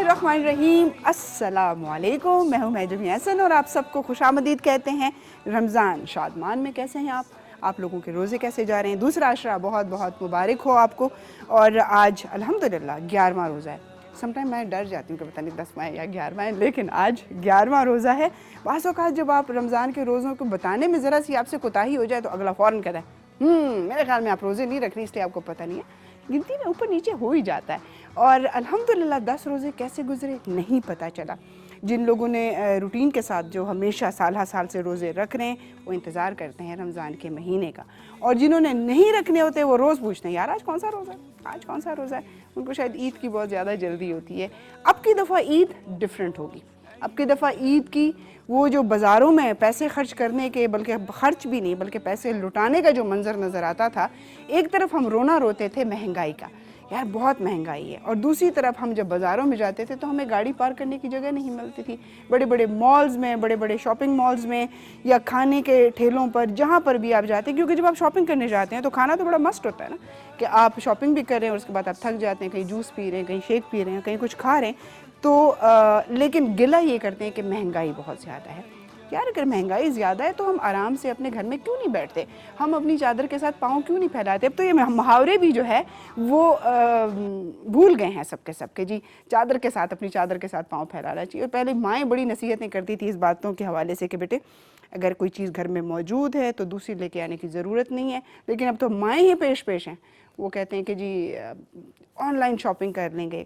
बिस्मिल्लाहिर्रहमानिर्रहीम। अस्सलामुअलैकुम। मैं हूँ महजूब हसन और आप सबको खुशामदीद कहते हैं रमज़ान शादमान में। कैसे हैं आप लोगों के रोज़े कैसे जा रहे हैं? दूसरा अशरा बहुत बहुत मुबारक हो आपको। और आज अल्हम्दुलिल्लाह 11वां रोज़ा है। समटाइम मैं डर जाती हूँ कि पता नहीं 10वां है या 11वां है, लेकिन आज 11वां रोज़ा है। बाज़ औक़ात जब आप रमज़ान के रोज़ों को बताने में ज़रा सी आपसे कोताही हो जाए तो अगला फ़ौरन कहता है मेरे ख्याल में आप रोज़े नहीं रख रही इसलिए आपको पता नहीं है। गिनती में ऊपर नीचे हो ही जाता है। और अल्हम्दुलिल्लाह 10 रोज़े कैसे गुजरे नहीं पता चला। जिन लोगों ने रूटीन के साथ जो हमेशा साल साल से रोज़े रख रहे हैं वो इंतज़ार करते हैं रमज़ान के महीने का, और जिन्होंने नहीं रखने होते वो रोज़ पूछते हैं यार आज कौन सा रोज़ा है, आज कौन सा रोज़ा है। उनको शायद ईद की बहुत ज़्यादा जल्दी होती है। अब की दफ़ा ईद डिफरेंट होगी। अब की दफ़ा ईद की वो जो बाज़ारों में पैसे खर्च करने के, बल्कि खर्च भी नहीं बल्कि पैसे लुटाने का जो मंज़र नज़र आता था, एक तरफ हम रोना रोते थे महंगाई का, यार बहुत महंगाई है, और दूसरी तरफ हम जब बाज़ारों में जाते थे तो हमें गाड़ी पार्क करने की जगह नहीं मिलती थी। बड़े बड़े मॉल्स में, बड़े बड़े शॉपिंग मॉल्स में या खाने के ठेलों पर, जहाँ पर भी आप जाते हैं, क्योंकि जब आप शॉपिंग करने जाते हैं तो खाना तो बड़ा मस्ट होता है ना, कि आप शॉपिंग भी कर रहे हैं और उसके बाद आप थक जाते हैं, कहीं जूस पी रहे हैं, कहीं शेक पी रहे हैं, कहीं कुछ खा रहे हैं, तो लेकिन गिला ये करते हैं कि महंगाई बहुत ज़्यादा है। यार अगर महंगाई ज़्यादा है तो हम आराम से अपने घर में क्यों नहीं बैठते, हम अपनी चादर के साथ पाँव क्यों नहीं फैलाते। अब तो ये मुहावरे भी जो है वो भूल गए हैं सबके सबके जी, चादर के साथ, अपनी चादर के साथ पाँव फैलाना चाहिए। और पहले माएँ बड़ी नसीहतें करती थी इस बातों के हवाले से कि बेटे अगर कोई चीज़ घर में मौजूद है तो दूसरी लेके आने की ज़रूरत नहीं है। लेकिन अब तो माएँ ही पेश हैं, वो कहते हैं कि जी ऑनलाइन शॉपिंग कर लेंगे।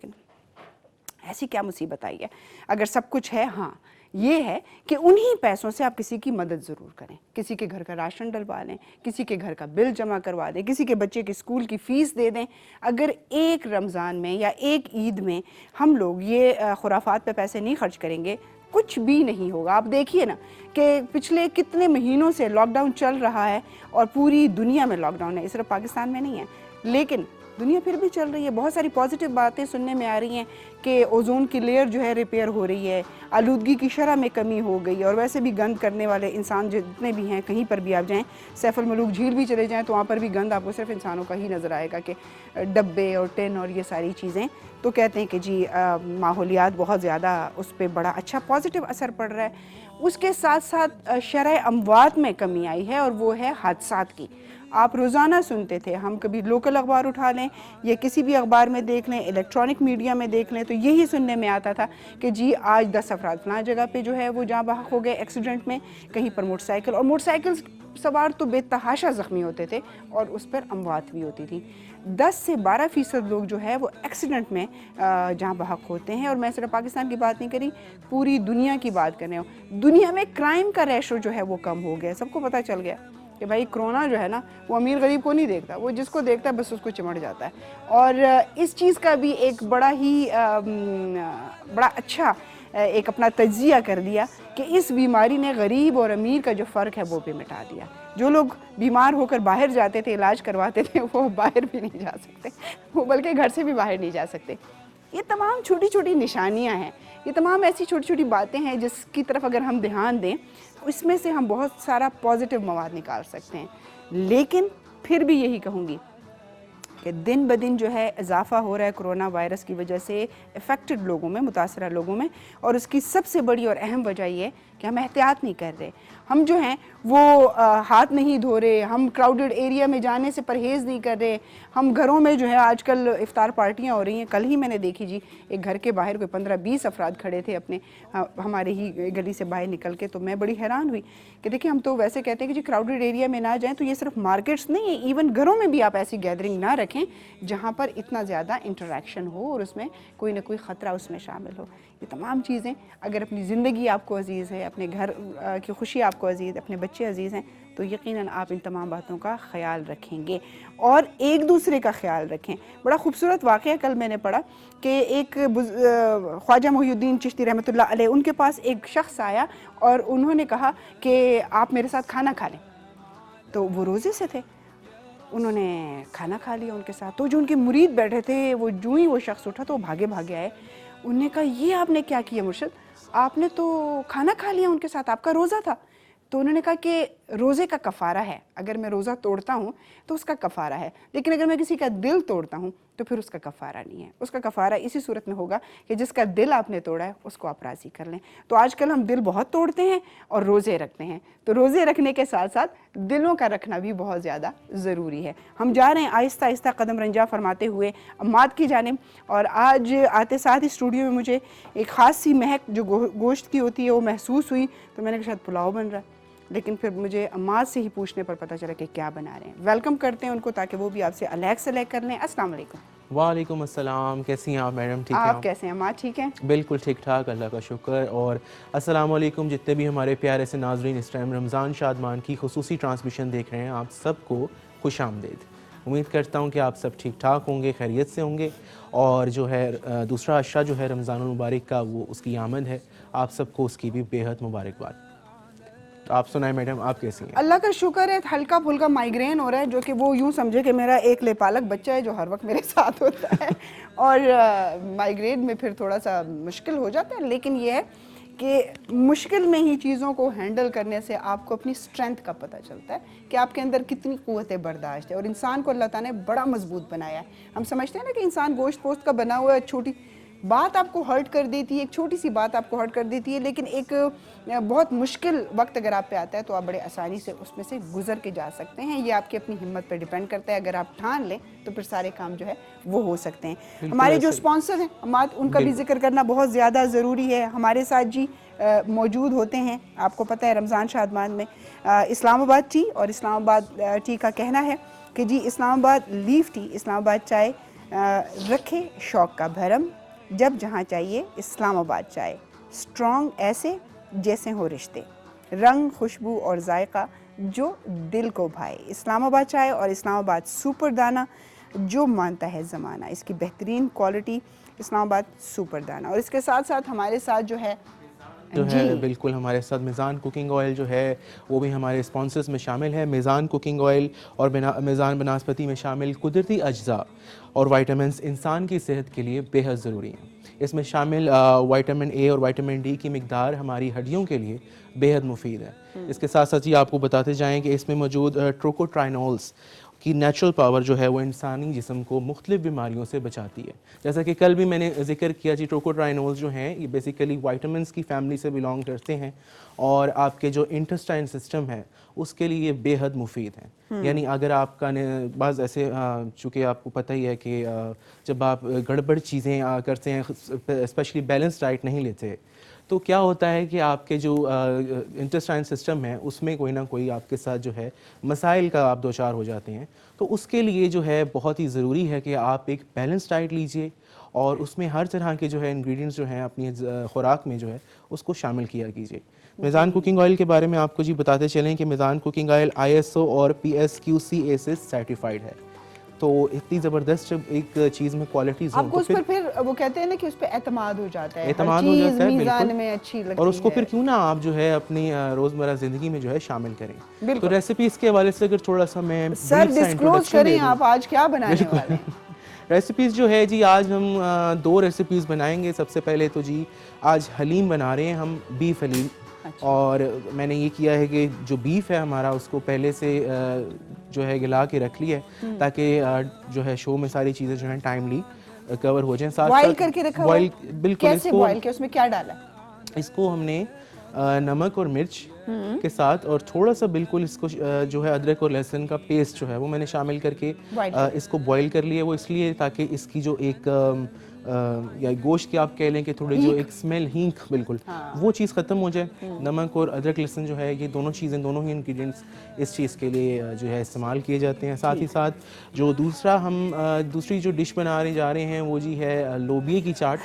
ऐसी क्या मुसीबत आई है? अगर सब कुछ है, हाँ ये है कि उन्हीं पैसों से आप किसी की मदद ज़रूर करें, किसी के घर का राशन डलवा लें, किसी के घर का बिल जमा करवा दें, किसी के बच्चे की स्कूल की फ़ीस दे दें। अगर एक रमज़ान में या एक ईद में हम लोग ये खुराफात पे पैसे नहीं खर्च करेंगे, कुछ भी नहीं होगा। आप देखिए ना कि पिछले कितने महीनों से लॉकडाउन चल रहा है और पूरी दुनिया में लॉकडाउन है, सिर्फ पाकिस्तान में नहीं है, लेकिन दुनिया फिर भी चल रही है। बहुत सारी पॉजिटिव बातें सुनने में आ रही हैं कि ओजोन की लेयर जो है रिपेयर हो रही है, आलूदगी की शरह में कमी हो गई, और वैसे भी गंद करने वाले इंसान जितने भी हैं, कहीं पर भी आप जाएं, सैफुल मलूक झील भी चले जाएं तो वहाँ पर भी गंद आपको सिर्फ इंसानों का ही नज़र आएगा, कि डब्बे और टिन और ये सारी चीज़ें। तो कहते हैं कि जी माहौलियात बहुत ज़्यादा, उस पर बड़ा अच्छा पॉजिटिव असर पड़ रहा है। उसके साथ साथ शरह अमवात में कमी आई है, और वो है हादसात की। आप रोज़ाना सुनते थे, हम कभी लोकल अखबार उठा लें या किसी भी अखबार में देख लें, इलेक्ट्रॉनिक मीडिया में देख लें, तो यही सुनने में आता था कि जी आज 10 अफराद फलां जगह पे जो है वो जहाँ बहक हो गए एक्सीडेंट में, कहीं पर मोटरसाइकिल, और मोटरसाइकिल सवार तो बेतहाशा ज़ख्मी होते थे और उस पर अमवात भी होती थी। 10 से 12% लोग जो है वो एक्सीडेंट में जहाँ बहक होते हैं। और मैं सिर्फ पाकिस्तान की बात नहीं करी, पूरी दुनिया की बात कर रही हूँ। दुनिया में क्राइम का रेशो जो है वो कम हो गया। सबको पता चल गया कि भाई कोरोना जो है ना वो अमीर गरीब को नहीं देखता, वो जिसको देखता है बस उसको चिमट जाता है। और इस चीज़ का भी एक बड़ा अच्छा एक अपना तज्जिया कर दिया कि इस बीमारी ने गरीब और अमीर का जो फ़र्क है वो भी मिटा दिया। जो लोग बीमार होकर बाहर जाते थे, इलाज करवाते थे, वो बाहर भी नहीं जा सकते, वो बल्कि घर से भी बाहर नहीं जा सकते। ये तमाम छोटी छोटी निशानियां हैं, ये तमाम ऐसी छोटी छोटी बातें हैं जिसकी तरफ अगर हम ध्यान दें इसमें से हम बहुत सारा पॉजिटिव मवाद निकाल सकते हैं। लेकिन फिर भी यही कहूँगी कि दिन ब दिन जो है इजाफ़ा हो रहा है कोरोना वायरस की वजह से इफ़ेक्टेड लोगों में, मुतासरा लोगों में, और उसकी सबसे बड़ी और अहम वजह ये कि हम एहतियात नहीं कर रहे। हम जो हैं वो हाथ नहीं धो रहे, हम क्राउडेड एरिया में जाने से परहेज़ नहीं कर रहे, हम घरों में जो है आजकल इफ़्तार पार्टियां हो रही हैं। कल ही मैंने देखी जी, एक घर के बाहर कोई 15-20 अफराद खड़े थे अपने हमारे ही गली से बाहर निकल के, तो मैं बड़ी हैरान हुई कि देखिए हम तो वैसे कहते हैं कि जी क्राउडेड एरिया में ना जाएँ, तो ये सिर्फ मार्केट्स नहीं है, इवन घरों में भी आप ऐसी गैदरिंग ना रखें जहाँ पर इतना ज़्यादा इंटरेक्शन हो और उसमें कोई ना कोई ख़तरा उसमें शामिल हो। ये तमाम चीज़ें, अगर अपनी ज़िंदगी आपको अज़ीज़ है, अपने घर की खुशी आपको अज़ीज़, अपने बच्चे अज़ीज़ हैं, तो यकीनन आप इन तमाम बातों का ख्याल रखेंगे और एक दूसरे का ख्याल रखें। बड़ा खूबसूरत वाक़या कल मैंने पढ़ा कि एक ख्वाजा मोहिउद्दीन चिश्ती रहमतुल्लाह अलैह, उनके पास एक शख्स आया और उन्होंने कहा कि आप मेरे साथ खाना खा लें। तो वो रोज़े से थे, उन्होंने खाना खा लिया उनके साथ। तो जो उनके मुरीद बैठे थे, वो जो ही वो शख्स उठा तो भागे भागे आए। उन्होंने कहा ये आपने क्या किया मुर्शिद, आपने तो खाना खा लिया उनके साथ, आपका रोज़ा था। तो उन्होंने कहा कि रोज़े का कफ़ारा है। अगर मैं रोज़ा तोड़ता हूँ तो उसका कफ़ारा है, लेकिन अगर मैं किसी का दिल तोड़ता हूँ तो फिर उसका कफ़ारा नहीं है। उसका कफ़ारा इसी सूरत में होगा कि जिसका दिल आपने तोड़ा है उसको आप राज़ी कर लें। तो आजकल हम दिल बहुत तोड़ते हैं और रोज़े रखते हैं, तो रोज़े रखने के साथ साथ दिलों का रखना भी बहुत ज़्यादा ज़रूरी है। हम जा रहे हैं आहिस्ता आहिस्ता कदम रंजा फरमाते हुए अम्माद की जानिब, और आज आते साथ ही स्टूडियो में मुझे एक ख़ास सी महक जो गोश्त की होती है वो महसूस हुई। तो मैंने कहा शायद पुलाव बन रहा है, लेकिन फिर मुझे अम्माद से ही पूछने पर पता चला कि क्या बना रहे हैं। वेलकम करते हैं उनको ताकि वो भी आपसे अलग सेलेक्ट कर लें। अस्सलाम वालेकुम। वालेकुम अस्सलाम, कैसी हैं आप मैडम? ठीक हैं आप कैसे हैं अम्माद? ठीक हैं, बिल्कुल ठीक ठाक, अल्लाह का शुक्र। और अस्सलाम वालेकुम जितने भी हमारे प्यारे से नाज़रीन इस टाइम रमज़ान शादमान की खुसूसी ट्रांसमिशन देख रहे हैं, आप सबको खुश आमदीद। उम्मीद करता हूँ कि आप सब ठीक ठाक होंगे, खैरियत से होंगे। और जो है दूसरा अशरा जो है रमज़ानुल मुबारक का, वो उसकी आमद है, आप सबको उसकी भी बेहद मुबारकबाद। तो आप सुनाएं मैडम, आप कैसी हैं? अल्लाह का शुक्र है। हल्का फुल्का माइग्रेन हो रहा है, जो कि वो यूँ समझे कि मेरा एक लेपालक बच्चा है जो हर वक्त मेरे साथ होता है और माइग्रेन में फिर थोड़ा सा मुश्किल हो जाता है, लेकिन ये है कि मुश्किल में ही चीज़ों को हैंडल करने से आपको अपनी स्ट्रेंथ का पता चलता है कि आपके अंदर कितनी क़ुव्वत बर्दाश्त है। और इंसान को अल्लाह ताला ने बड़ा मजबूत बनाया है। हम समझते हैं ना कि इंसान गोश्त पोस्त का बना हुआ है, छोटी बात आपको हर्ट कर देती है, एक छोटी सी बात आपको हर्ट कर देती है, लेकिन एक बहुत मुश्किल वक्त अगर आप पे आता है तो आप बड़े आसानी से उसमें से गुजर के जा सकते हैं। ये आपकी अपनी हिम्मत पर डिपेंड करता है। अगर आप ठान लें तो फिर सारे काम जो है वो हो सकते हैं। हमारे जो स्पॉन्सर हैं अम्माद, उनका भी जिक्र करना बहुत ज़्यादा ज़रूरी है। हमारे साथ जी मौजूद होते हैं, आपको पता है रमज़ान शादमान में इस्लामाबाद टी, और इस्लामाबाद टी का कहना है कि जी इस्लामाबाद लीफ टी, इस्लामाबाद चाय रखे शौक़ का भरम, जब जहाँ चाहिए इस्लामाबाद चाय, स्ट्रॉन्ग ऐसे जैसे हो रिश्ते, रंग खुशबू और जायका जो दिल को भाए। इस्लामाबाद चाय और इस्लामाबाद सुपर दाना जो मानता है ज़माना, इसकी बेहतरीन क्वालिटी इस्लामाबाद सुपर दाना। और इसके साथ साथ हमारे साथ जो है बिल्कुल हमारे साथ मीज़ान कुकिंग ऑयल जो है वो भी हमारे स्पॉन्सर्स में शामिल है। मीज़ान कुकिंग ऑयल और मीज़ान बनास्पति में शामिल कुदरती अज्जा और वाइटामिन्स इंसान की सेहत के लिए बेहद ज़रूरी हैं। इसमें शामिल विटामिन ए और विटामिन डी की मिकदार हमारी हड्डियों के लिए बेहद मुफीद है। इसके साथ साथ ही आपको बताते जाएँ कि इसमें मौजूद ट्रोकोट्राइनोल्स की नेचुरल पावर जो है वो इंसानी जिस्म को मुख्तलिफ बीमारियों से बचाती है। जैसा कि कल भी मैंने जिक्र किया जी, ट्रोकोट्राइनोल्स जो हैं ये बेसिकली वाइटामिन्स की फैमिली से बिलोंग करते हैं और आपके जो इंटेस्टाइन सिस्टम है उसके लिए बेहद मुफीद हैं। यानी अगर आपका बाज़ ऐसे चूँकि आपको पता ही है कि जब आप गड़बड़ चीज़ें करते हैं, स्पेशली बैलेंस डाइट नहीं लेते, तो क्या होता है कि आपके जो इंटेस्टाइन सिस्टम है उसमें कोई ना कोई आपके साथ जो है मसाइल का आप दोचार हो जाते हैं। तो उसके लिए जो है बहुत ही ज़रूरी है कि आप एक बैलेंस डाइट लीजिए और उसमें हर तरह के जो है इंग्रेडिएंट्स जो हैं अपनी खुराक में जो है उसको शामिल किया कीजिए। मीज़ान कुकिंग ऑयल के बारे में आपको जी बताते चलें कि मीज़ान कुकिंग ऑयल ISO और PSQCA से सर्टिफाइड है। तो इतनी ज़बरदस्त जब एक चीज़ में क्वालिटीज़ आपको उस पर फिर वो कहते हैं ना कि उस पर एतमाद हो जाता है, एतमाद हो जाता है मीज़ान में अच्छी लगती है और उसको फिर क्यों ना आप जो है अपनी रोज़मर्रा ज़िंदगी में जो है शामिल करें। तो रेसिपीज़ के हवाले से अगर थोड़ा सा मैं सर डिस्क्लोज करें, आप आज क्या बनाने वाले हैं? रेसिपीज़ जो है जी आज हम 2 रेसिपीज़ बनाएंगे। सबसे पहले तो जी आज हलीम बना रहे हैं हम, बीफ हलीम। अच्छा। और मैंने ये किया है कि जो बीफ है हमारा उसको पहले से जो है गला के रख लिया है ताकि जो है शो में सारी चीज़ें जो हैं टाइमली कवर हो जाएं। साथ बॉईल करके रखा हुआ है? बिल्कुल। कैसे बॉईल किया, उसमें क्या डाला? इसको हमने नमक और मिर्च के साथ और थोड़ा सा बिल्कुल इसको जो है अदरक और लहसुन का पेस्ट जो है वो मैंने शामिल करके इसको बॉईल कर लिया। वो इसलिए ताकि इसकी जो एक या गोश्त की आप कह लें कि थोड़ी जो एक स्मेल हींग बिल्कुल वो चीज़ ख़त्म हो जाए। नमक और अदरक लहसुन जो है ये दोनों चीज़ें, दोनों ही इंग्रेडिएंट्स इस चीज़ के लिए जो है इस्तेमाल किए जाते हैं। साथ ही साथ जो दूसरी जो डिश बनाने जा रहे हैं वो जी है लोबिये की चाट।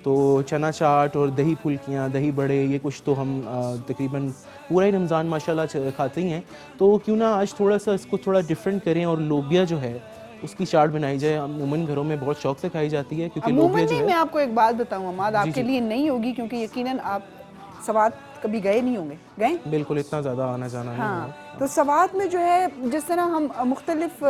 तो चना चाट और दही फुल्कियाँ, दही बड़े, ये कुछ तो हम तकरीबन पूरा ही रमज़ान माशाल्लाह खाते ही हैं। तो क्यों ना आज थोड़ा सा इसको थोड़ा डिफरेंट करें और लोबिया जो है उसकी चाट बनाई जाए। अमूमन घरों में बहुत शौक से खाई जाती है क्योंकि लोबिया जो है, मैं आपको एक बात बताऊँ अम्माद, आपके लिए नहीं होगी क्योंकि यकीनन आप सवात कभी गए नहीं होंगे। गए? बिल्कुल, इतना ज़्यादा आना जाना नहीं है। तो सवात में जो है जिस तरह हम मुख्तलिफ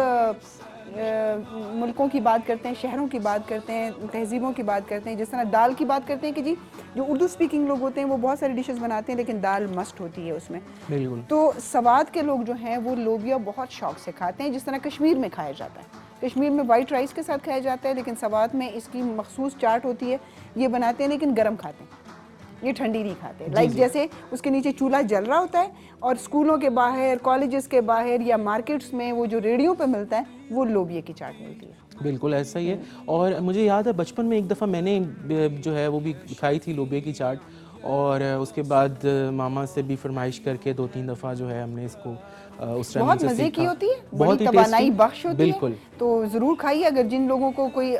मुल्कों की बात करते हैं, शहरों की बात करते हैं, तहजीबों की बात करते हैं, जिस तरह दाल की बात करते हैं कि जी जो उर्दू स्पीकिंग लोग होते हैं वो बहुत सारी डिशेस बनाते हैं लेकिन दाल मस्ट होती है उसमें। बिल्कुल। तो सवात के लोग जो हैं वो लोबिया बहुत शौक से खाते हैं, जिस तरह कश्मीर में खाया जाता है। कश्मीर में वाइट राइस के साथ खाया जाता है, लेकिन सवात में इसकी मखसूस चाट होती है, ये बनाते हैं लेकिन गर्म खाते हैं, ये ठंडी नहीं खाते। लाइक जैसे उसके नीचे चूल्हा जल रहा होता है और स्कूलों के बाहर, कॉलेजेस के बाहर या मार्केट्स में वो जो रेडियो पे मिलता है वो लोबिया की चाट मिलती है। बिल्कुल ऐसा ही है। और मुझे याद है बचपन में एक दफ़ा मैंने जो है वो भी खाई थी लोबिया की चाट, और उसके बाद मामा से भी फरमाइश करके 2-3 दफ़ा जो है हमने इसको उस टाइम बहुत से मज़े की सीखा। होती है, बहुत बड़ी ही तवानाई टेस्टी। बख्श होती बिल्कुल। है, तो ज़रूर खाइए। अगर जिन लोगों को कोई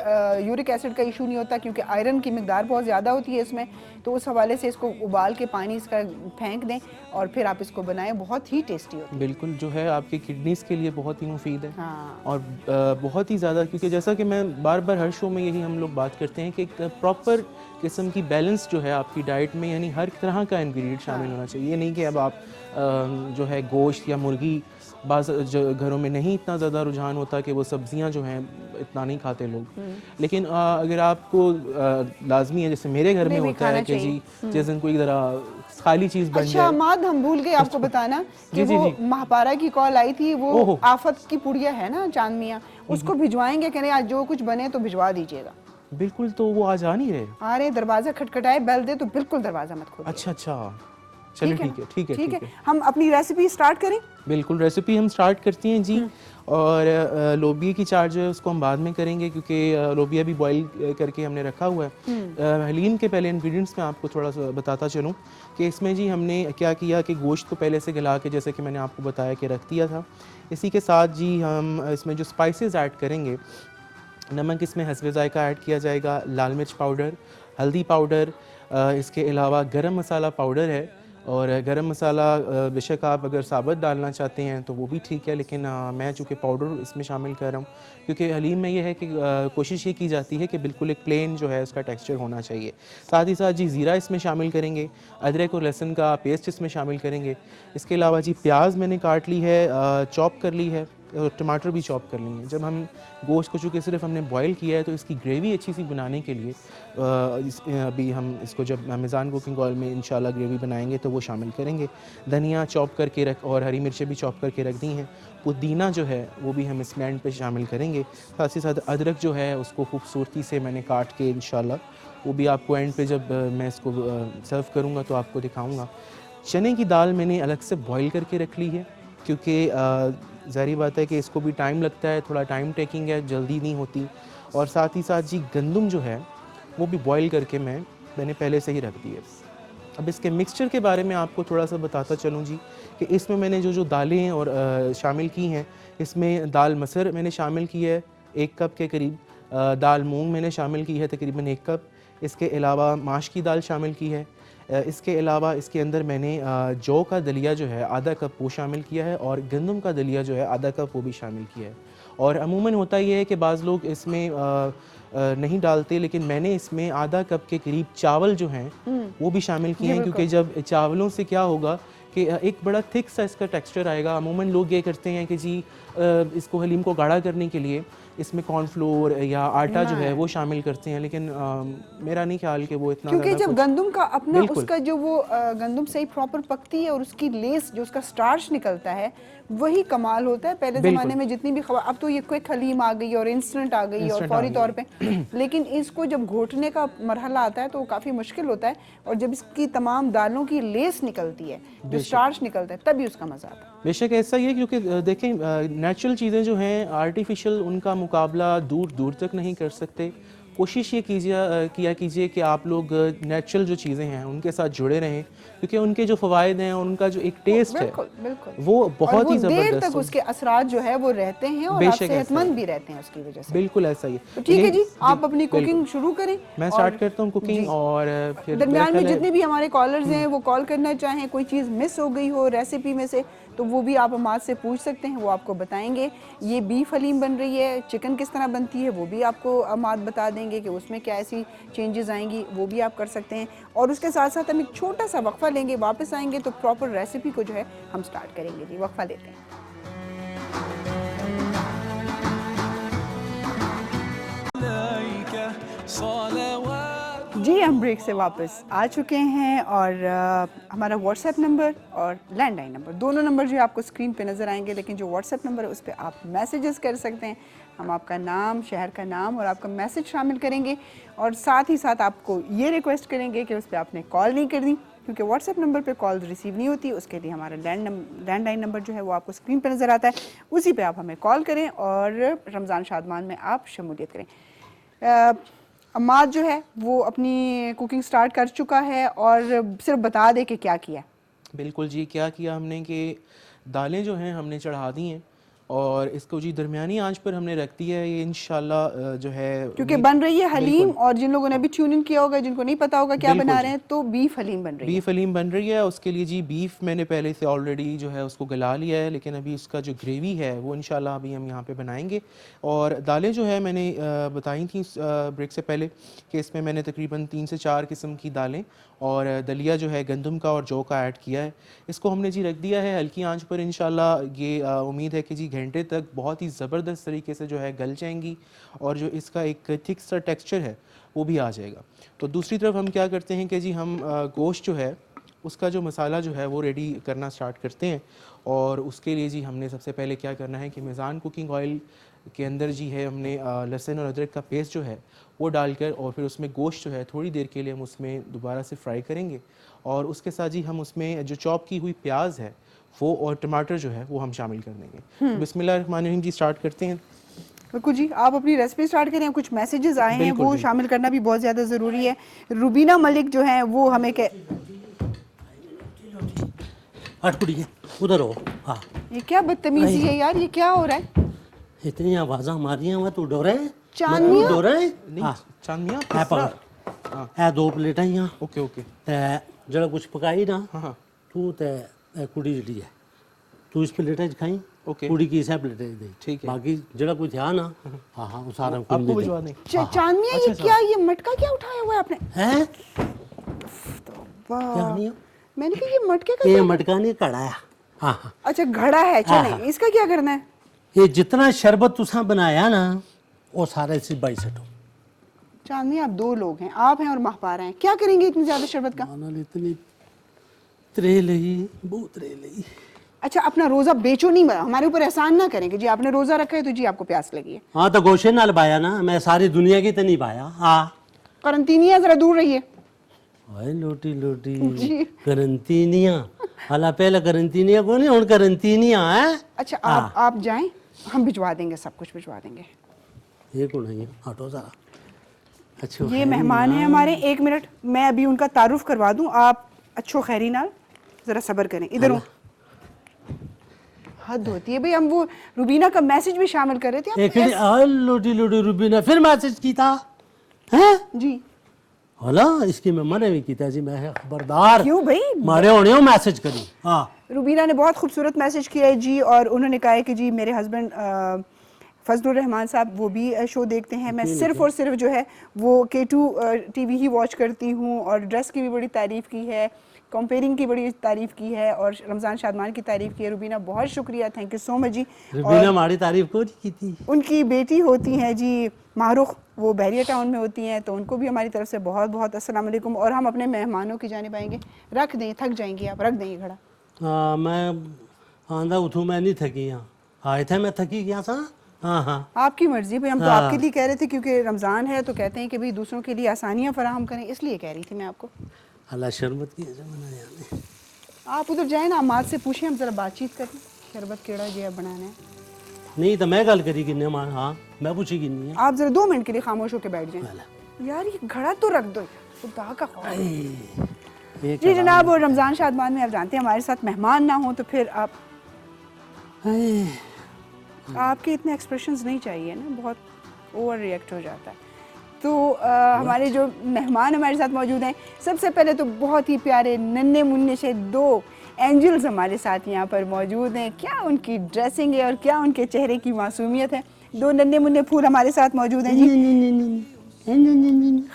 यूरिक एसिड का इशू नहीं होता, क्योंकि आयरन की मिकदार बहुत ज़्यादा होती है इसमें, तो उस हवाले से इसको उबाल के पानी इसका फेंक दें और फिर आप इसको बनाएं, बहुत ही टेस्टी होती है। बिल्कुल, जो है आपकी किडनीज़ के लिए बहुत ही मुफीद है। हाँ। और बहुत ही ज़्यादा, क्योंकि जैसा कि मैं बार बार हर शो में यही हम लोग बात करते हैं कि एक प्रॉपर किस्म की बैलेंस जो है आपकी डाइट में, यानी हर तरह का इंग्रेडिएंट शामिल होना चाहिए। ये नहीं कि अब आप जो है गोश्त या मुर्गी, बाज़ जो घरों में नहीं इतना ज़्यादा रुझान होता कि वो सब्ज़ियां जो हैं इतना नहीं खाते लोग, लेकिन अगर आपको लाजमी है, जैसे मेरे घर में नहीं, होता है खाना कि जी चाहिए। जिस दिन कोई ज़रा खाली चीज़ बन अच्छा जाए। माद, हम भूल गए आपको बताना कि जी, वो जी। महापारा की कॉल आई थी, वो ओहो। आफत की पुड़िया है ना चांद मियाँ, उसको भिजवाएंगे, कह रहे आज जो कुछ बने तो भिजवा दीजिएगा। बिल्कुल, तो वो आज आ नहीं रहे। आ रहे, दरवाज़ा खटखटाए बेल दे तो बिल्कुल दरवाज़ा मत खोलिए। अच्छा अच्छा, चलिए ठीक है ठीक है ठीक ठीक है, है। हम अपनी रेसिपी स्टार्ट करें। बिल्कुल, रेसिपी हम स्टार्ट करती हैं जी। और लोबिया की चाट जो है उसको हम बाद में करेंगे, क्योंकि लोबिया भी बॉईल करके हमने रखा हुआ है। हलीम के पहले इंग्रेडिएंट्स मैं आपको थोड़ा सा बताता चलूँ कि इसमें जी हमने क्या किया कि गोश्त को पहले से गला के, जैसे कि मैंने आपको बताया कि रख दिया था। इसी के साथ जी हम इसमें जो स्पाइसेस ऐड करेंगे, नमक इसमें हस्बे ज़ायका ऐड किया जाएगा, लाल मिर्च पाउडर, हल्दी पाउडर, इसके अलावा गरम मसाला पाउडर है। और गरम मसाला बेशक आप अगर साबुत डालना चाहते हैं तो वो भी ठीक है, लेकिन मैं चूँकि पाउडर इसमें शामिल कर रहा हूँ, क्योंकि हलीम में ये है कि कोशिश ये की जाती है कि बिल्कुल एक प्लेन जो है उसका टेक्सचर होना चाहिए। साथ ही साथ जी ज़ीरा इसमें शामिल करेंगे, अदरक और लहसुन का पेस्ट इसमें शामिल करेंगे। इसके अलावा जी प्याज मैंने काट ली है, चॉप कर ली है, और टमाटर भी चॉप कर लेंगे। जब हम गोश्त को चूँकि सिर्फ हमने बॉईल किया है तो इसकी ग्रेवी अच्छी सी बनाने के लिए अभी हम इसको जब मेज़ान कुकिंग ऑयल में इंशाल्लाह ग्रेवी बनाएंगे तो वो शामिल करेंगे। धनिया चॉप करके रख, और हरी मिर्चें भी चॉप करके रख दी हैं। पुदीना जो है वो भी हम इसमें एंड पे शामिल करेंगे। साथ ही साथ अदरक जो है उसको खूबसूरती से मैंने काट के इंशाल्लाह वो भी आपको एंड पे जब मैं इसको सर्व करूँगा तो आपको दिखाऊँगा। चने की दाल मैंने अलग से बॉईल करके रख ली है, क्योंकि ज़ाहिर बात है कि इसको भी टाइम लगता है, थोड़ा टाइम टेकिंग है, जल्दी नहीं होती। और साथ ही साथ जी गंदम जो है वो भी बॉईल करके मैंने पहले से ही रख दी है। अब इसके मिक्सचर के बारे में आपको थोड़ा सा बताता चलूँ जी कि इसमें मैंने जो दालें और शामिल की हैं, इसमें दाल मसर मैंने शामिल की है 1 कप के करीब, दाल मूंग मैंने शामिल की है तकरीबन 1 कप। इसके अलावा माश की दाल शामिल की है। इसके अलावा इसके अंदर मैंने जौ का दलिया जो है आधा कप वो शामिल किया है, और गंदम का दलिया जो है आधा कप वो भी शामिल किया है। और अमूमन होता ये है कि बाज़ लोग इसमें नहीं डालते, लेकिन मैंने इसमें आधा कप के करीब चावल जो हैं वो भी शामिल किए हैं, क्योंकि जब चावलों से क्या होगा कि एक बड़ा थिक सा इसका टेक्सचर आएगा। अमूमन लोग ये करते हैं कि जी इसको हलीम को गाढ़ा करने के लिए इसमें कॉर्नफ्लोर या आटा जो है वो शामिल करते हैं, लेकिन मेरा नहीं ख्याल कि वो इतना, क्योंकि जब गंदम का अपना बिल्कुल। उसका जो वो गंदम सही प्रॉपर पकती है और उसकी लेस जो उसका स्टार्च निकलता है वही कमाल होता है। पहले ज़माने में जितनी भी खबर, अब तो ये क्विक हलीम आ गई और इंस्टेंट आ गई और फौरी तौर पे, लेकिन इसको जब घोटने का मरहला आता है तो वो काफ़ी मुश्किल होता है, और जब इसकी तमाम दालों की लेस निकलती है, जो स्टार्च निकलता है, तभी उसका मज़ा आता है। बेशक ऐसा ही है, क्योंकि देखें नेचुरल चीज़ें जो हैं आर्टिफिशियल उनका मुकाबला दूर दूर तक नहीं कर सकते। कोशिश ये किया कीजिए कि आप लोग नेचुरल जो चीज़ें हैं उनके साथ जुड़े रहें, क्योंकि उनके जो फ़वाइद हैं, उनका जो एक टेस्ट है वो बहुत ही ज़बरदस्त देर तक उसके असरात जो है वो रहते हैं और आप सेहतमंद भी रहते हैं उसकी वजह से। बिल्कुल ऐसा ही है। तो ठीक है जी, आप अपनी कुकिंग शुरू करें। मैं स्टार्ट करता हूँ कुकिंग, और फिर दरमियान में जितने भी हमारे कॉलर्स हैं वो कॉल करना चाहें, कोई चीज़ मिस हो गई हो रेसिपी में से, तो वो भी आप अमाद से पूछ सकते हैं, वो आपको बताएंगे। ये बीफ हलीम बन रही है, चिकन किस तरह बनती है वो भी आपको अमाद बता देंगे कि उसमें क्या ऐसी चेंजेस आएंगी, वो भी आप कर सकते हैं। और उसके साथ साथ हम एक छोटा सा वक्फा लेंगे, वापस आएंगे तो प्रॉपर रेसिपी को जो है हम स्टार्ट करेंगे। जी वक्फा लेते हैं। जी हम ब्रेक से वापस आ चुके हैं और हमारा व्हाट्सएप नंबर और लैंडलाइन नंबर दोनों नंबर जो है आपको स्क्रीन पे नज़र आएंगे, लेकिन जो व्हाट्सएप नंबर है उस पर आप मैसेजेस कर सकते हैं। हम आपका नाम, शहर का नाम और आपका मैसेज शामिल करेंगे और साथ ही साथ आपको ये रिक्वेस्ट करेंगे कि उस पर आपने कॉल नहीं करनी, क्योंकि व्हाट्सएप नंबर पे कॉल रिसीव नहीं होती। उसके लिए हमारा लैंडलाइन नंबर जो है वो आपको स्क्रीन पे नज़र आता है, उसी पे आप हमें कॉल करें और रमज़ान शादमान में आप शमूलियत करें। अम्माद जो है वो अपनी कुकिंग स्टार्ट कर चुका है और सिर्फ बता दे कि क्या किया। बिल्कुल जी, क्या किया हमने कि दालें जो हैं हमने चढ़ा दी हैं और इसको जी दरमियानी आंच पर हमने रख दिया है। ये इंशाल्लाह जो है क्योंकि बन रही है हलीम, और जिन लोगों ने अभी ट्यून इन किया होगा, जिनको नहीं पता होगा क्या बना रहे हैं, तो बीफ हलीम बन रही है। बीफ हलीम बन रही है। उसके लिए जी बीफ मैंने पहले से ऑलरेडी जो है उसको गला लिया है, लेकिन अभी उसका जो ग्रेवी है वो इंशाल्लाह अभी हम यहाँ पे बनाएंगे। और दालें जो है मैंने बताई थी ब्रेक से पहले कि इसमें मैंने तकरीबन 3 से 4 किस्म की दालें और दलिया जो है गंदम का और जौ का ऐड किया है। इसको हमने जी रख दिया है हल्की आंच पर। इंशाल्लाह ये उम्मीद है कि जी घंटे तक बहुत ही ज़बरदस्त तरीके से जो है गल जाएंगी और जो इसका एक थिक सा टेक्सचर है वो भी आ जाएगा। तो दूसरी तरफ हम क्या करते हैं कि जी हम गोश्त जो है उसका जो मसाला जो है वो रेडी करना स्टार्ट करते हैं। और उसके लिए जी हमने सबसे पहले क्या करना है कि मेज़ान कुकिंग ऑयल के अंदर जी है हमने लहसुन और अदरक का पेस्ट जो है वो डालकर और फिर उसमें गोश्त जो है थोड़ी देर के लिए हम उसमें दोबारा से फ्राई करेंगे। और उसके साथ जी हम उसमें जो चॉप की हुई प्याज है वो और टमाटर जो है वो हम शामिल कर देंगे। तो बिस्मिल्लाहिर्रहमानिर्रहीम जी स्टार्ट करते हैं। बिल्कुल जी, आप अपनी रेसिपी स्टार्ट करें। कुछ मैसेजेस आए हैं वो शामिल करना भी बहुत ज़्यादा ज़रूरी है। रुबीना मलिक जो है वो हमें उधर हो। हाँ, ये क्या बदतमीजी है यार, ये क्या हो रहा है? इतनी आवाज़ा मारियां हुआ तू डोरे चांदनिया डोरे नहीं चांदनिया है पकड़ है 2 प्लेटां ही ओके ओके ते जरा कुछ पकाई ना हाँ तू ते कुड़ी जड़ी है तू इस प्लेटा च खाई ओके कुड़ी की इस प्लेटा च दे ठीक है। बाकी जरा कुछ ध्यान ना हाँ हाँ वो सारा आपको भिजवा दें। चांदनिया ये क्या, ये मटका क्या उठाया हुआ है आपने? हैं वाह, क्या नहीं मैंने कहा ये मटके का ये क्या? मटका नहीं कड़ा है। हाँ हाँ अच्छा घड़ा है, चले इसका क्या करना है? ये जितना शरबत तुसा बनाया ना वो सारा इसी बाई सटो। चांदनी आप 2 लोग हैं, आप हैं और महपारा हैं, क्या करेंगे इतनी ज्यादा शरबत का? इतनी त्रे लई बहुत त्रे लई। अच्छा अपना रोजा बेचो नहीं, हमारे ऊपर एहसान ना करें कि जी आपने रोजा रखा है तो जी आपको प्यास लगी है। हाँ तो गोशे नाल बाया ना, मैं सारी दुनिया की तो नहीं बाया। हाँ करंतीनिया जरा दूर रहिए। ओए लोटी लोटी करंतीनिया हाला पहले करंतीनिया को नहीं और करंतीनिया है। अच्छा आप जाएं, हम भिजवा देंगे, सब कुछ भिजवा देंगे। ये कौन है? हटो जरा। अच्छा ये मेहमान है हमारे, 1 मिनट मैं अभी उनका तारुफ करवा दूं। आप अच्छो खैरी नाल जरा सब्र करें। इधर हो, हद होती है भाई। हम वो रुबीना का मैसेज भी शामिल कर रहे थे। एक लोटी लोटी रुबीना फिर मैसेज की था हैं जी होला इसकी मैं मने भी कीता जी, मैं खबरदार क्यों भाई? मारे होने हो मैसेज करी। हाँ रुबीना ने बहुत खूबसूरत मैसेज किया है जी, और उन्होंने कहा है कि जी मेरे हस्बैंड फजलुर रहमान साहब वो भी शो देखते हैं। मैं सिर्फ और सिर्फ जो है वो K2 टीवी ही वॉच करती हूँ, और ड्रेस की भी बड़ी तारीफ़ की है, कंपेयरिंग की बड़ी तारीफ़ की है, और रमज़ान शादमान की तारीफ़ की है। रुबीना बहुत शुक्रिया, थैंक यू सो मच जी। रुबीना हमारी तारीफ को की थी। उनकी बेटी होती हैं जी मारूख, वो बहरिया टाउन में होती हैं, तो उनको भी हमारी तरफ से बहुत बहुत अस्सलाम वालेकुम। और हम अपने मेहमानों की जानिब आएंगे। रख दें, थक जाएंगी आप, रख दें ये घड़ा। हाँ मैं आंदा उठूँ, मैं नहीं थकी। यहाँ आए थे मैं थकी गया था। हाँ हाँ आपकी मर्जी भाई, हम तो आपके लिए कह रहे थे क्योंकि रमज़ान है तो कहते हैं कि भाई दूसरों के लिए आसानियाँ फराहम करें, इसलिए कह रही थी मैं आपको। अल्लाह शरबत की जमाना यानी आप उधर जाए ना, अम्माद से पूछें, हम जरा बातचीत करें शरबत केड़ा जी आप बनाना है। नहीं तो मैं गल करी किन्ने मान। हाँ मैं पूछी किन्नी है। आप जरा 2 मिनट के लिए खामोश होकर बैठ जाएं। यार ये घड़ा तो रख दो, खुदा का खौफ। जी जनाब, और रमज़ान शादमान में आप जानते हैं हमारे साथ मेहमान ना हो तो फिर आपके इतने एक्सप्रेशंस नहीं चाहिए ना, बहुत ओवर रिएक्ट हो जाता है। तो हमारे जो मेहमान हमारे साथ मौजूद हैं, सबसे पहले तो बहुत ही प्यारे नन्हे मुन्ने से 2 एंजल्स हमारे साथ यहाँ पर मौजूद हैं। क्या उनकी ड्रेसिंग है और क्या उनके चेहरे की मासूमियत है। 2 नन्हे मुन्ने फूल हमारे साथ मौजूद हैं जी,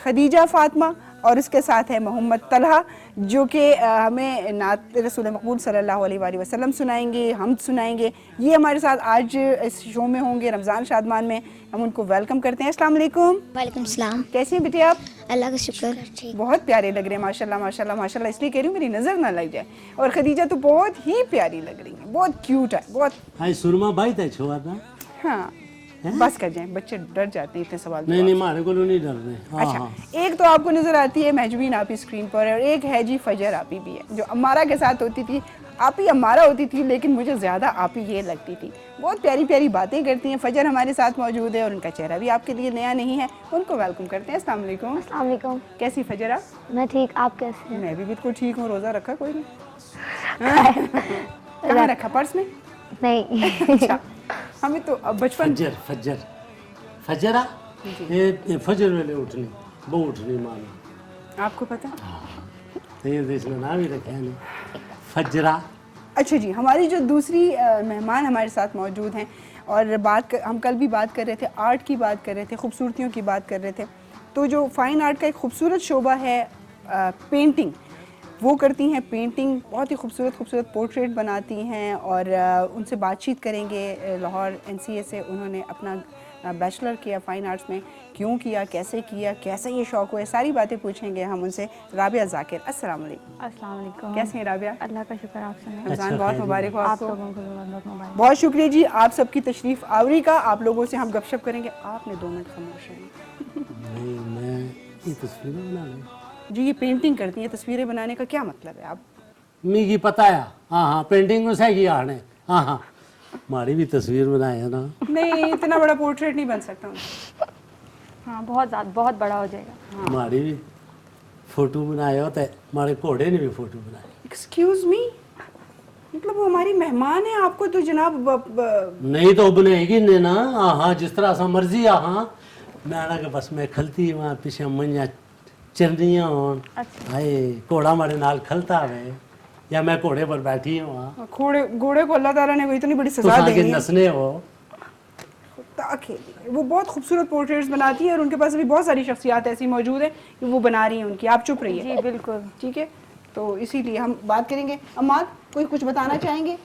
खदीजा फातिमा और उसके साथ है मोहम्मद तलहा जो कि हमें नात रसूल मकबूल सल्लल्लाहु अलैहि वसल्लम सुनाएंगे, हम सुनाएंगे। ये हमारे साथ आज इस शो में होंगे रमज़ान शादमान में। हम उनको वेलकम करते हैं। अस्सलाम वालेकुम। वालेकुम सलाम। कैसी हैं बेटे आप? अल्लाह का शुक्र ठीक। बहुत प्यारे लग रहे हैं माशाल्लाह माशाल्लाह माशाल्लाह। इसलिए कह रही हूँ मेरी नज़र ना लग जाए। और खदीजा तो बहुत ही प्यारी लग रही है, बहुत क्यूट है, बहुत। हाय सुरमा भाई ते छुआ था हाँ बस कर जाएं, बच्चे डर जाते हैं इतने सवाल। नहीं नहीं मारे को नहीं डरने। हाँ अच्छा, हाँ एक तो आपको नजर आती है महजबीन आपी स्क्रीन पर, और एक है जी फजर आपी भी है जो अम्मारा के साथ होती थी। आपी अम्मारा होती थी लेकिन मुझे ज़्यादा आपी ये लगती थी। बहुत प्यारी प्यारी बातें करती हैं। फजर हमारे साथ मौजूद है और उनका चेहरा भी आपके लिए नया नहीं है। उनको वेलकम करते हैं। अस्सलाम वालेकुम। अस्सलाम वालेकुम। कैसी फजर आप? मैं ठीक, आप कैसे हैं? मैं भी बिल्कुल ठीक हूँ। रोज़ा रखा कोई नहीं? कहाँ रखा? पर्स में? नहीं। अच्छा, हमें तो अब बचपन। फजर फजर फजरा ये फजर वेले उठनी वो उठनी माना आपको पता? तो ये देखना ना भी रखे हैं फजरा। अच्छा जी, हमारी जो दूसरी मेहमान हमारे साथ मौजूद हैं और हम कल भी बात कर रहे थे, आर्ट की बात कर रहे थे, खूबसूरतियों की बात कर रहे थे। तो जो फ़ाइन आर्ट का एक खूबसूरत शोबा है पेंटिंग, वो करती हैं पेंटिंग, बहुत ही खूबसूरत खूबसूरत पोर्ट्रेट बनाती हैं। और उनसे बातचीत करेंगे। लाहौर NCA से उन्होंने अपना बैचलर किया फ़ाइन आर्ट्स में, क्यों किया, कैसे ये शौक़ हुआ, सारी बातें पूछेंगे हम उनसे। राबिया ज़ाकिर, अस्सलाम वालेकुम। अस्सलाम वालेकुम। कैसी हैं राबिया? अल्लाह का शुक्र, आप सुनाएं। रमज़ान अच्छा, बहुत खैर मुबारक हो आप आपको। लोगों को भी बहुत मुबारक। बहुत शुक्रिया जी आप सबकी तशरीफ़ आवरी का। आप लोगों से हम गपशप करेंगे। आपने 2 मिनट खामोश रहें नहीं मैं ये तस्वीरें बना ली जी। ये पेंटिंग करती हैं, तस्वीरें बनाने का क्या मतलब है? आप मी की पता है। हाँ हाँ पेंटिंग में से किया आने। हाँ हाँ हमारी भी तस्वीर बनाए है ना। नहीं, इतना बड़ा पोर्ट्रेट नहीं बन सकता उनसे। हाँ बहुत बड़ा हो जाएगा। हमारी भी फोटो बनाए होते हमारे घोड़े ने भी फोटो बनाए। एक्सक्यूज मी, मतलब वो हमारी मेहमान है, आपको तो जनाब नहीं तो बनेगी ने ना। हाँ जिस तरह सा मर्जी हाँ मैं के बस मैं खलती वहाँ पीछे मंजा चरनियाँ होन। हाय घोड़ा हमारे नाल खलता है या मैं घोड़े पर बैठी हूँ वहाँ घोड़े को अल्लाह ताला ने इतनी बड़ी तो सजा आगे देनी है। नसने हो। अकेली वो बहुत खूबसूरत पोर्ट्रेट्स बनाती है और उनके पास अभी बहुत सारी शख्सियात ऐसी मौजूद है कि वो बना रही हैं उनकी। आप चुप रहिए जी बिल्कुल। ठीक है, तो इसीलिए हम बात करेंगे। अम्माद कोई कुछ बताना चाहेंगे?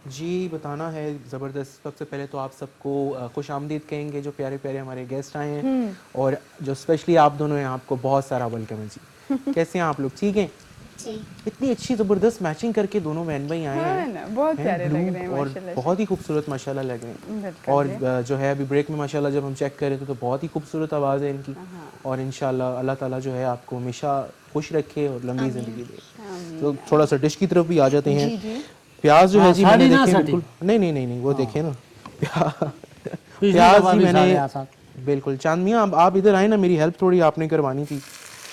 जी बताना है ज़बरदस्त। सबसे पहले तो आप सबको खुश आमदीद कहेंगे जो प्यारे प्यारे हमारे गेस्ट आए हैं, और जो स्पेशली आप दोनों हैं आपको बहुत सारा वेलकम है जी। कैसे हैं आप लोग? ठीक हैं जी। इतनी अच्छी ज़बरदस्त मैचिंग करके दोनों बहन भाई आए हाँ हैं ना, बहुत हैं, प्यारे लग blue रहे हैं और माशाल्लाह से। बहुत ही खूबसूरत माशाल्लाह लग रहे हैं। बिल्कुल और जी। जो है अभी ब्रेक में माशाल्लाह जब हम चेक कर रहे थे तो बहुत ही खूबसूरत आवाज़ है इनकी। और इंशाल्लाह अल्लाह ताला जो है आपको हमेशा खुश रखे और लंबी ज़िंदगी दे। तो थोड़ा सा डिश की तरफ भी आ जाते हैं। प्याज जो है जी मैंने साड़ी ना देखे साड़ी। बिल्कुल नहीं वो देखे ना पिछली प्याज दफा जी भी सारे मैंने आसाद। बिल्कुल। चांद मियाँ आप इधर आए ना, मेरी हेल्प थोड़ी आपने करवानी थी।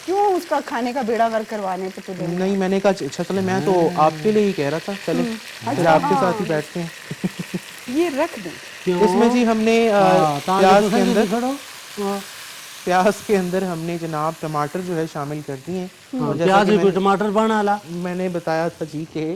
क्यों उसका खाने का बेड़ा गर्क करवाने पे तुले? नहीं मैंने कहा अच्छा चले, मैं तो आपके लिए ही कह रहा था। चले फिर आपके साथ ही बैठते हैं। ये रख दें। इसमें जी हमने प्याज के अंदर हाँ, प्याज के अंदर हमने जनाब टमाटर जो है शामिल कर दिए हैं। और जैसा प्याज कि कोई टमाटर बना ला। मैंने बताया था जी कि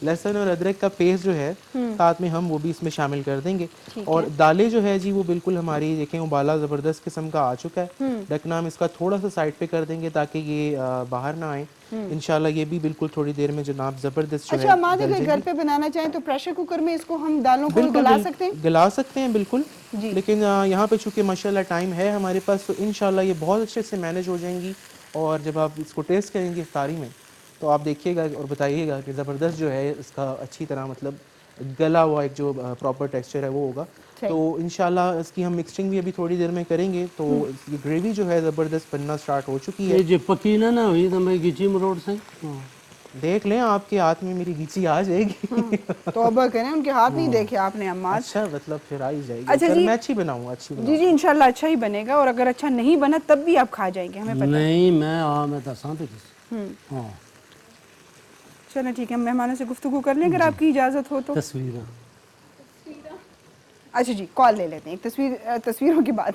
लहसुन और अदरक का पेस्ट जो है साथ में हम वो भी इसमें शामिल कर देंगे। और दालें जो है जी वो बिल्कुल हमारी देखें उबाला ज़बरदस्त किस्म का आ चुका है। ढकना हम इसका थोड़ा सा साइड पे कर देंगे ताकि ये बाहर ना आए। इंशाल्लाह ये भी बिल्कुल थोड़ी देर में जनाब ज़बरदस्त जो अच्छा है अम्माद, अगर घर पे बनाना चाहें तो प्रेशर कुकर में इसको हम दालों को गला सकते हैं? गला सकते हैं बिल्कुल। लेकिन यहाँ पे चूँकि माशाल्लाह टाइम है हमारे पास तो इंशाल्लाह ये बहुत अच्छे से मैनेज हो जाएंगी। और जब आप इसको टेस्ट करेंगे इफ्तारी में तो आप देखिएगा और बताइएगा कि ज़बरदस्त जो है इसका अच्छी तरह मतलब गला हुआ एक जो प्रॉपर टेक्सचर है वो होगा। तो इंशाल्लाह इसकी हम मिक्सिंग भी अभी थोड़ी देर में करेंगे। तो ये ग्रेवी जो है ज़बरदस्त बनना स्टार्ट हो चुकी है। ये जो पकी ना हुई तो मैं गिची मरोड़ से। देख लें आपके हाथ में मेरी गिची आ जाएगी। तौबा करें, उनके हाथ नहीं देखे आपने अम्माद। अच्छा मतलब फिर आ ही जाएगी। अच्छा पर जी। मैं अच्छी बनाऊंगा अच्छी जी जी इंशाल्लाह अच्छा ही बनेगा, और अगर अच्छा नहीं बना तब भी आप खा जाएंगे, हमें पता है। नहीं मैं दसा तो किसी। हाँ चलो ठीक है, हम मेहमानों से गुफ्तगू कर लें अगर आपकी इजाज़त हो तो। तस्वीर अच्छा जी, कॉल ले लेते हैं। एक तस्वीरों की बात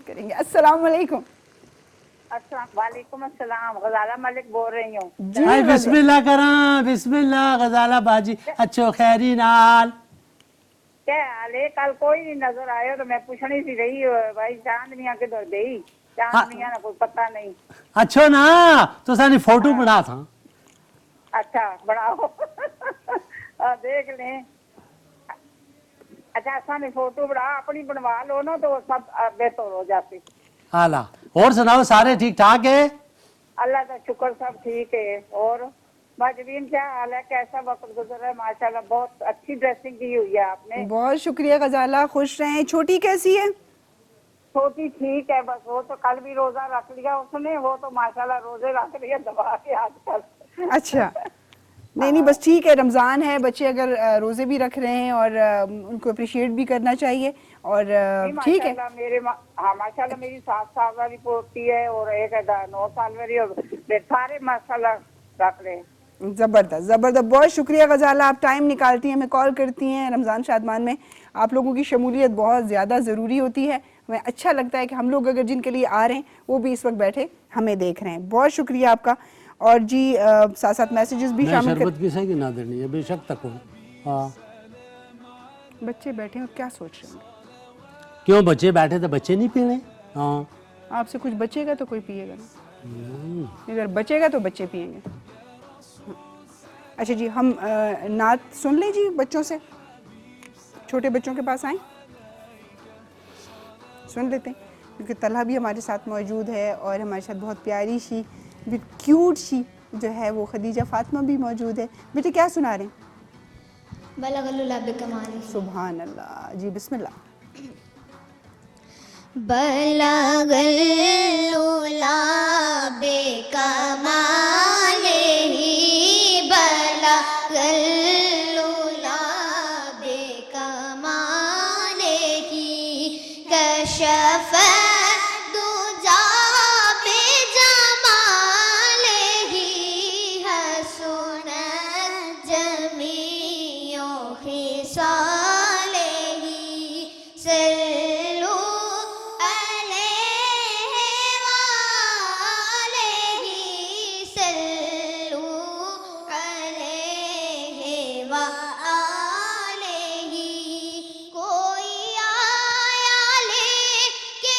करेंगे। अस्सलाम वालेकुम। वालेकुम अस्सलाम। गजाला मलिक बोल रही हूँ। जी हाय बिस्मिल्लाह करा बिस्मिल्लाह गजाला बाजी अच्छो खैरी नाल। क्या हाल है? कल कोई नहीं नजर आया तो मैं पूछनी सी रही भाई चांदनिया किधर गई? चांदनिया ना कोई पता नहीं। अच्छो ना तो सानी फोटो बना था। अच्छा बनाओ देख लें। अच्छा सानी फोटो बना अपनी बनवा लो ना तो सब बेहतर हो जाती। आला और सुनाओ सारे ठीक ठाक है? अल्लाह का शुक्र सब ठीक है। और मजबीन क्या हाल है? कैसा वक्त गुजर रहा है? माशाल्लाह बहुत अच्छी ड्रेसिंग की हुई है आपने। बहुत शुक्रिया गजाला, खुश रहें। छोटी कैसी है? छोटी ठीक है, बस वो तो कल भी रोजा रख लिया उसने, वो तो माशाल्लाह रोजे रख लिया दबा के आजकल। अच्छा, नहीं बस ठीक है, रमज़ान है, बच्चे अगर रोज़े भी रख रहे हैं और उनको अप्रिशिएट भी करना चाहिए और ठीक है। हाँ माशाल्लाह मेरी 7 साल वाली पोती है और एक 9 साल वाली और सारे माशाल्लाह रख रहे हैं। ज़बरदस्त ज़बरदस्त, बहुत शुक्रिया गजाला, आप टाइम निकालती हैं, हमें कॉल करती हैं। रमज़ान शादमान में आप लोगों की शमूलियत बहुत ज़्यादा ज़रूरी होती है। हमें अच्छा लगता है कि हम लोग अगर जिनके लिए आ रहे हैं वो भी इस वक्त बैठे हमें देख रहे हैं। बहुत शुक्रिया आपका। और जी साथ साथ मैसेजेस भी शामिल कर। शरबत किसे की ना देनी है बेशक तक हो। हाँ बच्चे बैठे हैं और क्या सोच रहे हैं? क्यों बच्चे बैठे तो बच्चे नहीं पीने। हाँ आपसे कुछ बचेगा तो कोई पिएगा ना, अगर बचेगा तो बच्चे पिएंगे। अच्छा जी, हम नात सुन लें जी बच्चों से, छोटे बच्चों के पास आएँ, सुन लेते हैं क्योंकि तलहा भी हमारे साथ मौजूद है और हमारे साथ बहुत प्यारी सी क्यूट सी जो है वो खदीजा फातिमा भी मौजूद है। बेटे क्या सुना रहे हैं? बलगलुल्लाह बिकमाली। सुभान अल्लाह जी, बिस्मिल्लाह। बलगलुल्लाह बिकमाली, बलगलुल्लाह बिकमाली, कशफ दुजा बिजमालिही, हसन जमीओ खिसालिही, सल्लू अलैहि वालैहि, सल्लू अलैहि वालैहि। कोई आया लेके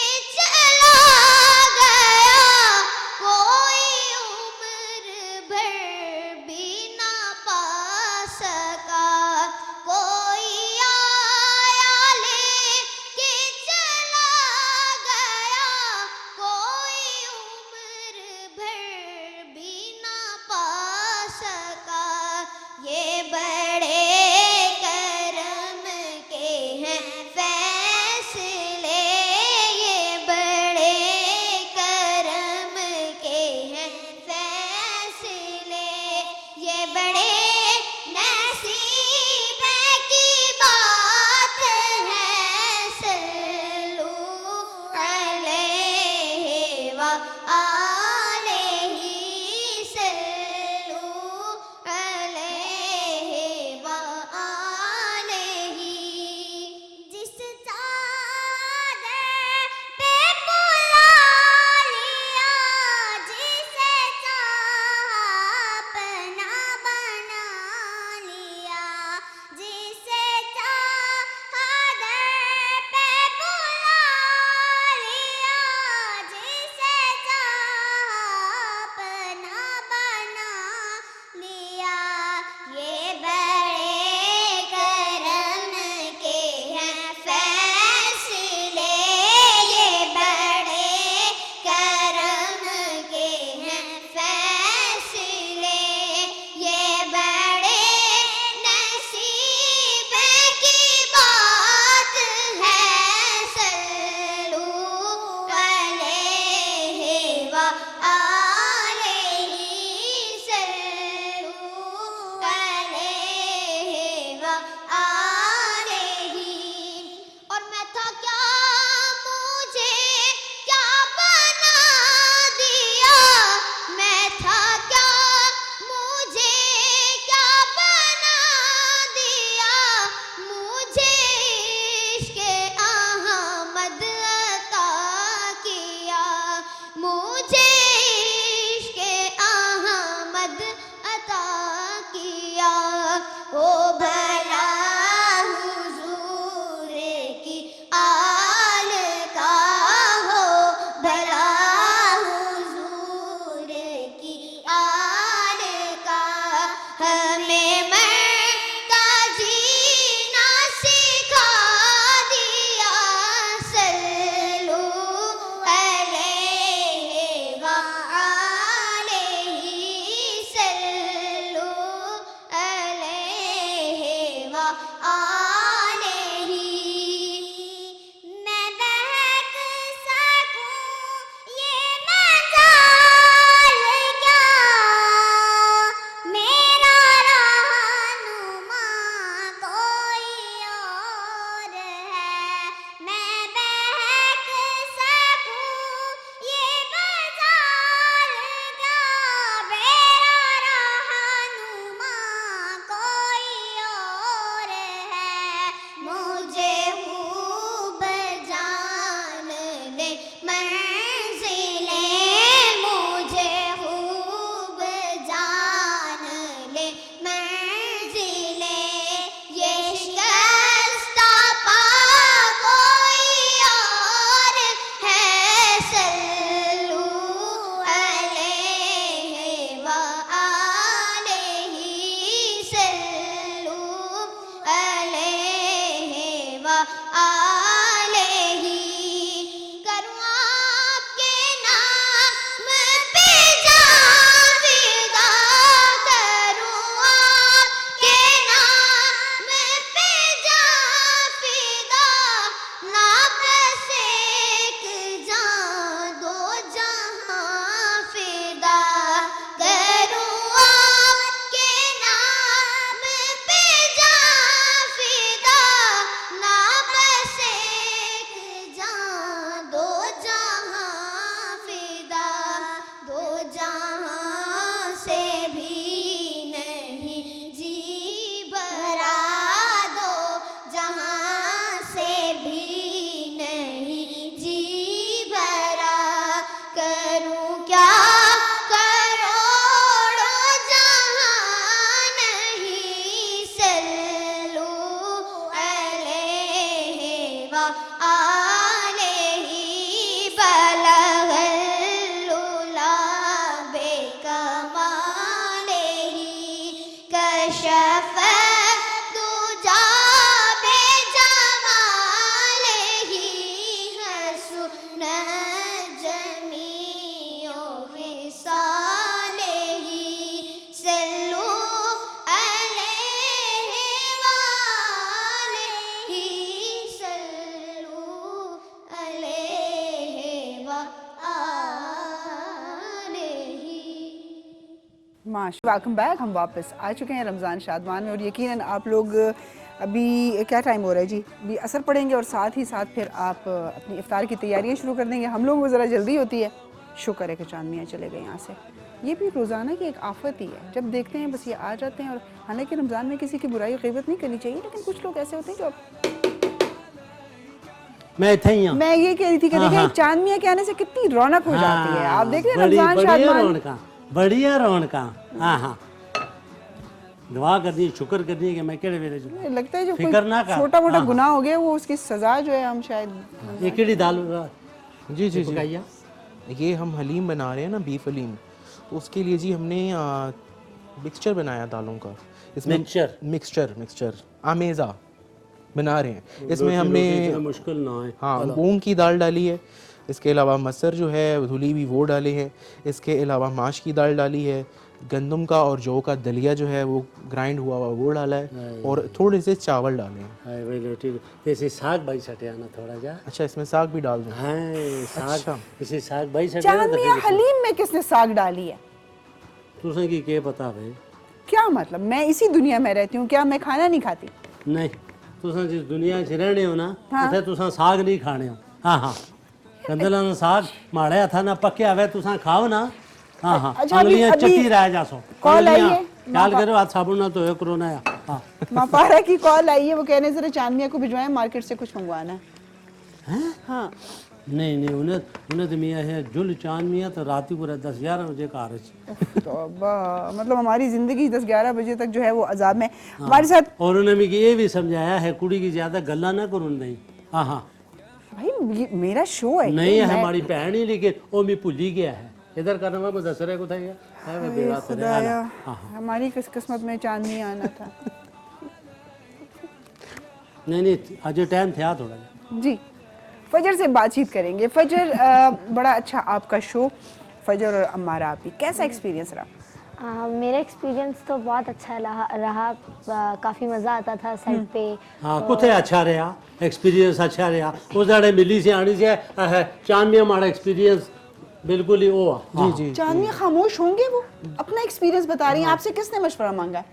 माशा वेलकम बैक। हम वापस आ चुके हैं रमज़ान शादमान में और यकीनन आप लोग अभी क्या टाइम हो रहा है जी, अभी असर पढ़ेंगे और साथ ही साथ फिर आप अपनी इफ्तार की तैयारियां शुरू कर देंगे। हम लोगों को ज़रा जल्दी होती है, शुक्र है कि चांद मियाँ चले गए यहाँ से। ये भी रोज़ाना की एक आफत ही है, जब देखते हैं बस ये आ जाते हैं। और हालांकि रमज़ान में किसी की बुराई ग़ीबत नहीं करनी चाहिए, लेकिन कुछ लोग ऐसे होते हैं जो मैं इथे ही हूं। मैं ये कह रही थी कि देखें चांद मियाँ के आने से कितनी रौनक हो जाती है। आप देख रहे हैं बड़ी- रमज़ान बढ़िया शादमान रौनकां, बढ़िया रौनकां। हाँ हाँ, दुआ करनी है, शुक्र करनी है कि मैं केड़े वेले जो लगता है जो फिक्र ना कोई कर। छोटा मोटा हाँ, गुनाह हो गया वो उसकी सज़ा जो है हम शायद ये केड़ी दाल जी जी जी, पकाइया? ये हम हलीम बना रहे हैं ना, बीफ हलीम। तो उसके लिए जी हमने मिक्सचर बनाया दालों का। इसमें मिक्सचर आमेज़ा बना रहे हैं। इसमें हमने मुश्किल ना है। हाँ मूंग की दाल डाली है, इसके अलावा मसर जो है धुली हुई वो डाले हैं, इसके अलावा माश की दाल डाली है, गंदम का और जौ का दलिया जो है वो ग्राइंड हुआ हुआ वो डाला है, और थोड़े से चावल डाले हैं। हाय भाई रोटी जैसे साग भाई सटिया ना थोड़ा जा। अच्छा, इसमें साग भी डाल दूँ? हाय साग, इसे साग भाई सटिया चांद मियाँ हलीम में किसने साग डाली है? तुसें की के पता भाई? क्या मतलब, मैं इसी दुनिया में रहती हूँ, क्या मैं खाना नहीं खाती? नहीं, तुसें जिस दुनिया च रहने हो ना, हाँ। उथे तुसें साग नहीं खाने हो। हाँ हाँ, कंदला ना साग माड़े हथा ना पके आवे तुसें खाओ ना। हाँ हाँ, अच्छा, अभी- अंगलियां अभी चटी रह जासो। कॉल आई है? ख्याल करो हाथ साबुन ना धोयो करो ना। हाँ मापारा की कॉल आई है, वो कहने जरा चांद मियाँ को भिजवाएं, मार्केट से कुछ मंगवाना है। हैं? हाँ नहीं नहीं, उन्हें तो मियाँ है जुल चांद मियाँ तो रात ही पूरा 10-11 बजे का आ रही। तौबा, मतलब हमारी जिंदगी 10-11 बजे तक जो है वो अजाब में हमारे साथ। और उन्हें भी ये भी समझाया है कुड़ी की ज्यादा गल्ला ना करो नहीं। हाँ हाँ, भाई ये मेरा शो है, नहीं ये है मैं- हमारी बहन ही, लेकिन वो मैं भूल ही गया है। इधर का नाम मैं दस रहे को था ये है मैं बेड़ा तो रहा खुदाया, हाँ। हमारी किस्मत में चांद मियाँ आना था। नहीं नहीं, आज टाइम था थोड़ा जा। जी, फजर से बातचीत करेंगे। फजर बड़ा अच्छा आपका शो, फजर और अम्मारा आपकी कैसा एक्सपीरियंस रहा? मेरा एक्सपीरियंस तो बहुत अच्छा रहा काफ़ी मज़ा आता था सेट पे। हाँ कुथे अच्छा रहा, एक्सपीरियंस अच्छा रहा। उस दाड़े मिली से आनी से चांद में हमारा एक्सपीरियंस बिल्कुल ही वो। जी जी, चांद मियाँ खामोश होंगे, वो अपना एक्सपीरियंस बता रही हैं। आपसे किसने मशवरा मांगा है?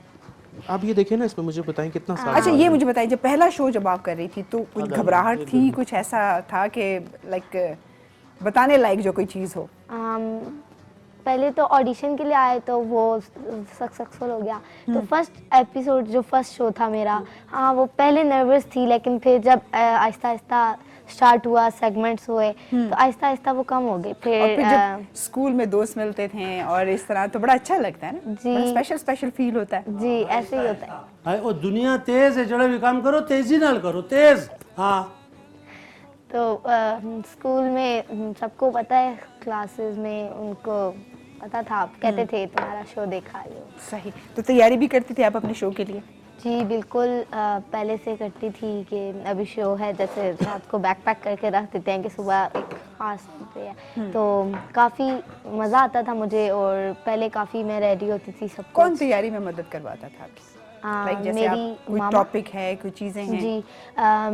आप ये देखें ना, इसमें मुझे बताएं कितना साल। अच्छा ये मुझे बताइए, जब पहला शो जब आप कर रही थी तो कुछ घबराहट थी, कुछ ऐसा था कि लाइक बताने लायक जो कोई चीज़ हो? पहले तो ऑडिशन के लिए आए तो वो सक्सेसफुल हो गया। तो फर्स्ट एपिसोड जो फर्स्ट शो था मेरा, हाँ वो पहले नर्वस थी, लेकिन फिर जब आहिस्ता आहिस्ता स्टार्ट हुआ, सेगमेंट्स हुए, तो आहिस्ता आहिस्ता वो कम हो गए। और फिर फिर जब स्कूल में दोस्त मिलते थे और इस तरह, तो बड़ा अच्छा लगता है ना, जी। बड़ा स्पेशल स्पेशल फील होता है। जी ऐसे ही होता है। हाय वो दुनिया तेज है, जड़ा भी काम करो तेजी नाल करो, तेज। हाँ तो स्कूल में सबको पता है, क्लासेस में उनको पता था, कहते थे तुम्हारा शो देखा लो। सही, तो तैयारी भी करती थी आप अपने शो के लिए? जी बिल्कुल, पहले से करती थी कि अभी शो है, जैसे रात को बैक पैक करके रख देते हैं कि सुबह एक खास पे है, तो काफ़ी मज़ा आता था मुझे। और पहले काफ़ी मैं रेडी होती थी सब कौन कुछ। तैयारी में मदद करवाता था आपकी? लाइक जैसे मेरी आप कोई मामा। टॉपिक है, कोई चीज़ें हैं? जी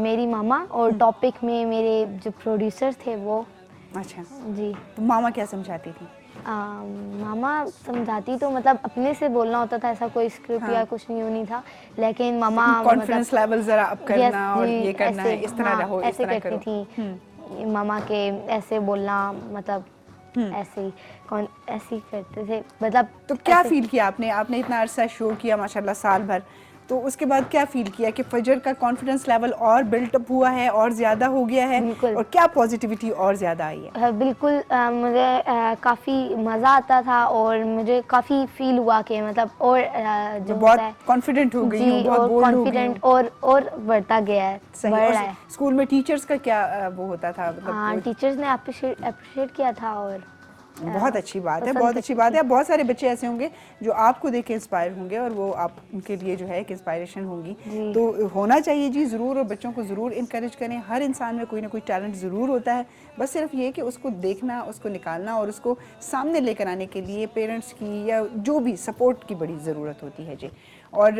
मेरी मामा, और टॉपिक में मेरे जो प्रोड्यूसर थे वो। अच्छा, जी तो मामा क्या समझाती थी? मामा समझाती तो मतलब अपने से बोलना होता था, ऐसा कोई स्क्रिप्ट या कुछ नहीं था, लेकिन मामा कॉन्फिडेंस लेवल जरा अप करना और जी, ये करना है, ऐसे- इस तरह हाँ, रहो, इस ऐसे तरह करती करो। थी मामा के, ऐसे बोलना, मतलब ऐसे ही कौन ऐसे ही करते थे, मतलब। तो क्या ऐसे- फील किया आपने? आपने इतना अरसा शो किया माशाल्लाह, साल भर, तो उसके बाद क्या फील किया कि फजर का कॉन्फिडेंस लेवल और बिल्टअप हुआ है और ज़्यादा हो गया है? बिल्कुल। और क्या पॉजिटिविटी और ज़्यादा आई है? बिल्कुल, मुझे काफ़ी मज़ा आता था और मुझे काफ़ी फील हुआ कि मतलब और जो बहुत होता है कॉन्फिडेंट हो गई हूँ, जी, बहुत और बोल्ड हो गई हूँ। कॉन्फिडेंट और बढ़ता गया है, सही। बढ़ और रहा है। स्कूल में टीचर्स का क्या वो होता था, मतलब हाँ, टीचर्स ने अप्रिशिएट किया था और बहुत अच्छी बात है, पसंद बहुत करती अच्छी बात है। बहुत सारे बच्चे ऐसे होंगे जो आपको देख के इंस्पायर होंगे और वो आप उनके लिए जो है एक इंस्पायरेशन होंगी। तो होना चाहिए जी ज़रूर, और बच्चों को ज़रूर इनकरेज करें। हर इंसान में कोई ना कोई टैलेंट ज़रूर होता है, बस सिर्फ ये कि उसको देखना, उसको निकालना और उसको सामने लेकर आने के लिए पेरेंट्स की या जो भी सपोर्ट की बड़ी ज़रूरत होती है जी। और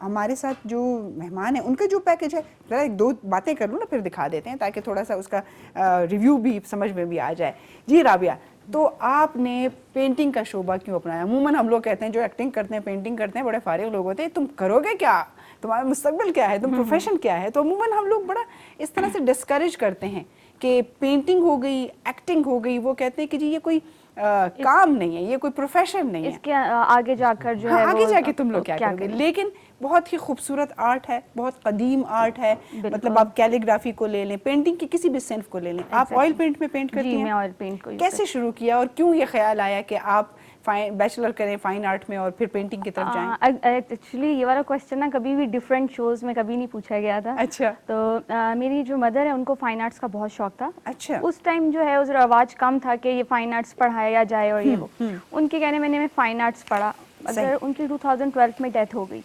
हमारे साथ जो मेहमान हैं उनका जो पैकेज है, ज़रा एक दो बातें कर लूँ ना फिर दिखा देते हैं ताकि थोड़ा सा उसका रिव्यू भी समझ में भी आ जाए। जी राबिया, तो आपने पेंटिंग का शोबा क्यों अपनाया? अमूमन हम लोग कहते हैं जो एक्टिंग करते हैं, पेंटिंग करते हैं, बड़े फारिग लोग होते हैं, तुम करोगे क्या, तुम्हारा मुस्तकबिल क्या है, तुम प्रोफेशन क्या है? तो अमूमन हम लोग बड़ा इस तरह से डिस्करेज करते हैं कि पेंटिंग हो गई, एक्टिंग हो गई, वो कहते हैं कि जी ये कोई काम नहीं है, ये कोई प्रोफेशन नहीं है, इसके आगे जाकर जो हाँ, है आगे वो जाके तुम लोग क्या करोगे? करें? लेकिन बहुत ही खूबसूरत आर्ट है, बहुत कदीम आर्ट है। मतलब आप कैलीग्राफी को ले लें, पेंटिंग की किसी भी सिंफ को ले लें, आप ऑयल पेंट में पेंट करती जी, हैं? मैं ऑयल पेंट को use कैसे शुरू किया और क्यों ये ख्याल आया कि आप बैचलर करें फाइन आर्ट में और फिर पेंटिंग की तरफ जाएं? एक्चुअली ये वाला क्वेश्चन ना कभी भी डिफरेंट शोज में कभी नहीं पूछा गया था। अच्छा। तो मेरी जो मदर है उनको फाइन आर्ट्स का बहुत शौक था। अच्छा। उस टाइम जो है उस रवाज कम था कि ये फाइन आर्ट्स पढ़ाया जाए और ये वो उनके कहने मैंने में फाइन आर्ट्स पढ़ा, मगर उनकी 2012 में डेथ हो गई।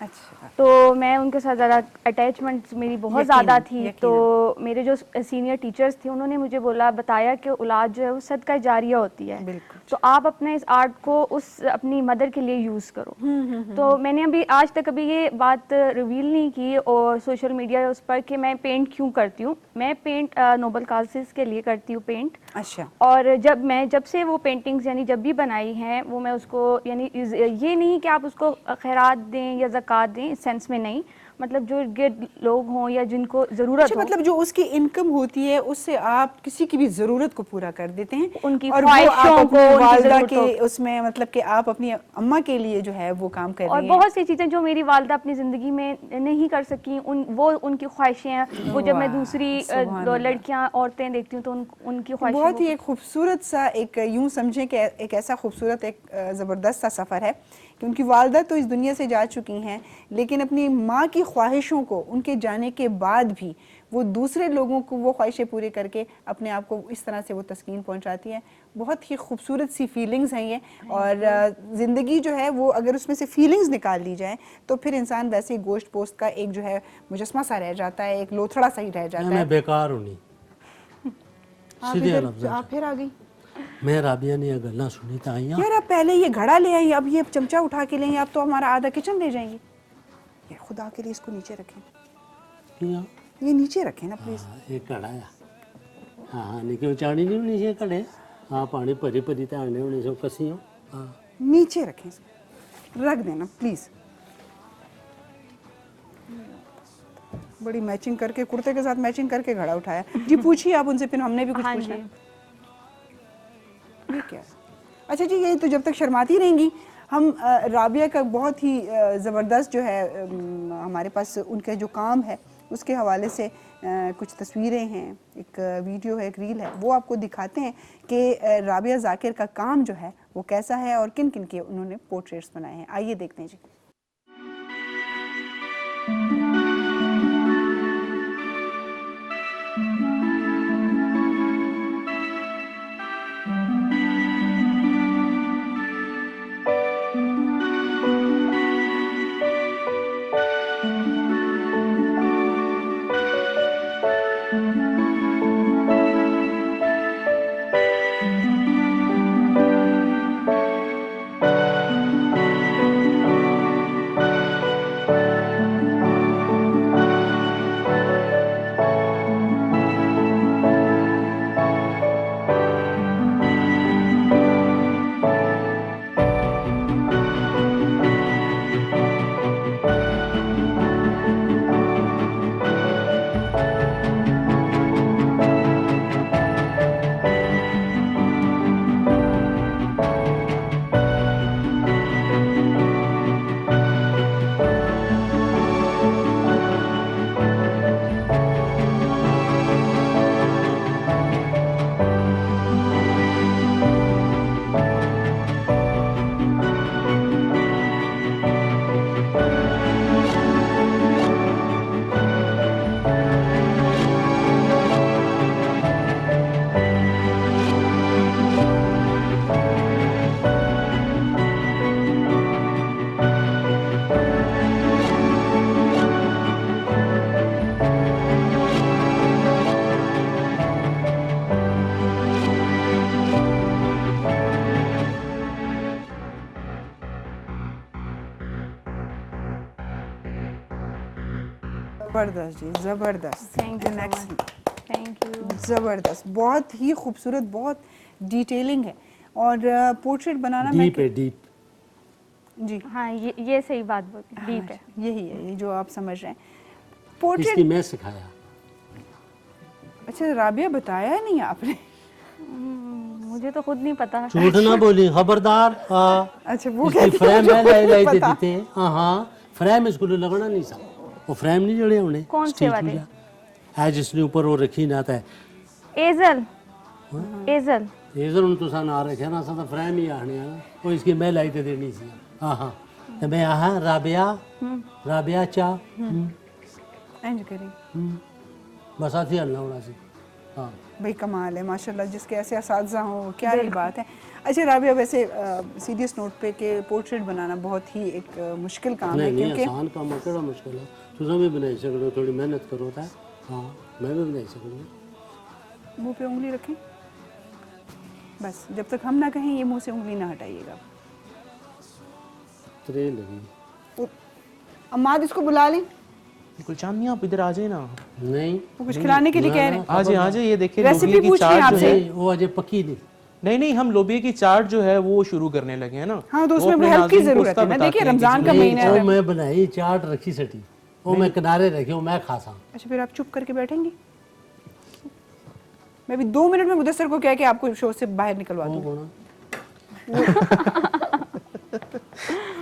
अच्छा। तो मैं उनके साथ ज़्यादा अटैचमेंट मेरी बहुत ज़्यादा थी। यकीनन। तो मेरे जो सीनियर टीचर्स थे उन्होंने मुझे बताया कि औलाद जो है वो सदका जारिया होती है, बिल्कुल। तो आप अपने इस आर्ट को उस अपनी मदर के लिए यूज़ करो। तो मैंने अभी आज तक कभी ये बात रिवील नहीं की और सोशल मीडिया उस पर कि मैं पेंट क्यों करती हूँ। मैं पेंट नोबल काजेज़ के लिए करती हूँ पेंट। अच्छा। और जब से वो पेंटिंग्स यानी जब भी बनाई हैं वो मैं उसको यानी ये नहीं कि आप उसको खैरात दें या ज़कात दें, इस सेंस में नहीं, मतलब जो इर्द गिर्द लोग हों या जिनको ज़रूरत अच्छा, हो, मतलब जो उसकी इनकम होती है उससे आप किसी की भी ज़रूरत को पूरा कर देते हैं, उनकी और वो आप ख्वाहिशों अपनी को, उनकी वालदा ज़रूरतों के उसमें मतलब कि आप अपनी अम्मा के लिए जो है वो काम कर और रही हैं। बहुत सी चीज़ें जो मेरी वालदा अपनी ज़िंदगी में नहीं कर सकी, वो उनकी ख्वाहिशें हैं। वो जब मैं वाह, दूसरी सुभान अल्लाह। लड़कियां औरतें देखती हूँ तो उनकी ख्वाहिशें बहुत ही एक खूबसूरत सा, एक यूं समझें कि एक ऐसा खूबसूरत, एक ज़बरदस्त सा सफ़र है कि उनकी वालदा तो इस दुनिया से जा चुकी हैं, लेकिन अपनी माँ की ख्वाहिशों को उनके जाने के बाद भी वो दूसरे लोगों को वो ख्वाहिशें पूरी करके अपने आप को इस तरह से वो तस्कीन पहुंचाती हैं। बहुत ही खूबसूरत सी फीलिंग्स हैं ये, और ज़िंदगी जो है वो अगर उसमें से फीलिंग्स निकाल ली जाए तो फिर इंसान वैसे ही गोश्त पोस्ट का एक जो है मुजस्मा सा रह जाता है, एक लोथड़ा सा ही रह जाता है। मैं बेकार हूँ नहीं आप सीधे इधर- लफ्ज़ आप फिर आ गई मैं राबिया ने गल्ला सुनी था आइया यार। आप पहले ये घड़ा ले आई, अब ये चमचा उठा के लेंगे, अब तो हमारा आधा किचन ले जाएंगे। ये खुदा के लिए इसको नीचे रखें, किया ये नीचे रखें ना प्लीज। एक कड़ा है हाँ हाँ निके चाणी नहीं नीचे कड़े हाँ पानी भरी भरी तो आने होने सो कसी हो हाँ नीचे रखें इसको, रख देना प्लीज। बड़ी मैचिंग करके, कुर्ते के साथ मैचिंग करके घड़ा उठाया। जी पूछिए आप उनसे, फिर हमने भी कुछ हाँ पूछना जी। है। ये क्या है? अच्छा जी, यही तो जब तक शर्माती रहेंगी हम राबिया का बहुत ही ज़बरदस्त जो है हमारे पास उनका जो काम है उसके हवाले से कुछ तस्वीरें हैं, एक वीडियो है, एक रील है, वो आपको दिखाते हैं कि राबिया ज़ाकिर का काम जो है वो कैसा है और किन किन के उन्होंने पोर्ट्रेट्स बनाए हैं। आइए देखते हैं जी। ज़बरदस्त जी, ज़बरदस्त। Thank you next thank you. ज़बरदस्त, बहुत ही खूबसूरत, बहुत डिटेलिंग है। और पोर्ट्रेट बनाना डीप है, डीप। जी हाँ, ये सही बात बोली, डीप है। यही है, ये जो आप समझ रहे हैं पोर्ट्रेट। इसकी मैं सिखाया। अच्छा, राबिया बताया नहीं आपने? मुझे तो खुद नहीं पता। झूठ ना बोली, खबरदार। हाँ, अच्छा, वो इसकी कहती है फ्रेम मुझे है, लाई लाई पता। देती थे। हाँ हाँ, फ्रेम इसको लगना नहीं सा, वो फ्रेम नहीं जड़े होने। कौन से स्टील वाले? पूजा है जिसने ऊपर वो रखी ना था। एजल, एजल। इधर उन तुसा ना रखे ना सा फ्रेम ही आने आ, वो इसकी मैं लाई ते देनी सी। हाँ हाँ, तो मैं हाँ राबिया, राबिया चा इंज करी। बस आती हल्ला होना सी। हाँ भाई कमाल है माशाल्लाह, जिसके ऐसे असातिज़ा हों, क्या ही बात है। अच्छा राबिया, वैसे सीरियस नोट पे कि पोर्ट्रेट बनाना बहुत ही एक मुश्किल काम है, नहीं नहीं, क्योंकि आसान काम है, केड़ा मुश्किल है। तुसा भी बनाई सकते हो, थोड़ी मेहनत करो था। हाँ, मैं भी बनाई सकता हूँ। मुंह पे उंगली रखें, बस जब तक हम ना कहें ये मुंह से उंगली ना हटाइएगा। त्रे लगी। अम्माद इसको बुला लें, बिल्कुल चांदनी, आप इधर आ जाए ना। नहीं, वो कुछ खिलाने के लिए कह रहे हैं। आ जाए, ये देखिए रेसिपी लोबिया की पूछ रहे हैं चाट जो आपसे। है। नहीं, वो अजय पक्की नहीं। नहीं, हम लोबिया की चाट जो है वो शुरू करने लगे हैं ना। हाँ, तो वो उसमें अपने हेल्प की नाज़रीन को ज़रूरत उसका है ना। बताते देखिए हैं कि रमज़ान का जी, महीना है। वो मैं बनाई चाट रखी सटी, वो मैं किनारे रखी, वो मैं खाता। अच्छा, फिर आप चुप करके बैठेंगे? मैं भी 2 मिनट में मुदस्सर को कह के आपको शो से बाहर निकलवा वो दूँ। कौन?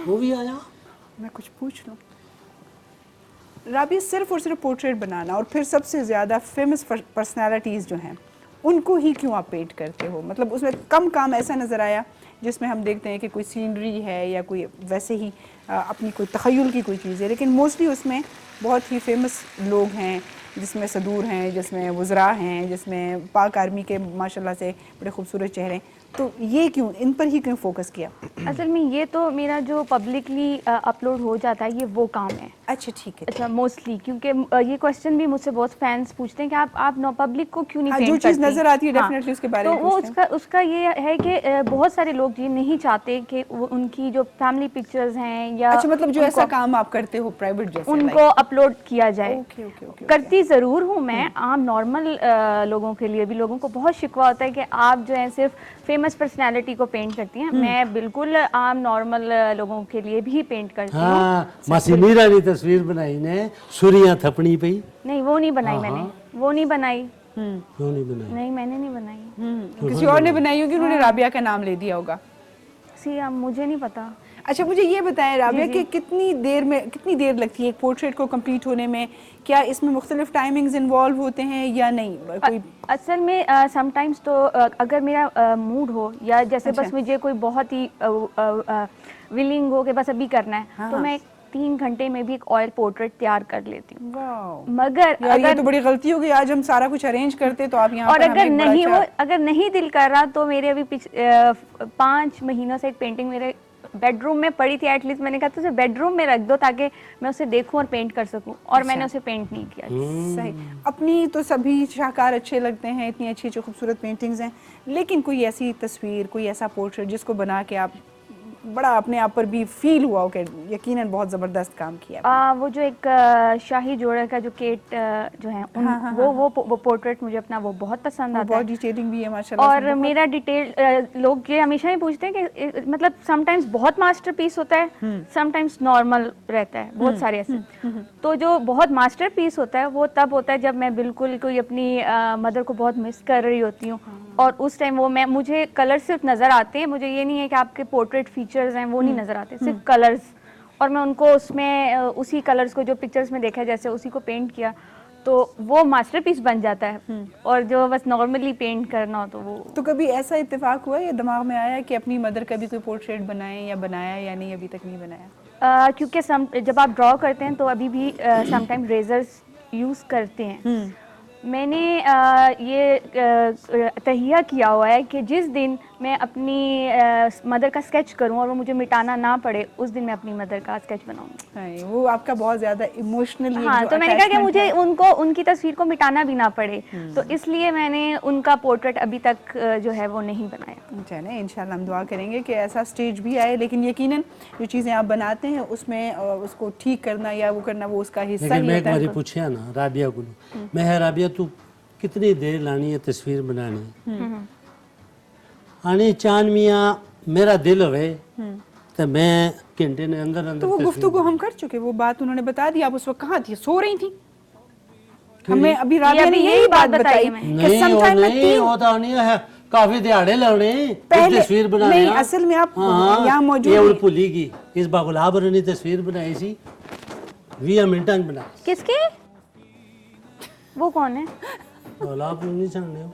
वो भी आया। मैं कुछ पूछ लूँ? राबिया, सिर्फ और सिर्फ पोर्ट्रेट बनाना और फिर सबसे ज़्यादा फेमस पर्सनालिटीज़ जो हैं उनको ही क्यों आप पेंट करते हो? मतलब उसमें कम काम ऐसा नज़र आया जिसमें हम देखते हैं कि कोई सीनरी है या कोई वैसे ही अपनी कोई तख़य्युल की कोई चीज़ है, लेकिन मोस्टली उसमें बहुत ही फेमस लोग हैं, जिसमें सदूर हैं, जिसमें वज़रा हैं, जिसमें पाक आर्मी के माशाल्लाह से बड़े खूबसूरत चेहरे हैं। तो ये क्यों, इन पर ही क्यों फोकस किया? असल में ये तो मेरा जो पब्लिकली अपलोड हो जाता है, ये वो काम है। अच्छा, ठीक है। अच्छा, मोस्टली क्योंकि ये क्वेश्चन भी मुझसे बहुत फैंस पूछते हैं कि आप नो पब्लिक को क्यों नहीं हाँ, पेंट जो करती? चीज़ नज़र आती है डेफिनेटली उसके बारे तो में वो पूछते हैं। उसका ये है कि बहुत सारे लोग ये नहीं चाहते कि उनकी जो फैमिली पिक्चर्स हैं या अच्छा, मतलब जो ऐसा काम आप करते हो प्राइवेट जैसे, उनको अपलोड किया जाए। Okay okay okay. करती ज़रूर हूँ मैं, आम नॉर्मल लोगों के लिए भी। लोगों को बहुत शिकवा होता है कि आप जो है सिर्फ फेमस पर्सनालिटी को पेंट करती हैं। मैं बिल्कुल आम नॉर्मल लोगों के लिए भी पेंट करती हूँ। हाँ, मासी मीरा की तस्वीर बनाई ने, सुरियां थपनी पई। नहीं, वो नहीं बनाई मैंने, वो नहीं बनाई। क्यों नहीं बनाई? नहीं, मैंने नहीं बनाई। किसी और ने बनाई होगी, उन्होंने राबिया का नाम ले दिया होगा। सी, अब मुझे नहीं पता। अच्छा, मुझे ये बताएं राबिया कि कितनी देर लगती है एक पोर्ट्रेट को कंप्लीट होने में? क्या इसमें मुख्तलिफ टाइमिंग्स इन्वॉल्व होते हैं या नहीं? कोई असल में समटाइम्स तो अगर मेरा मूड हो या जैसे बस मुझे कोई बहुत ही विलिंग हो कि बस अभी करना है, तो मैं 3 घंटे में भी एक ऑयल पोर्ट्रेट तैयार कर लेती हूँ। वाह, मगर यार ये तो बड़ी गलती होगी। आज हम सारा कुछ अरेंज करते तो आप यहाँ और पर हमें अगर एक बड़ा नहीं अच्छा- हो, अगर नहीं दिल कर रहा, तो मेरे अभी 5 महीनों से एक पेंटिंग मेरे बेडरूम में पड़ी थी। एटलीस्ट मैंने कहा उसे बेडरूम में रख दो ताकि मैं उसे देखूं और पेंट कर सकूं, और मैंने उसे पेंट नहीं किया। सही। अपनी तो सभी शाहकार अच्छे लगते हैं, इतनी अच्छी अच्छी खूबसूरत पेंटिंग्स हैं, लेकिन कोई ऐसी तस्वीर, कोई ऐसा पोर्ट्रेट जिसको बना के आप बड़ा अपने आप पर भी फील हुआ हो कि यकीनन बहुत ज़बरदस्त काम किया? वो जो एक शाही जोड़ा का जो केट जो है वो पोर्ट्रेट मुझे अपना वो बहुत पसंद आता बहुत है। डिटेलिंग भी है माशाल्लाह और मेरा डिटेल लोग ये हमेशा ही पूछते हैं कि मतलब समटाइम्स बहुत मास्टरपीस होता है, समटाइम्स नॉर्मल रहता है, बहुत सारे ऐसे। तो जो बहुत मास्टरपीस होता है वो तब होता है जब मैं बिल्कुल कोई अपनी मदर को बहुत मिस कर रही होती हूँ, और उस टाइम वो मुझे कलर सिर्फ नज़र आते हैं। मुझे ये नहीं है कि आपके पोर्ट्रेट फीचर्स हैं वो नहीं नज़र आते, सिर्फ कलर्स, और मैं उनको उसमें उसी कलर्स को जो पिक्चर्स में देखा जैसे उसी को पेंट किया, तो वो मास्टरपीस बन जाता है। और जो बस नॉर्मली पेंट करना हो तो वो। तो कभी ऐसा इत्तेफाक हुआ या दिमाग में आया कि अपनी मदर का भी कोई पोर्ट्रेट बनाएं या बनाया या नहीं? अभी तक नहीं बनाया? क्योंकि जब आप ड्रॉ करते हैं तो अभी भी समटाइम रेजर्स यूज़ करते हैं। मैंने ये तहिया किया हुआ है कि जिस दिन मैं अपनी मदर का स्केच करूं और वो मुझे मिटाना ना पड़े, उस दिन मैं अपनी मदर का स्केच बनाऊंगी। हाँ, वो आपका बहुत ज़्यादा इमोशनली हाँ, तो मैंने कहा कि मुझे उनको उनकी तस्वीर को मिटाना भी ना पड़े, तो इसलिए मैंने उनका पोर्ट्रेट अभी तक जो है वो नहीं बनाया। चलें, इंशाल्लाह हम दुआ करेंगे कि ऐसा स्टेज भी आए, लेकिन यकीनन जो चीज़ें आप बनाते हैं उसमें उसको ठीक करना या वो करना वो उसका हिस्सा लेकिन ही मैं एक होता बारी है। पूछया ना राबिया को, मैं है राबिया तू कितनी देर लानी है तस्वीर बनानी, आनी चांद मियाँ मेरा दिल होवे तो मैं घंटे ने अंदर अंदर तो वो तस्वीर गुफ्तगू हम कर चुके, वो बात उन्होंने बता दी। आप उस वक्त कहाँ थी? सो रही थी? हमें अभी राबिया ने अभी यही बात बताई कि नहीं, वो sometime में नहीं होता नहीं है, काफी दिहाड़े लाने पहले- तस्वीर बनाने। नहीं, असल में आप यहाँ मौजूद ये हैं। भूलीगी इस बार गुलाब ने तस्वीर बनाई सी 20 मिनट बनाई। किसकी? वो कौन है? गुलाब नहीं जानते हो?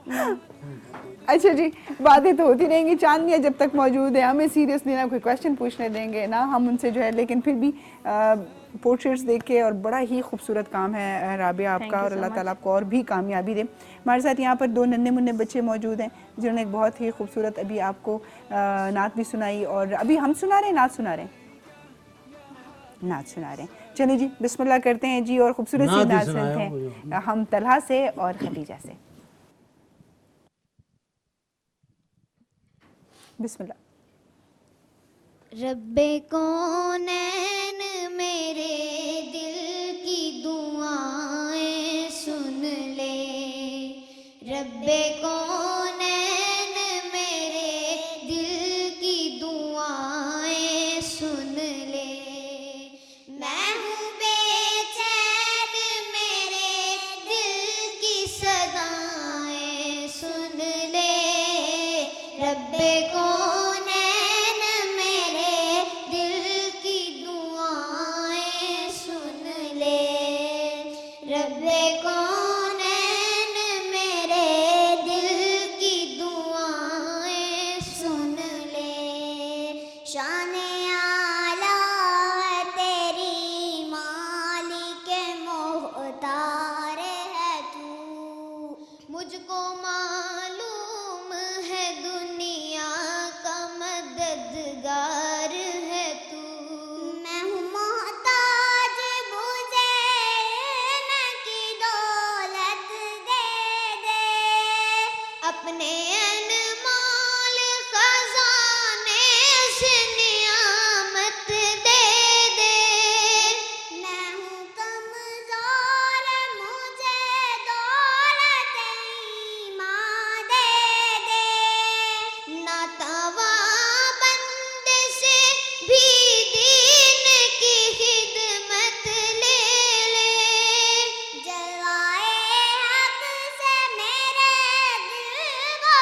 अच्छा जी, बातें तो होती रहेंगी। चांदनिया जब तक मौजूद है हमें सीरियसली ना कोई क्वेश्चन पूछने देंगे ना हम उनसे जो है, लेकिन फिर भी पोर्ट्रेट्स देख के, और बड़ा ही खूबसूरत काम है राबिया आपका, और अल्लाह ताला आपको और भी कामयाबी दे। हमारे साथ यहाँ पर 2 नन्हे मुन्ने बच्चे मौजूद हैं जिन्होंने एक बहुत ही खूबसूरत अभी आपको नात भी सुनाई, और अभी हम सुना रहे हैं, नात सुना रहे हैं, नात सुना रहे हैं। चलिए जी, बिस्मिल्लाह करते हैं जी, और खूबसूरत सी नात ही नात सुनाया सुनते हैं हम तलहा से और खदीजा से। बिस्मिल्लाह। रब्बे कौनैन मेरे दिल की दुआएं सुन ले, रब्बे कौनैन मेरे दिल की दुआएं सुन ले। मैं हूँ बेचैन मेरे दिल की सदाएं सुन ले, रब्बे कौनैन मेरे दिल की दुआएं सुन ले, रब्बे कौनैन मेरे दिल की दुआएं सुन ले। शाने आला है तेरी मालिक मोहतार है तू, मुझको मालूम है दुनिया का मददगार है तू। मैं हूँ मोहताज मुझे न की दौलत दे दे, अपने अनमोल खजाने से नियामत दे दे। मैं हूँ कमज़ोर मुझे दौलत ईमान दे दे, ना तवा बंद से भी दीन की खिदमत ले ले, जलवाए हक से मेरे दिल को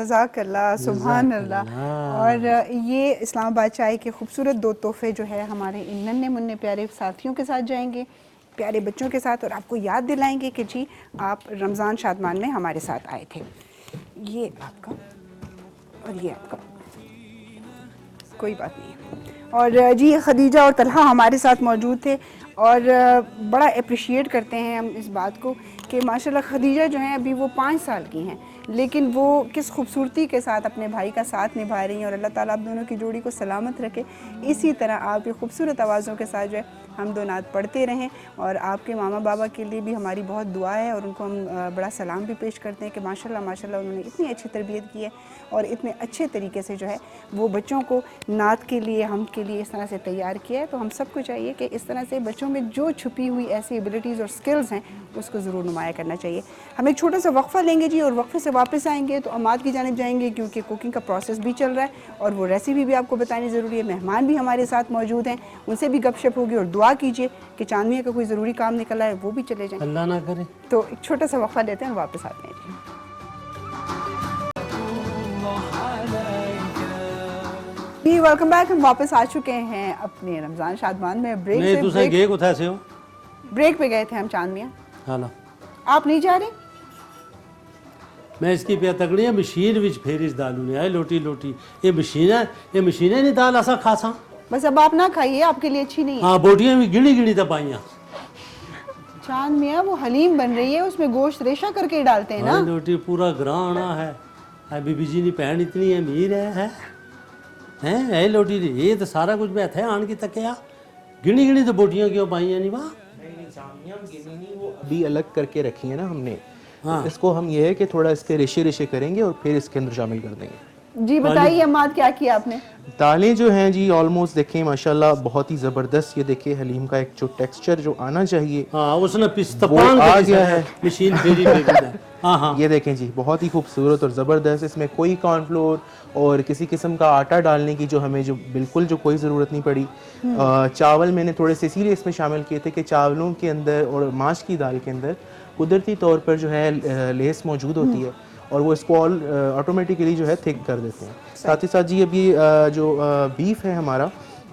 जज़ाकल्लाह, सुभान अल्लाह। और ये इस्लामाबाद चाय के खूबसूरत 2 तोहफे जो है हमारे इन नन्हे मुन्ने प्यारे साथियों के साथ जाएंगे, प्यारे बच्चों के साथ, और आपको याद दिलाएंगे कि जी आप रमज़ान शादमान में हमारे साथ आए थे। ये आपका और ये आपका, कोई बात नहीं। और जी खदीजा और तलहा हमारे साथ मौजूद थे और बड़ा अप्रिशिएट करते हैं हम इस बात को कि माशाल्लाह खदीजा जो हैं अभी वो 5 साल की हैं, लेकिन वो किस खूबसूरती के साथ अपने भाई का साथ निभा रही हैं। और अल्लाह ताला आप दोनों की जोड़ी को सलामत रखे। इसी तरह आप ये खूबसूरत आवाज़ों के साथ जो है हम दो नात पढ़ते रहें। और आपके मामा बाबा के लिए भी हमारी बहुत दुआ है और उनको हम बड़ा सलाम भी पेश करते हैं कि माशाल्लाह माशाल्लाह उन्होंने इतनी अच्छी तरबियत की है और इतने अच्छे तरीके से जो है वो बच्चों को नात के लिए, हम के लिए इस तरह से तैयार किया है। तो हम सबको चाहिए कि इस तरह से बच्चों में जो छुपी हुई ऐसी एबिलिटीज़ और स्किल्स हैं उसको ज़रूर नुमाया करना चाहिए। हम एक छोटा सा वक्फ़ा लेंगे जी और वक्फ़े से वापस आएंगे तो अमाद की जानिब जाएंगे क्योंकि कुकिंग का प्रोसेस भी चल रहा है और वो रेसिपी भी आपको बतानी ज़रूरी है। मेहमान भी हमारे साथ मौजूद हैं, उनसे भी गपशप होगी और दुआ कीजिए कि चांदनी का कोई ज़रूरी काम निकला है वो भी चले जाए, अल्लाह ना करे। तो एक छोटा सा वक्फ़ा लेते हैं और वापस आते हैं जी। Welcome back. हम वापस आ चुके हैं अपने रमज़ान शादमान में। ब्रेक नहीं से तुसा गे कुथा से हो? ब्रेक पे गए थे हम चांद मियां। हाला आप नहीं जा रहे? मैं इसकी पे तगड़ी मशीन विच फेरिस दालू ने आए लोटी लोटी ये मशीन नहीं दाल ऐसा खासा। बस अब आप ना खाइए, आपके लिए अच्छी नहीं है। हाँ बोटियां भी गिनी गिनी दबाइयाँ। चांद मियां वो हलीम बन रही है, उसमें गोश्त रेशा करके डालते हैं ना। लोटी पूरा ग्राना है। बीबी जी की भैन इतनी अमीर है लोटी ये तो सारा कुछ बैठ है आन की तकिया गिनी गिनी तो बोटियां क्यों पाइयां नहीं वाह। वो अभी अलग करके रखी है ना हमने। हाँ। इसको हम ये है कि थोड़ा इसके रेशे रेशे करेंगे और फिर इसके अंदर शामिल कर देंगे। जी बताइए अम्माद क्या किया आपने? दालें जो हैं जी ऑलमोस्ट देखें माशाल्लाह बहुत ही ज़बरदस्त। ये देखिए हलीम का एक जो टेक्सचर जो आना चाहिए हाँ उसने वो आ गया है। मशीन फेरी हाँ हाँ ये देखें जी बहुत ही खूबसूरत और ज़बरदस्त। इसमें कोई कॉर्नफ्लोर और किसी किस्म का आटा डालने की जो हमें जो बिल्कुल जो कोई ज़रूरत नहीं पड़ी। चावल मैंने थोड़े से इसीलिए इसमें शामिल किए थे कि चावलों के अंदर और माश की दाल के अंदर कुदरती तौर पर जो है लेस मौजूद होती है और वो इसको ऑटोमेटिकली जो है थिक कर देते हैं। साथ ही साथ जी अभी जो बीफ है हमारा,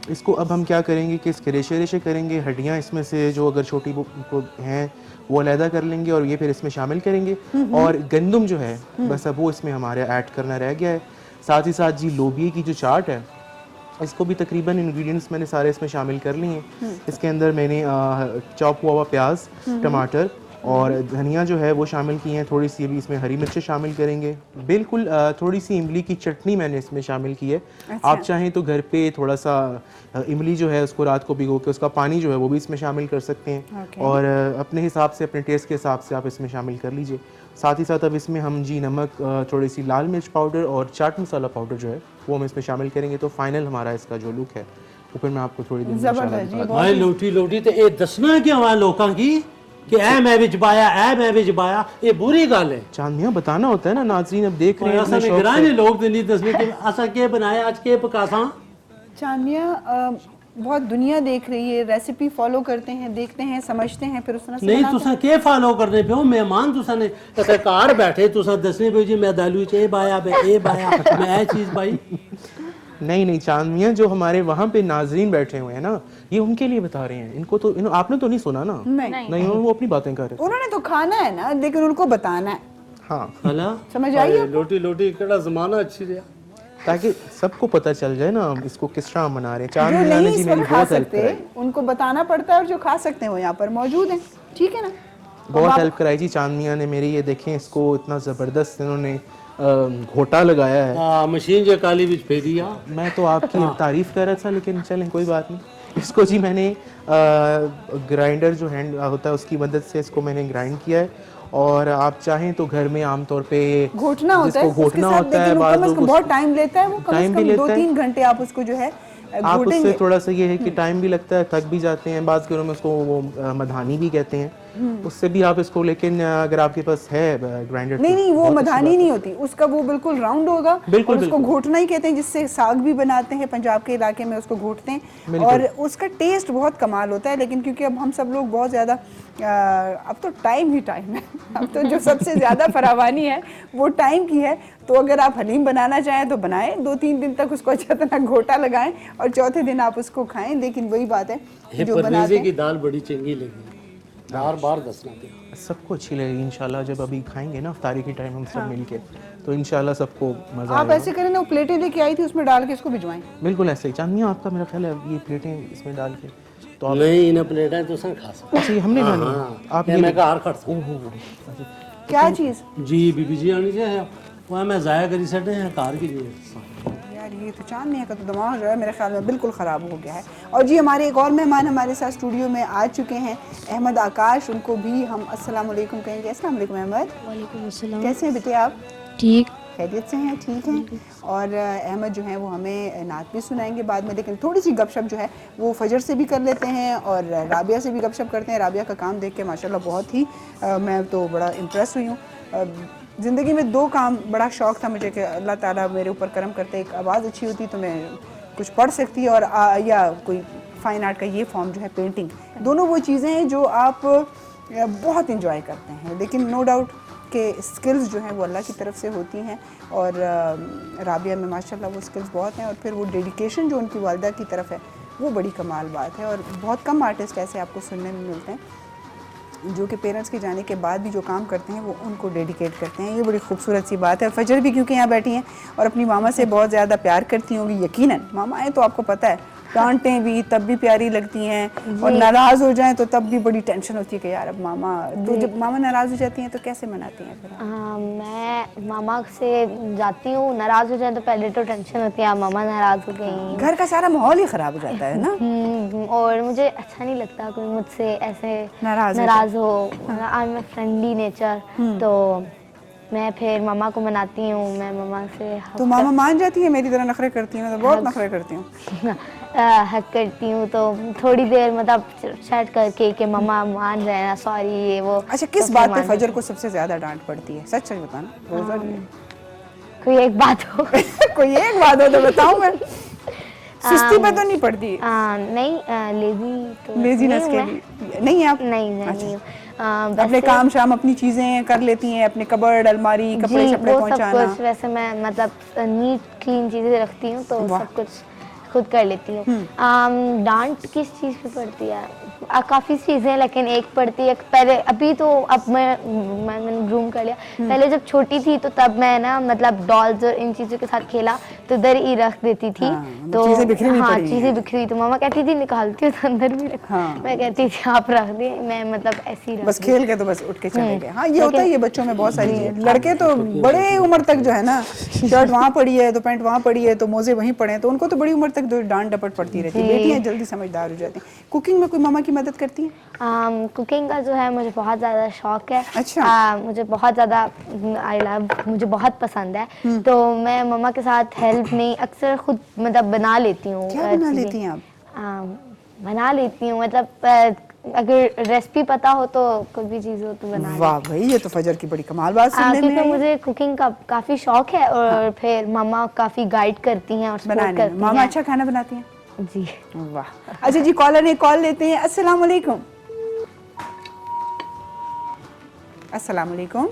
इसको अब हम क्या करेंगे कि इसके रेशे रेशे करेंगे। हड्डियाँ इसमें से जो अगर छोटी को हैं वो अलहदा कर लेंगे और ये फिर इसमें शामिल करेंगे। और गंदम जो है बस अब वो इसमें हमारे ऐड करना रह गया है। साथ ही साथ जी लोबिये की जो चाट है इसको भी तकरीबन इंग्रेडिएंट्स मैंने सारे इसमें शामिल कर लिए हैं। इसके अंदर मैंने चॉप हुआ प्याज, टमाटर और धनिया जो है वो शामिल की हैं। थोड़ी सी अभी इसमें हरी मिर्चें शामिल करेंगे। बिल्कुल थोड़ी सी इमली की चटनी मैंने इसमें शामिल की है। अच्छा। आप चाहें तो घर पे थोड़ा सा इमली जो है उसको रात को भिगो के उसका पानी जो है वो भी इसमें शामिल कर सकते हैं। और अपने हिसाब से अपने टेस्ट के हिसाब से आप इसमें शामिल कर लीजिए। साथ ही साथ अब इसमें हम जी नमक, थोड़ी सी लाल मिर्च पाउडर और चाट मसाला पाउडर जो है वो हम इसमें शामिल करेंगे। तो फाइनल हमारा इसका जो लुक है ऊपर मैं आपको थोड़ी देर भाई लोटी लोटी तो ये दसना क्या हुआ लोगों की कि ऐ मैं विच बाया ये बुरी गल है। चांद मियां बताना होता है ना, नाज़रीन अब देख रहे हैं ऐसा अपने नहीं शौक करा से। नहीं लोग तो नहीं दसने कि असा के बनाया आज के पकासा। चांद मियां बहुत दुनिया देख रही है, रेसिपी फॉलो करते हैं, देखते हैं, समझते हैं, फिर उस तरह से नहीं बनाते तुसा के फॉलो करने पे हो मेहमान तुसा ने कते कार बैठे तुसा दसने पे जी मैं दालू च बाया मैं ए चीज भाई। नहीं चांद मियां जो हमारे वहाँ पे नाजरीन बैठे हुए हैं ना ये उनके लिए बता रहे हैं। इनको तो आपने तो नहीं सुना ना? नहीं वो अपनी बातें कर रहे हैं। उन्होंने तो खाना है ना, लेकिन उनको बताना है। हाँ हला समझ आई आपको? लोटी लोटी केड़ा जमाना अच्छी रहा ताकि सबको पता चल जाए ना इसको किस तरह मना रहे हैं। चांद जो मियां ने नहीं जी इस मेरी वक्त खा बहुत हेल्प सकते कराई, उनको बताना पड़ता है और जो खा सकते हैं वो यहाँ पर मौजूद हैं। ठीक है ना? बहुत हेल्प कराई जी चांद मियां ने मेरी। ये देखें इसको इतना ज़बरदस्त इन्होंने घोटा लगाया है। हां मशीन जो काली विच फेरिया। मैं तो आपकी तारीफ कर रहा था लेकिन चलें कोई बात नहीं। इसको जी मैंने ग्राइंडर जो हैंड होता है उसकी मदद से इसको मैंने ग्राइंड किया है। और आप चाहें तो घर में आमतौर पे घोटना होता है, जिसको घोटना होता है लेकिन बाद कम से कम बहुत टाइम लेता है, वो कम से टाइम भी कम लेता है। 2-3 घंटे आप उसको जो है आप घोटेंगे। उससे थोड़ा सा ये है कि टाइम भी लगता है, थक भी जाते हैं। बाज़ घरों में उसको वो मधानी भी कहते हैं। उससे भी आप इसको, लेकिन अगर आपके पास है ग्राइंडर, नहीं नहीं, वो मधानी नहीं होती, उसका वो बिल्कुल राउंड होगा, बिल्कुल, और उसको बिल्कुल। घोटना ही कहते हैं, जिससे साग भी बनाते हैं, पंजाब के इलाके में उसको घोटते हैं, और उसका टेस्ट बहुत कमाल होता है। लेकिन क्योंकि अब हम सब लोग बहुत ज़्यादा, अब तो टाइम ही टाइम है, अब तो जो सबसे ज़्यादा फरावानी है वो टाइम की है। तो अगर आप हलीम बनाना चाहें तो बनाएं, 2-3 दिन तक उसको अच्छा तरह घोटा लगाएं और चौथे दिन आप उसको खाएं। लेकिन वही बात है ये जो परवेज़े बनाते की दाल बड़ी चंगी लगी, बार बार दसना पे। सबको अच्छी लगेगी इंशाल्लाह। जब अभी खाएंगे ना इफ्तारी के टाइम हम सब मिलके, तो इंशाल्लाह सबको मज़ा आप आएगा। ऐसे करें ना, वो प्लेटें लेके आई थी उसमें डाल के इसको भिजवाएं। बिल्कुल ऐसे ही चांदनिया आपका, मेरा ख्याल है ये प्लेटें इसमें डाल के, तो आप नहीं इन प्लेटें तो खा सकते अच्छा ये हमने खानी है, हाँ, आप ये ये मैं घर खड़ सकता ओहो क्या चीज़ जी बीबी जी आनी चाहिए वह मैं ज़ाया करी सटे हैं कार की लिए। यार, ये तो चांदनिया का तो दिमाग जो है मेरे ख्याल में बिल्कुल ख़राब हो गया है। और जी हमारे एक और मेहमान हमारे साथ स्टूडियो में आ चुके हैं, अहमद आकाश, उनको भी हम अस्सलाम वालेकुम कहेंगे। अस्सलाम वालेकुम अहमद, वालेकुम अस्सलाम। कैसे हैं बेटे आप? ठीक। खैरियत से हैं? ठीक हैं। और अहमद जो है वो हमें नात भी सुनाएंगे बाद में, लेकिन थोड़ी सी गपशप जो है वो फजर से भी कर लेते हैं और राबिया से भी गपशप करते हैं। राबिया का काम देख के माशाल्लाह बहुत ही मैं तो बड़ा इम्प्रेस हुई हूँ। ज़िंदगी में 2 काम बड़ा शौक़ था मुझे कि अल्लाह ताला मेरे ऊपर करम करते, एक आवाज़ अच्छी होती तो मैं कुछ पढ़ सकती, और या कोई फ़ाइन आर्ट का ये फॉर्म जो है पेंटिंग, दोनों वो चीज़ें हैं जो आप बहुत इंजॉय करते हैं। लेकिन नो डाउट के स्किल्स जो हैं वो अल्लाह की तरफ से होती हैं, और राबिया में माशाल्लाह वो स्किल्स बहुत हैं, और फिर वो डेडिकेशन जो उनकी वालिदा की तरफ है वो बड़ी कमाल बात है। और बहुत कम आर्टिस्ट ऐसे आपको सुनने में मिलते हैं जो कि पेरेंट्स के जाने के बाद भी जो काम करते हैं वो उनको डेडिकेट करते हैं। ये बड़ी खूबसूरत सी बात है। फजर भी क्योंकि यहाँ बैठी हैं और अपनी मामा से बहुत ज़्यादा प्यार करती होंगी, यकीनन मामा है तो आपको पता है, डांटें भी तब भी प्यारी लगती हैं, और नाराज़ हो जाएं तो तब भी बड़ी टेंशन होती है कि यार अब मामा, तो जब मामा नाराज़ हो जाती हैं तो कैसे मनाती हैं फिर? मैं मामा से जाती हूँ, नाराज़ हो जाए तो पहले तो टेंशन होती है मामा नाराज़ हो गई। घर का सारा माहौल ही ख़राब हो जाता है ना। और मुझे अच्छा नहीं लगता कोई मुझसे ऐसे नाराज़ हो। आई एम फ्रेंडली नेचर, तो मैं फिर मामा को मनाती हूँ। मैं मामा से तो मामा मान जाती है? मेरी तरह नखरे करती हैं? मैं तो बहुत नखरे करती हूँ। हक करती हूँ तो थोड़ी देर मतलब चैट करके कि मम्मा मान रहे हैं, सॉरी ये वो। अच्छा, किस बात पे फजर को सबसे ज्यादा डांट पड़ती है? सच सच बताना, रोजा नहीं। कोई एक बात हो कोई एक बात हो तो बताऊं मैं। सुस्ती पे तो नहीं पड़ती? नहीं, लेजी तो लेजीनेस नहीं के हूँ भी नहीं है आप? नहीं हूँ। अपने काम शाम अपनी चीजें कर लेती हैं, अपने कबर्ड अलमारी कपड़े शपड़े वो सब पहुंचाना? कुछ वैसे मैं मतलब नीट क्लीन चीजें रखती हूँ तो सब कुछ खुद कर लेती हूँ। डांट किस चीज़ पे पड़ती है? काफ़ी चीज़ें, लेकिन एक पड़ती है पहले, अभी तो अब मैंने ग्रूम कर लिया। पहले जब छोटी थी तो तब मैं ना मतलब डॉल्स और इन चीज़ों के साथ खेला तो इधर ही रख देती थी। तो चीजें बिखरी हुई पड़ी हैं। चीज़ें बिखरी हुई तो मामा कहती थी निकालती हो तो अंदर भी रख। मैं कहती थी आप रख दिए, मैं मतलब ऐसे ही बस खेल के तो बस उठ के चले गए। हाँ, ये होता है, ये बच्चों में बहुत सारी चीजें। लड़के तो बड़े उम्र तक जो है ना, शर्ट वहाँ पड़ी है तो पैंट वहाँ पड़ी है तो मोजे वहीं पड़े हैं, तो उनको तो बड़ी उम्र तक डांट डपट पड़ती रहती है। बेटियां जल्दी समझदार हो जाती हैं। कुकिंग में कोई मामा की मदद करती है? कुकिंग का जो है मुझे बहुत ज़्यादा शौक है। अच्छा। मुझे बहुत ज़्यादा मुझे बहुत पसंद है, तो मैं मम्मा के साथ हेल्प नहीं, अक्सर खुद मतलब बना लेती हूँ। क्या बना लेती हैं आप? बना लेती हूँ, मतलब अगर रेसिपी पता हो तो कोई भी चीज़ हो तो बना। वाह भाई, ये तो फजर की बड़ी कमाल बात सुनने में क्योंकि आई। मुझे कुकिंग का काफ़ी शौक है, और फिर मम्मा काफ़ी गाइड करती हैं और सपोर्ट बनाने करती में हैं। मामा अच्छा खाना बनाती हैं? जी। वाह। अच्छा जी, कॉलर ने कॉल लेते हैं। अस्सलाम वालेकुम। अस्सलाम वालेकुम।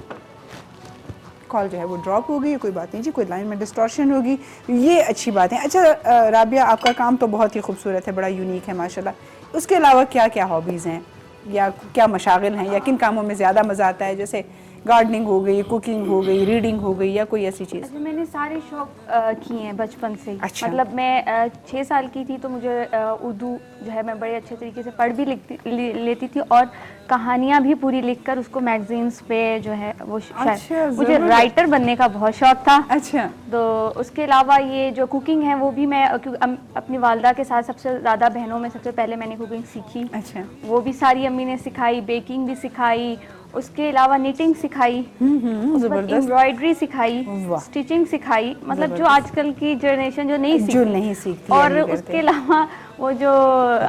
कॉल जो है वो ड्रॉप हो गई, कोई बात नहीं जी, कोई लाइन में डिस्टॉर्शन होगी, ये अच्छी बात है। अच्छा राबिया, आपका काम तो बहुत ही खूबसूरत है, बड़ा यूनिक है माशाल्लाह। उसके अलावा क्या क्या हॉबीज़ हैं या क्या मशागिल हैं, या किन कामों में ज़्यादा मज़ा आता है? जैसे गार्डनिंग हो गई, कुकिंग हो गई, रीडिंग हो गई, या कोई ऐसी चीज़? अच्छा, मैंने सारे शौक किए हैं बचपन से ही। अच्छा। मतलब मैं 6 साल की थी तो मुझे उर्दू जो है मैं बड़े अच्छे तरीके से पढ़ भी लेती थी, और कहानियाँ भी पूरी लिखकर उसको मैगजीन्स पे जो है वो अच्छा, मुझे राइटर बनने का बहुत शौक था। अच्छा। तो उसके अलावा ये जो कुकिंग है वो भी मैं अपनी वालदा के साथ सबसे ज़्यादा बहनों में सबसे पहले मैंने कुकिंग सीखी। अच्छा। वो भी सारी अम्मी ने सिखाई, बेकिंग भी सिखाई, उसके अलावा निटिंग सिखाई, जबरदस्त। एम्ब्रॉयडरी सिखाई, वाह। स्टिचिंग सिखाई, मतलब जो आजकल की जनरेशन जो नहीं जो सीखती। नहीं सीखती और नहीं करते। उसके अलावा वो जो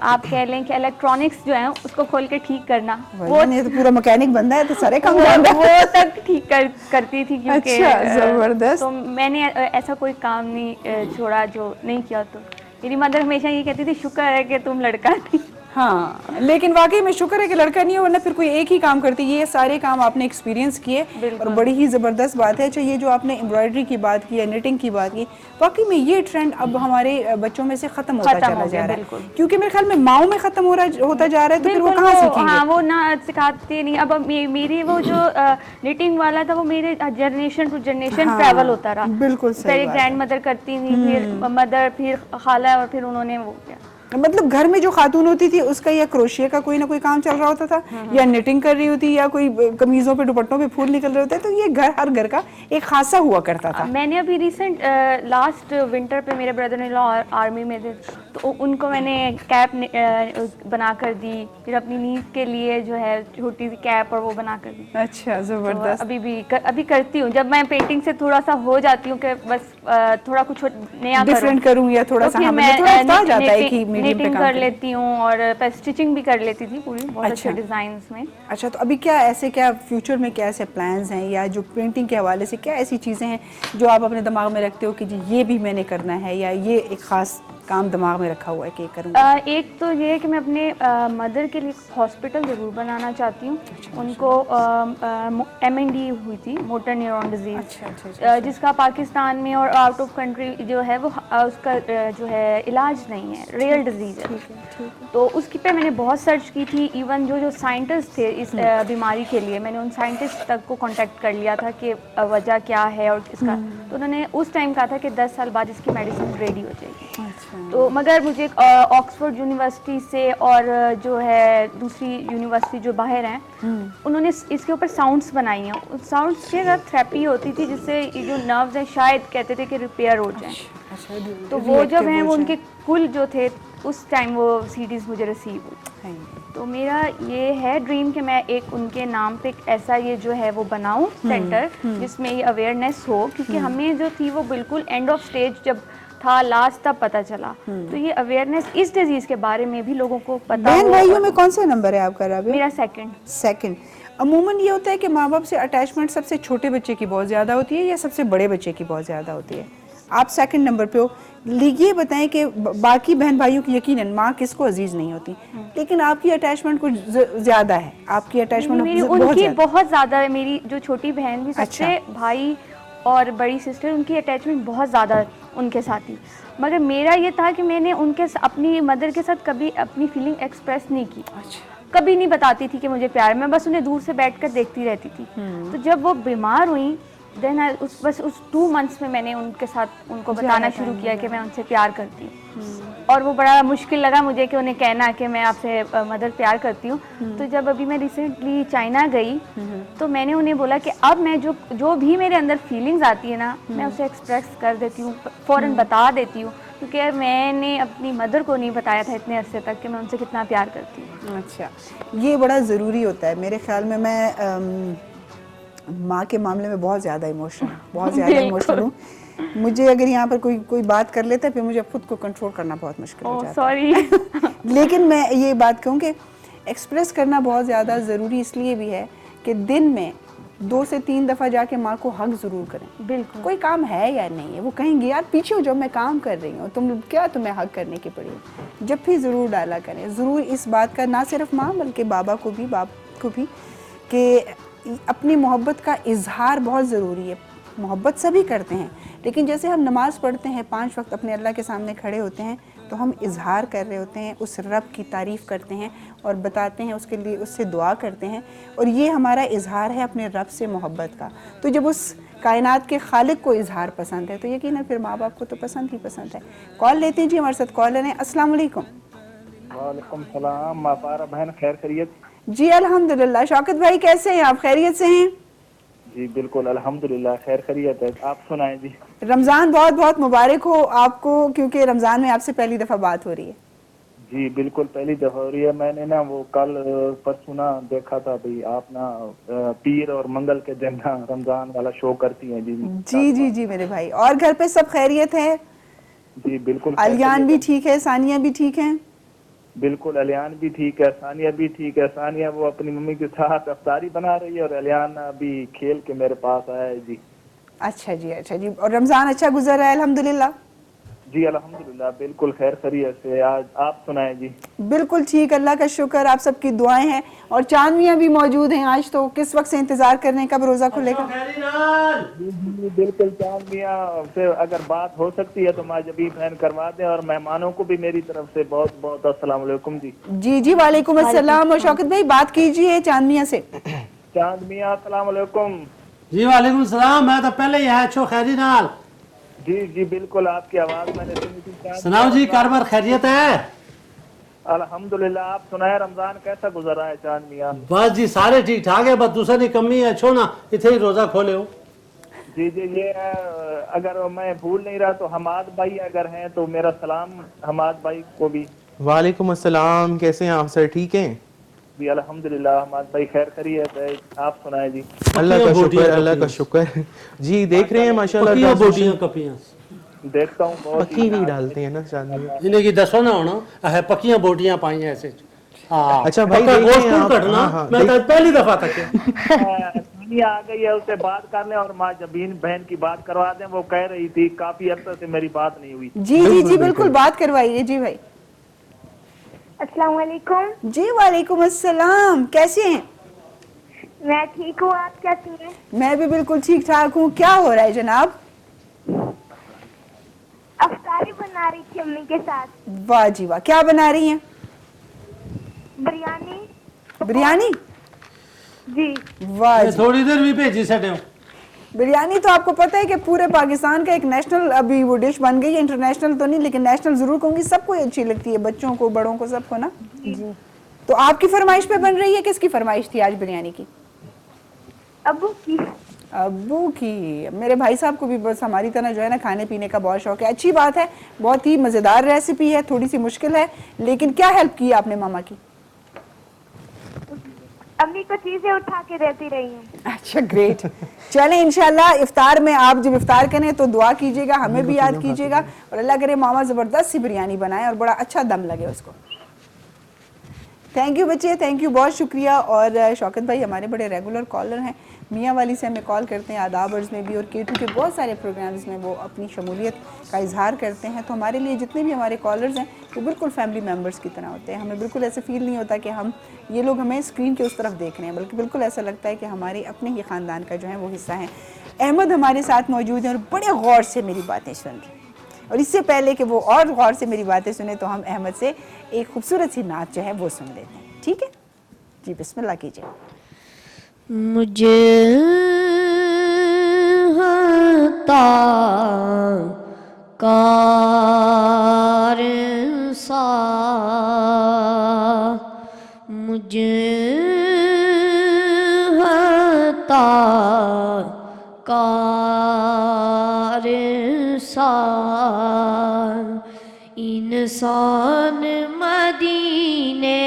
आप कह लें कि इलेक्ट्रॉनिक्स जो है उसको खोल के ठीक करना, वो ये तो पूरा मैकेनिक बंदा है, तो सारे काम जानता है। वो तक ठीक करती थी, क्योंकि अच्छा, जबरदस्त। तो मैंने ऐसा कोई काम नहीं छोड़ा जो नहीं किया। तो मेरी मदर हमेशा ये कहती थी, शुक्र है कि तुम लड़का नहीं। हाँ, लेकिन वाकई में शुक्र है कि लड़का नहीं है, वरना फिर कोई एक ही काम करती। ये सारे काम आपने एक्सपीरियंस किए और बड़ी ही ज़बरदस्त बात है। अच्छा, ये जो आपने एम्ब्रॉयडरी की बात की या निटिंग की बात की, वाकई में ये ट्रेंड अब हमारे बच्चों में से ख़त्म होता चला जा रहा है, क्योंकि मेरे ख्याल में माओ में ख़त्म होता जा रहा है, तो फिर वो कहाँ सीखेंगे? हाँ, वो ना सिखाते नहीं। अब मेरी वो जो निटिंग वाला था वो मेरे जनरेशन टू जनरेशन ट्रैवल होता रहा। बिल्कुल सही पहले बात ग्रैंड मदर करती थी, फिर मदर, फिर खाला, और फिर उन्होंने वो किया। मतलब घर में जो खातून होती थी उसका या क्रोशिया का कोई ना कोई काम चल रहा होता था, या निटिंग कर रही होती, या कोई कमीजों पे दुपट्टों पे फूल निकल रहे होते, तो ये हर घर का एक खासा हुआ करता था। मैंने अभी रिसेंट लास्ट विंटर पे मेरे ब्रदर इन लॉ आर्मी में थे, तो उनको मैंने कैप बना कर दी, फिर अपनी नीज के लिए जो है छोटी सी कैप और वो बना कर दी। अच्छा, तो जबरदस्त। अभी करती हूँ, जब मैं पेंटिंग से थोड़ा सा हो जाती हूँ कि बस थोड़ा कुछ नया डिफरेंट करूँ या थोड़ा सा, फिर हाँ, मैं मतलब थोड़ा उस्ताद जाता है कि मीडियम पे निटिंग काम कर करें। लेती हूँ, और स्टिचिंग भी कर लेती थी पूरी, बहुत अच्छा। अच्छे डिजाइन्स में। अच्छा, तो अभी क्या फ्यूचर में क्या ऐसे प्लान्स हैं, या जो पेंटिंग के हवाले से क्या ऐसी चीज़ें हैं जो आप अपने दिमाग में रखते हो कि जी ये भी मैंने करना है, या ये एक ख़ास काम दिमाग में रखा हुआ है कि करूँगा? एक तो ये है कि मैं अपने मदर के लिए हॉस्पिटल ज़रूर बनाना चाहती हूँ। उनको MND हुई थी, मोटर न्यूरॉन डिजीज़, अच्छा। जिसका पाकिस्तान में और आउट ऑफ कंट्री जो है वो उसका जो है इलाज नहीं है, रियल डिजीज़ है। तो उसकी पे मैंने बहुत सर्च की थी। इवन जो साइंटिस्ट थे इस बीमारी के लिए, मैंने उन साइंटिस्ट तक को कांटेक्ट कर लिया था कि वजह क्या है और इसका। तो उन्होंने उस टाइम कहा था कि 10 साल बाद इसकी मेडिसिन रेडी हो जाएगी। तो मगर मुझे ऑक्सफोर्ड यूनिवर्सिटी से और जो है दूसरी यूनिवर्सिटी जो बाहर हैं, उन्होंने इसके ऊपर साउंड्स बनाई हैं। उस साउंड्स से थेरेपी होती थी, जिससे ये जो नर्व्स हैं शायद कहते थे कि रिपेयर हो जाएं। तो वो जब हैं वो उनके कुल जो थे उस टाइम वो सीडीज मुझे रिसीव हुई। तो मेरा ये है ड्रीम कि मैं एक उनके नाम पे ऐसा ये जो है वो बनाऊं सेंटर, जिसमें ये अवेयरनेस हो, क्योंकि हमें जो थी वो बिल्कुल एंड ऑफ स्टेज जब था लास्ट तब पता चला। तो ये अवेयरनेस इस डिजीज के बारे में भी लोगों को पता हो। बहन भाइयों में कौन सा नंबर है आपका राबिया? मेरा सेकंड। अमूमन ये होता है कि माँ बाप से अटैचमेंट सबसे छोटे बच्चे की बहुत ज़्यादा होती है या सबसे बड़े बच्चे की बहुत ज़्यादा होती है? आप सेकंड नंबर पे हो। ये बताएं कि बाकी बहन भाइयों की यकीनन माँ किसको अजीज नहीं होती, लेकिन आपकी अटैचमेंट कुछ ज़्यादा है। आपकी अटैचमेंट उनकी बहुत ज़्यादा है। मेरी जो छोटी बहन भी सबसे भाई और बड़ी सिस्टर, उनकी अटैचमेंट बहुत ज़्यादा उनके साथ ही। मगर मेरा ये था कि मैंने अपनी मदर के साथ कभी अपनी फीलिंग एक्सप्रेस नहीं की। कभी नहीं बताती थी कि मुझे प्यार है, मैं बस उन्हें दूर से बैठकर देखती रहती थी। तो जब वो बीमार हुई, देन उस 2 मंथ्स में मैंने उनको बताना शुरू किया कि मैं उनसे प्यार करती हूँ। और वो बड़ा मुश्किल लगा मुझे कि उन्हें कहना कि मैं आपसे मदर प्यार करती हूँ। तो जब अभी मैं रिसेंटली चाइना गई, तो मैंने उन्हें बोला कि अब मैं जो भी मेरे अंदर फीलिंग्स आती है ना, मैं उसे एक्सप्रेस कर देती हूँ, फ़ौरन बता देती हूँ, क्योंकि मैंने अपनी मदर को नहीं बताया था इतने अरसे तक कि मैं उनसे कितना प्यार करती हूँ। अच्छा, ये बड़ा ज़रूरी होता है मेरे ख्याल में। मैं माँ के मामले में बहुत ज़्यादा इमोशनल हूँ। मुझे अगर यहाँ पर कोई बात कर लेता है, फिर मुझे खुद को कंट्रोल करना बहुत मुश्किल हो जाता है। लेकिन मैं ये बात कहूँ कि एक्सप्रेस करना बहुत ज़्यादा ज़रूरी इसलिए भी है कि दिन में 2 से 3 दफ़ा जाके माँ को हक ज़रूर करें। बिल्कुल। कोई काम है या नहीं है, वो कहेंगे यार पीछे हो जाओ, मैं काम कर रही हूँ, तुम्हें हक करने की पड़ी। जब भी ज़रूर डाला करें, ज़रूर इस बात का, ना सिर्फ माँ बल्कि बाप को भी कि अपनी मोहब्बत का इजहार बहुत ज़रूरी है। मोहब्बत सभी करते हैं, लेकिन जैसे हम नमाज़ पढ़ते हैं, 5 वक्त अपने अल्लाह के सामने खड़े होते हैं, तो हम इजहार कर रहे होते हैं, उस रब की तारीफ़ करते हैं और बताते हैं उसके लिए, उससे दुआ करते हैं, और ये हमारा इजहार है अपने रब से मोहब्बत का। तो जब उस कायनात के खालिक को इजहार पसंद है, तो यकीनन फिर माँ बाप को तो पसंद ही पसंद है। कॉल लेते हैं जी, हमारे साथ कॉलर हैं। अस्सलाम वालेकुम। वालेकुम सलाम। मापारा बहन, खैर खैरियत? जी अल्हम्दुलिल्लाह। शौकत भाई कैसे हैं आप, खैरियत से हैं? जी बिल्कुल अल्हम्दुलिल्लाह खैर खैरियत है। आप सुनाएं जी। रमज़ान बहुत बहुत मुबारक हो आपको, क्योंकि रमज़ान में आपसे पहली दफ़ा बात हो रही है। जी बिल्कुल पहली दफा हो रही है। मैंने ना वो कल परसों ना देखा था भाई, आप ना पीर और मंगल के दिन ना रमजान वाला शो करती हैं जी। जी जी जी मेरे भाई, और घर पे सब खैरियत है? जी बिल्कुल अलियान भी खैरियत है। ठीक है, सानिया भी ठीक है? बिल्कुल अलियान भी ठीक है, सानिया भी ठीक है। सानिया वो अपनी मम्मी के साथ अफ्तारी बना रही है और अलियान अभी खेल के मेरे पास आया है जी। अच्छा जी, अच्छा जी। और रमज़ान अच्छा गुजर रहा है अल्हम्दुलिल्लाह? जी अल्हम्दुलिल्लाह बिल्कुल खैर खैरियत से। आज आप सुनाएं जी। बिल्कुल ठीक, अल्लाह का शुक्र, आप सबकी दुआएं हैं। और चांद मियाँ भी मौजूद हैं आज, तो किस वक्त से इंतज़ार कर रहे हैं कब रोज़ा खुलेगा? जी जी बिल्कुल चांद मियाँ से अगर बात हो सकती है तो माजबी बहन करवा दें, और मेहमानों को भी मेरी तरफ से बहुत बहुत अस्सलाम वालेकुम जी। जी जी वालेकुम अस्सलाम। और शौकत भाई बात कीजिए चांद मियाँ से। चांद मियाँ अस्सलाम वालेकुम। जी वालेकुम सलाम। मैं तो पहले ही आया छो खैरी नाल। जी जी बिल्कुल आपकी आवाज मैंने सुनी थी। चांद सुनाओ जी, मियाँ, कारबार खैरियत है? अल्हम्दुलिल्लाह। आप सुनाए रमजान कैसा गुजर रहा है चांद मियाँ? बस जी सारे ठीक ठाक है, बस दूसरी कमी है छो ना इथे ही रोजा खोले हो। जी जी ये अगर मैं भूल नहीं रहा तो हमाद भाई अगर हैं तो मेरा सलाम हमाद भाई को भी। वालेकुम अस्सलाम, कैसे हैं आप सर? ठीक हैं? जी अल्हम्दुलिल्लाह हमाद भाई खैर खैरियत है। आप सुनाए जी। अल्लाह का शुक्र, बोटियां अल्लाह का कपियां। शुक्र। जी देख रहे हैं माशाल्लाह पकियां ट्रांसमिशन। बोटियां कपियां देखता हूँ बहुत पक्की नहीं डालते हैं ना चांदनी। इन्हें की दसो ना होना है, पकियां बोटियां पाई हैं ऐसे। हाँ अच्छा भाई, पक्का देख गोश्त रहे हैं कौन आप? कटना। हाँ, हाँ, मैं तो पहली दफा तक सानिया आ गई है, उससे बात कर लें और माँ जबीन बहन की बात करवा दें। वो कह रही थी काफी अरसे से मेरी बात नहीं हुई। जी जी जी बिल्कुल बात करवाइए जी भाई। अस्सलाम वालेकुम। जी वालेकुम अस्सलाम, कैसे हैं? मैं ठीक हूँ, आप कैसी हैं? मैं भी बिल्कुल ठीक ठाक हूँ। क्या हो रहा है जनाब? अफ्तारी बना रही थी अम्मी के साथ। वाह जी वाह, क्या बना रही हैं? बिरयानी। बिरयानी? जी। वाह जी। थोड़ी देर भी भेजी सटे। बिरयानी तो आपको पता है कि पूरे पाकिस्तान का एक नेशनल अभी वो डिश बन गई है। इंटरनेशनल तो नहीं लेकिन नेशनल जरूर कहूँगी, सबको ही अच्छी लगती है, बच्चों को बड़ों को सबको ना। जी। तो आपकी फरमाइश पे बन रही है? किसकी फरमाइश थी आज बिरयानी की? अब्बू की। अब्बू की। मेरे भाई साहब को भी बस हमारी तरह जो है ना खाने पीने का बहुत शौक है। अच्छी बात है, बहुत ही मज़ेदार रेसिपी है, थोड़ी सी मुश्किल है, लेकिन क्या हेल्प की आपने मामा की? अम्मी को चीजें उठा के देती रही हूँ। अच्छा ग्रेट। चलें इंशाल्लाह इफ्तार में आप जब इफ्तार करें तो दुआ कीजिएगा, हमें भी याद कीजिएगा, और अल्लाह करे मामा ज़बरदस्त सी बिरयानी बनाए और बड़ा अच्छा दम लगे उसको। थैंक यू बच्चे, थैंक यू, बहुत शुक्रिया। और शौकत भाई हमारे बड़े रेगुलर कॉलर हैं, मियाँ वाली से हमें कॉल करते हैं आदाबर्स में भी, और K2 के बहुत सारे प्रोग्राम्स में वो अपनी शमूलियत का इजहार करते हैं। तो हमारे लिए जितने भी हमारे कॉलर्स हैं वो बिल्कुल फैमिली मेम्बर्स की तरह होते हैं। हमें बिल्कुल ऐसे फील नहीं होता कि हम ये लोग हमें स्क्रीन के उस तरफ देख रहे हैं, बल्कि बिल्कुल ऐसा लगता है कि हमारे अपने ही ख़ानदान का जो है वो हिस्सा है। अहमद हमारे साथ मौजूद हैं और बड़े गौर से मेरी बातें सुन रहे हैं, और इससे पहले कि वो और गौर से मेरी बातें सुने तो हम अहमद से एक खूबसूरत सी नात जो है वो सुन लेते हैं। ठीक है जी, बिस्मिल्लाह कीजिए। मुझे हता कार सा मुझे हता कार सा इंसान मदीने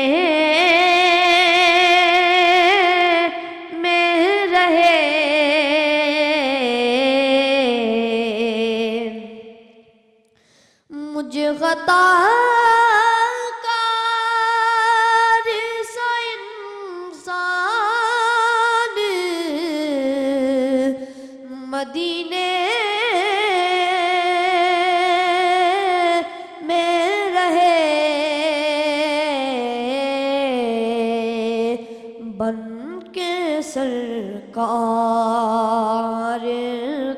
मुझे खता कार सा इंसान मदीने में रहे बन के सरकार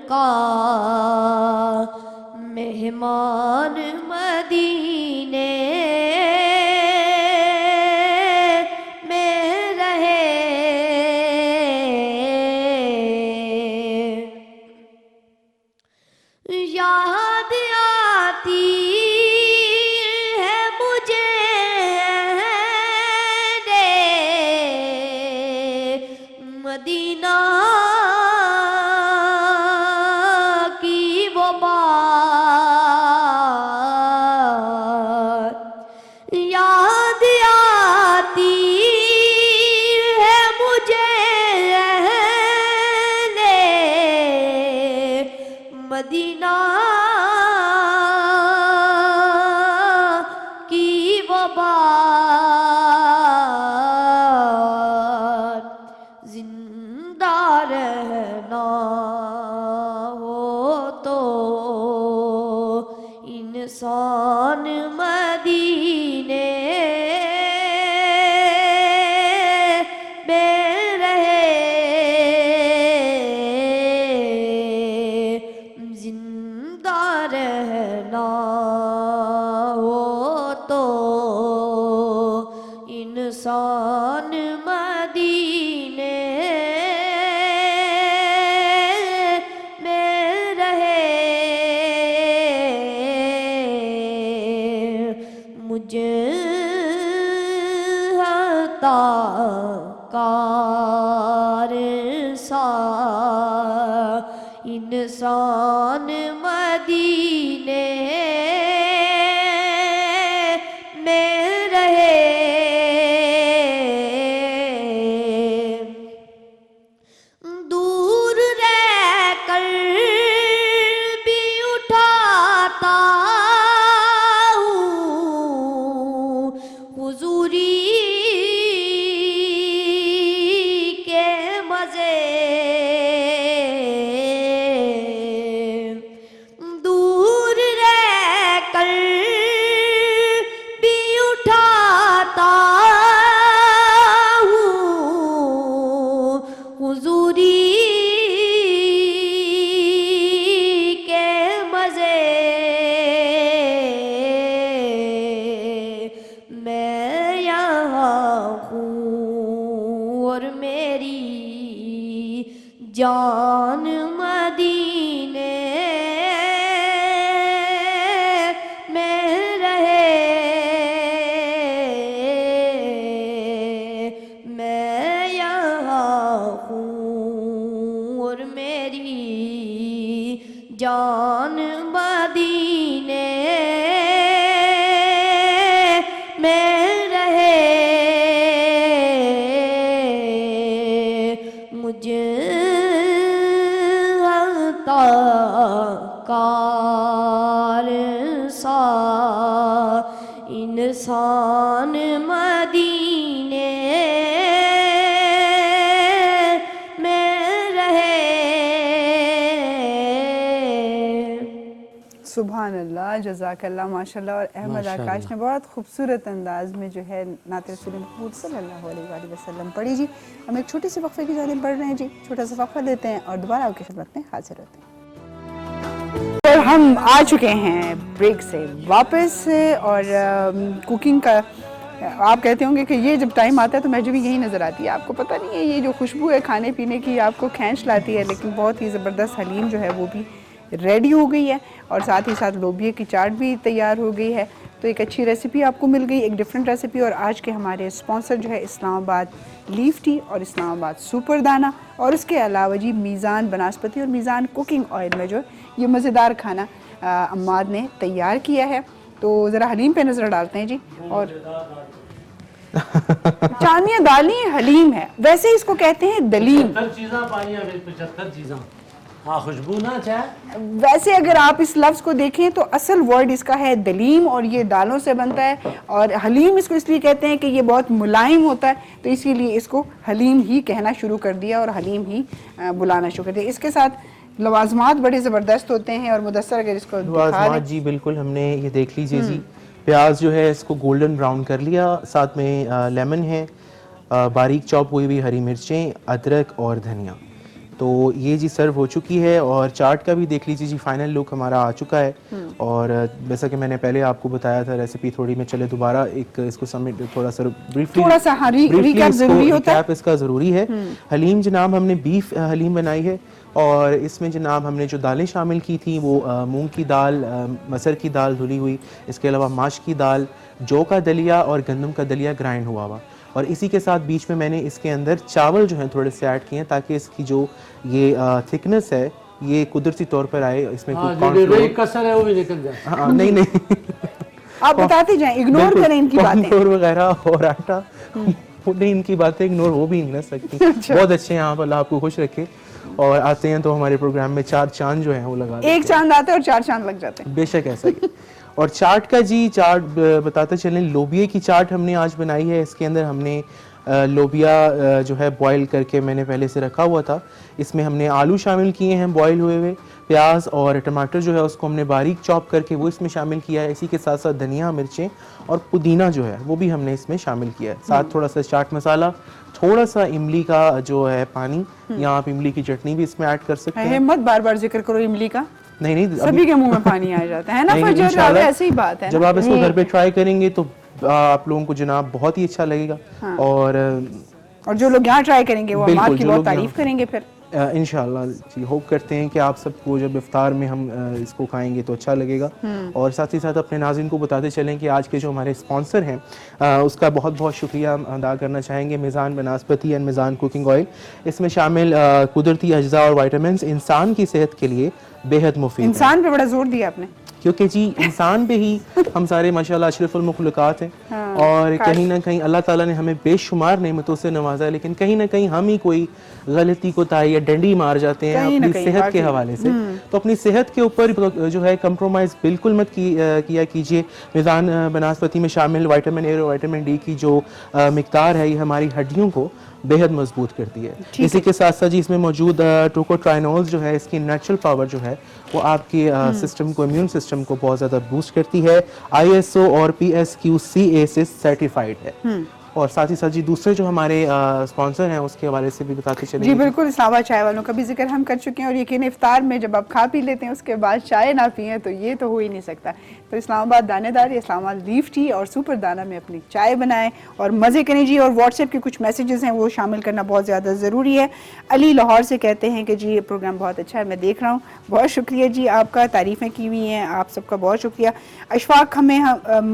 का मेहमान मदीने में रहे याद आती है मुझे रे मदीना की वो बात, मुझे खता कार सा इंसान मदीने में रहे बन के सरकार का मेहमान मदीने में रहे याद आती है मुझे रे मदीना की वो बात, इंसान मदीने में रहे, जिंदा रहना हो तो इंसान मदीने में रहे, मुझे हता कार सा इंसान मदीने में रहे, दूर रहकर भी उठाता हूँ हुजूरी के मजे, दूर रहकर भी उठाता हूँ हुजूरी के मजे, मैं यहाँ हूँ और मेरी जान मदीने में रहे, मैं यहाँ हूँ और मेरी जान मदीने में रहे, मुझे हता कार सा इंसान मदीने में रहे। सुभान अल्लाह, जज़ाकल्लाह, माशाल्लाह। और अहमद आकाश ने बहुत खूबसूरत अंदाज में जो है नात रसूल महमूद सल्लल्लाहु अलैहि वसल्लम पढ़ी जी। हम एक छोटे से वक्फे की जानिब बढ़ रहे हैं जी, छोटा सा वक्फा लेते हैं और दोबारा आपकी खिदमत में हाजिर होते हैं। और हम आ चुके हैं ब्रेक से वापस, और कुकिंग का आप कहते होंगे कि ये जब टाइम आता है तो मुझे भी यही नज़र आती है। आपको पता नहीं है ये जो खुशबू है खाने पीने की आपको खींच लाती है, लेकिन बहुत ही ज़बरदस्त हलीम जो है वो भी रेडी हो गई है और साथ ही साथ लोबिया की चाट भी तैयार हो गई है। तो एक अच्छी रेसिपी आपको मिल गई, एक डिफरेंट रेसिपी। और आज के हमारे स्पॉन्सर जो है इस्लामाबाद लीफ टी और इस्लामाबाद सुपर दाना, और उसके अलावा जी मीज़ान बनास्पति और मीज़ान कुकिंग ऑयल में जो ये मज़ेदार खाना अम्माद ने तैयार किया है। तो ज़रा हलीम पे नज़र डालते हैं जी। और चानिया दाल नहीं है, हलीम है, वैसे इसको कहते हैं दलीम। 75 चीज़ां पाइयां, 75 चीज़ां। हाँ, खुशबू ना चाहे। वैसे अगर आप इस लफ्ज़ को देखें तो असल वर्ड इसका है दलीम, और ये दालों से बनता है। और हलीम इसको इसलिए कहते हैं कि ये बहुत मुलायम होता है, तो इसीलिए इसको हलीम ही कहना शुरू कर दिया और हलीम ही बुलाना शुरू कर दिया। इसके साथ लवाजमात बड़े ज़बरदस्त होते हैं। और मुदस्सर अगर इसको लवाजमात जी बिल्कुल, हमने ये देख लीजिए जी, प्याज जो है इसको गोल्डन ब्राउन कर लिया, साथ में लेमन है, बारीक चॉप हुई हुई हरी मिर्चें, अदरक और धनिया। तो ये जी सर्व हो चुकी है। और चाट का भी देख लीजिए जी, फाइनल लुक हमारा आ चुका है। और जैसा कि मैंने पहले आपको बताया था रेसिपी थोड़ी में चले दोबारा एक इसको समिट थोड़ा सा ब्रीफली रिकैप ज़रूरी होता है, इसका ज़रूरी है। हलीम जनाब हमने बीफ हलीम बनाई है, और इसमें जनाब हमने जो दालें शामिल की थी वो मूंग की दाल, मसर की दाल धुली हुई, इसके अलावा माश की दाल, जौ का दलिया और गंदम का दलिया ग्राइंड हुआ हुआ। और इसी के साथ बीच में मैंने इसके अंदर चावल जो हैं थोड़े से ऐड किए हैं ताकि इसकी जो ये थिकनेस है ये कुदरती तौर पर आए। इसमें कोई कसर है वो भी निकल जाए। हाँ, नहीं नहीं आप बताते जाएं, इग्नोर करें इनकी बातें वगैरह और आटा नहीं, इनकी बातें इग्नोर हो भी नहीं ना सकती। बहुत अच्छे हैं आप, अल्लाह आपको खुश रखे। और आते हैं तो हमारे प्रोग्राम में 4 चांद जो हैं वो लगा, एक चांद आता है और 4 चांद लग जाते हैं। बेशक ऐसा ही। और चाट का जी, चाट बताते चलें, लोबिया की चाट हमने आज बनाई है। इसके अंदर हमने लोबिया जो है बॉईल करके मैंने पहले से रखा हुआ था, इसमें हमने आलू शामिल किए हैं बॉईल हुए हुए, प्याज और टमाटर जो है उसको हमने बारीक चॉप करके वो इसमें शामिल किया है। इसी के साथ साथ धनिया, मिर्चें और पुदीना जो है वो भी हमने इसमें शामिल किया है। साथ थोड़ा सा चाट मसाला, थोड़ा सा इमली का जो है पानी, या आप इमली की चटनी भी इसमें ऐड कर सकते हैं। मत बार बार जिक्र करो इमली का, नहीं सभी के मुंह में पानी आ जाता है ना। नहीं, फजर इंशाल्लाह ऐसी ही बात है जब आप इसको घर पे ट्राई करेंगे तो आप लोगों को जनाब बहुत ही अच्छा लगेगा। और जो लोग यहाँ ट्राई करेंगे वो हम आपकी बहुत तारीफ करेंगे फिर इंशाल्लाह जी। होप करते हैं कि आप सबको जब इफ्तार में हम इसको खाएंगे तो अच्छा लगेगा। और साथ ही साथ अपने नाज़रीन को बताते चलें कि आज के जो हमारे स्पॉन्सर हैं उसका बहुत बहुत शुक्रिया अदा करना चाहेंगे। मीज़ान बनास्पति एंड मीज़ान कुकिंग ऑयल, इसमें शामिल कुदरती अज्जा और विटामिन्स इंसान की सेहत के लिए बेहद मुफीद हैं। इंसान पे बड़ा जोर दिया आपने, क्योंकि जी इंसान पे ही हम सारे माशाल्लाह अशरफुल मखलूक़ात हैं। और कहीं ना कहीं अल्लाह ताला ने हमें बेशुमार नेमतों से नवाजा है, लेकिन कहीं ना कहीं हम ही कोई गलती को ताई या डंडी मार जाते हैं अपनी सेहत के हवाले से। तो अपनी सेहत के ऊपर जो है कंप्रोमाइज़ बिल्कुल मत किया कीजिए। मीज़ान बनास्पति में शामिल विटामिन ए और विटामिन डी की जो मिकदार है ये हमारी हड्डियों को बेहद मजबूत करती है। इसी के साथ साथ जी इसमें मौजूद टोकोट्राइनोल जो है इसकी नेचुरल पावर जो है वो आपके सिस्टम को, इम्यून सिस्टम को बहुत ज़्यादा बूस्ट करती है। ISO और PSQCA से सर्टिफाइड है। और साथ ही साथ जी दूसरे जो हमारे स्पॉन्सर हैं उसके हवाले से भी बताते चलेंगे। जी बिल्कुल, इस्लामाबाद चाय वालों का भी जिक्र हम कर चुके हैं। और यकीन इफ्तार में जब आप खा पी लेते हैं उसके बाद चाय ना पिए तो ये तो हो ही नहीं सकता। तो इस्लामाबाद दानेदार, इस्लामाबाद लीफ टी और सुपर दाना में अपनी चाय बनाएं और मज़े करें जी। और व्हाट्सएप के कुछ मैसेजेस हैं वो शामिल करना बहुत ज़्यादा ज़रूरी है। अली लाहौर से कहते हैं कि जी ये प्रोग्राम बहुत अच्छा है, मैं देख रहा हूँ। बहुत शुक्रिया जी आपका, तारीफ़ें की हुई हैं, आप सबका बहुत शुक्रिया। अशफाक हमें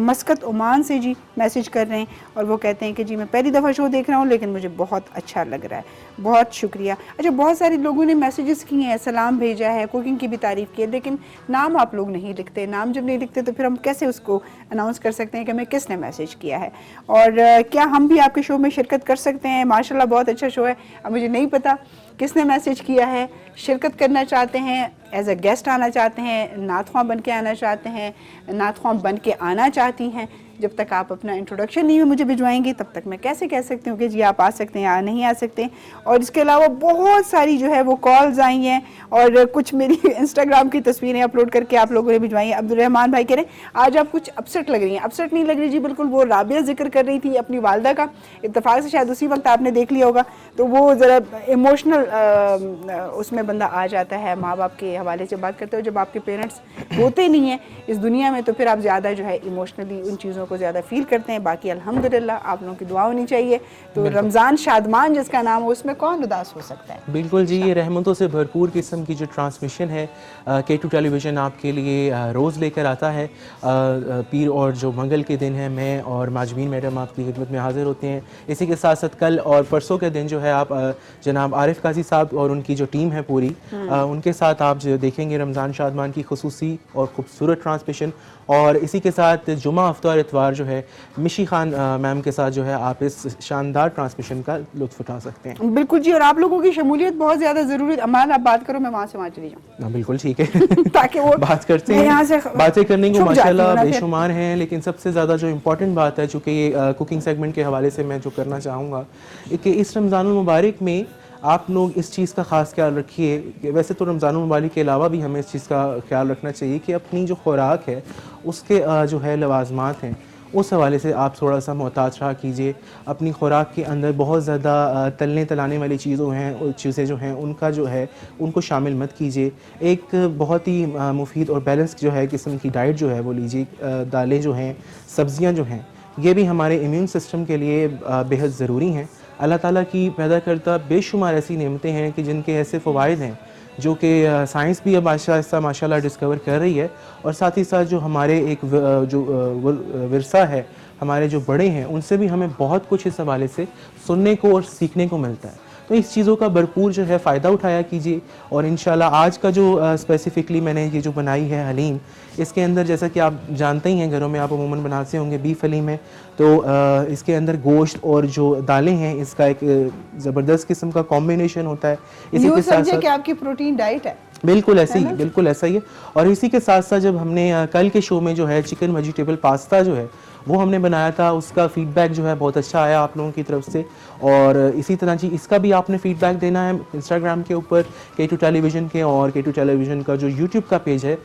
मस्कत ओमान से जी मैसेज कर रहे हैं और वो कहते हैं कि जी मैं पहली दफ़ा शो देख रहा हूँ लेकिन मुझे बहुत अच्छा लग रहा है। बहुत शुक्रिया। अच्छा, बहुत सारे लोगों ने मैसेजेस किए हैं, सलाम भेजा है, कुकिंग की भी तारीफ़ की है, लेकिन नाम आप लोग नहीं लिखते। नाम जब नहीं लिखते तो फिर हम कैसे उसको अनाउंस कर सकते हैं कि हमें किसने मैसेज किया है। और क्या हम भी आपके शो में शिरकत कर सकते हैं? माशाल्लाह बहुत अच्छा शो है। अब मुझे नहीं पता किसने मैसेज किया है। शिरकत करना चाहते हैं, एज अ गेस्ट आना चाहते हैं, नात ख्वां बन के आना चाहते हैं, नात ख्वां बन के आना चाहती हैं, जब तक आप अपना इंट्रोडक्शन नहीं मुझे भिजवाएंगे तब तक मैं कैसे कह सकती हूँ कि जी आप आ सकते हैं या नहीं आ सकते। और इसके अलावा बहुत सारी जो है वो कॉल्स आई हैं और कुछ मेरी इंस्टाग्राम की तस्वीरें अपलोड करके आप लोगों ने भिजवाई हैं। अब्दुल रहमान भाई कह रहे हैं आज आप कुछ अपसेट लग रही हैं। अपसेट नहीं लग रही जी, बिल्कुल वो राबिया जिक्र कर रही थी अपनी वालदा का, इत्तेफाक से शायद उसी वक्त आपने देख लिया होगा, तो वो ज़रा इमोशनल उसमें बंदा आ जाता है माँ बाप के हवाले से बात करते हो। जब आपके पेरेंट्स होते नहीं हैं इस दुनिया में तो फिर आप ज़्यादा जो है इमोशनली उन चीज़ों को ज़्यादा फील करते हैं। बाकी अल्हम्दुलिल्लाह आप लोगों की दुआ होनी चाहिए। तो रमज़ान शादमान जिसका नाम हो उसमें कौन उदास हो सकता है? बिल्कुल जी, ये रहमतों से भरपूर किस्म की जो ट्रांसमिशन है K2 टेलीविज़न आपके लिए रोज़ लेकर आता है। पीर और जो मंगल के दिन है मैं और माजमीन मैडम आपकी खिदमत में हाजिर होते हैं। इसी के साथ साथ कल और परसों के दिन जो है आप जनाब आरिफ काजी साहब और उनकी जो टीम है पूरी उनके साथ आप जो देखेंगे रमज़ान शादमान की खुसूसी और खूबसूरत ट्रांसमिशन। और इसी के साथ जुमा हफ्ता और इतवार जो है मिशी खान मैम के साथ जो है आप इस शानदार ट्रांसमिशन का लुत्फ़ उठा सकते हैं। बिल्कुल जी, और आप लोगों की शमूलियत बहुत ज़्यादा ज़रूरी है। अमान आप बात करो, मैं वहाँ से वहाँ चली जाऊँ। बिल्कुल ठीक है ताकि वो बात करते हैं। यहाँ से बातें करने को माशाल्लाह बेशुमार हैं, लेकिन सबसे ज़्यादा जो इम्पोर्टेंट बात है चूँकि ये कुकिंग सेगमेंट के हवाले से मैं जो करना चाहूँगा कि इस रमज़ानुल मुबारक में आप लोग इस चीज़ का ख़ास ख्याल रखिए कि वैसे तो रमज़ानुल मुबारक के अलावा भी हमें इस चीज़ का ख्याल रखना चाहिए कि अपनी जो खुराक है उसके जो है लवाजमात हैं उस हवाले से आप थोड़ा सा मोहतात रहा कीजिए। अपनी खुराक के अंदर बहुत ज़्यादा तलने तलाने वाली चीज़ें जो हैं उनका जो है उनको शामिल मत कीजिए। एक बहुत ही मुफीद और बैलेंस जो है किस्म की डाइट जो है वो लीजिए। दालें जो हैं, सब्ज़ियाँ जो हैं, ये भी हमारे इम्यून सिस्टम के लिए बेहद ज़रूरी हैं। अल्लाह ताला की पैदा करता बेशुमार ऐसी नेमतें हैं कि जिनके ऐसे फ़वाइद हैं जो कि साइंस भी अब आहिस्ता माशाल्लाह डिस्कवर कर रही है। और साथ ही साथ जो हमारे एक जो विरसा है, हमारे जो बड़े हैं उनसे भी हमें बहुत कुछ इस हवाले से सुनने को और सीखने को मिलता है। तो इस चीज़ों का भरपूर जो है फ़ायदा उठाया कीजिए। और इंशाल्लाह आज का जो स्पेसिफ़िकली मैंने ये जो बनाई है हलीम, इसके अंदर जैसा कि आप जानते ही हैं घरों में आप अमूमन बनाते होंगे बीफ हलीम है, तो इसके अंदर गोश्त और जो दालें हैं इसका एक ज़बरदस्त किस्म का कॉम्बिनेशन होता है। इसी के साथ साथ आपकी प्रोटीन डाइट है, बिल्कुल ऐसे ही, बिल्कुल ऐसा ही है। और इसी के साथ साथ जब हमने कल के शो में जो है चिकन वेजिटेबल पास्ता जो है वो हमने बनाया था, उसका फीडबैक जो है बहुत अच्छा आया आप लोगों की तरफ से। और इसी तरह जी इसका भी आपने फीडबैक देना है इंस्टाग्राम के ऊपर K2 टेलीविज़न के, और K2 टेलीविज़न का जो यूट्यूब का पेज है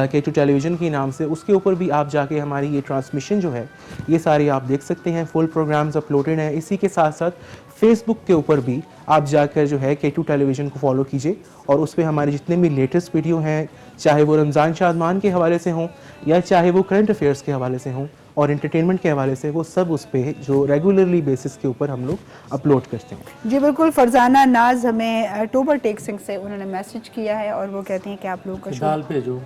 K2 टेलीविज़न के नाम से, उसके ऊपर भी आप जाके हमारी ये ट्रांसमिशन जो है ये सारी आप देख सकते हैं। फुल प्रोग्राम्स अपलोडेड हैं। इसी के साथ साथ फेसबुक के ऊपर भी आप जाकर जो है K2 टेलीविज़न को फॉलो कीजिए, और उस पर हमारे जितने भी लेटेस्ट वीडियो हैं, चाहे वो रमज़ान शादमान के हवाले से हों या चाहे वो करंट अफेयर्स के हवाले से हों और एंटरटेनमेंट के हवाले से, वो सब उस पे जो रेगुलरली बेसिस के ऊपर हम लोग अपलोड करते हैं। जी बिल्कुल। फरजाना नाज हमें टोबर टेक सिंह से उन्होंने मैसेज किया है और वो कहती हैं कि आप लोगों का शो, दाल भेजो।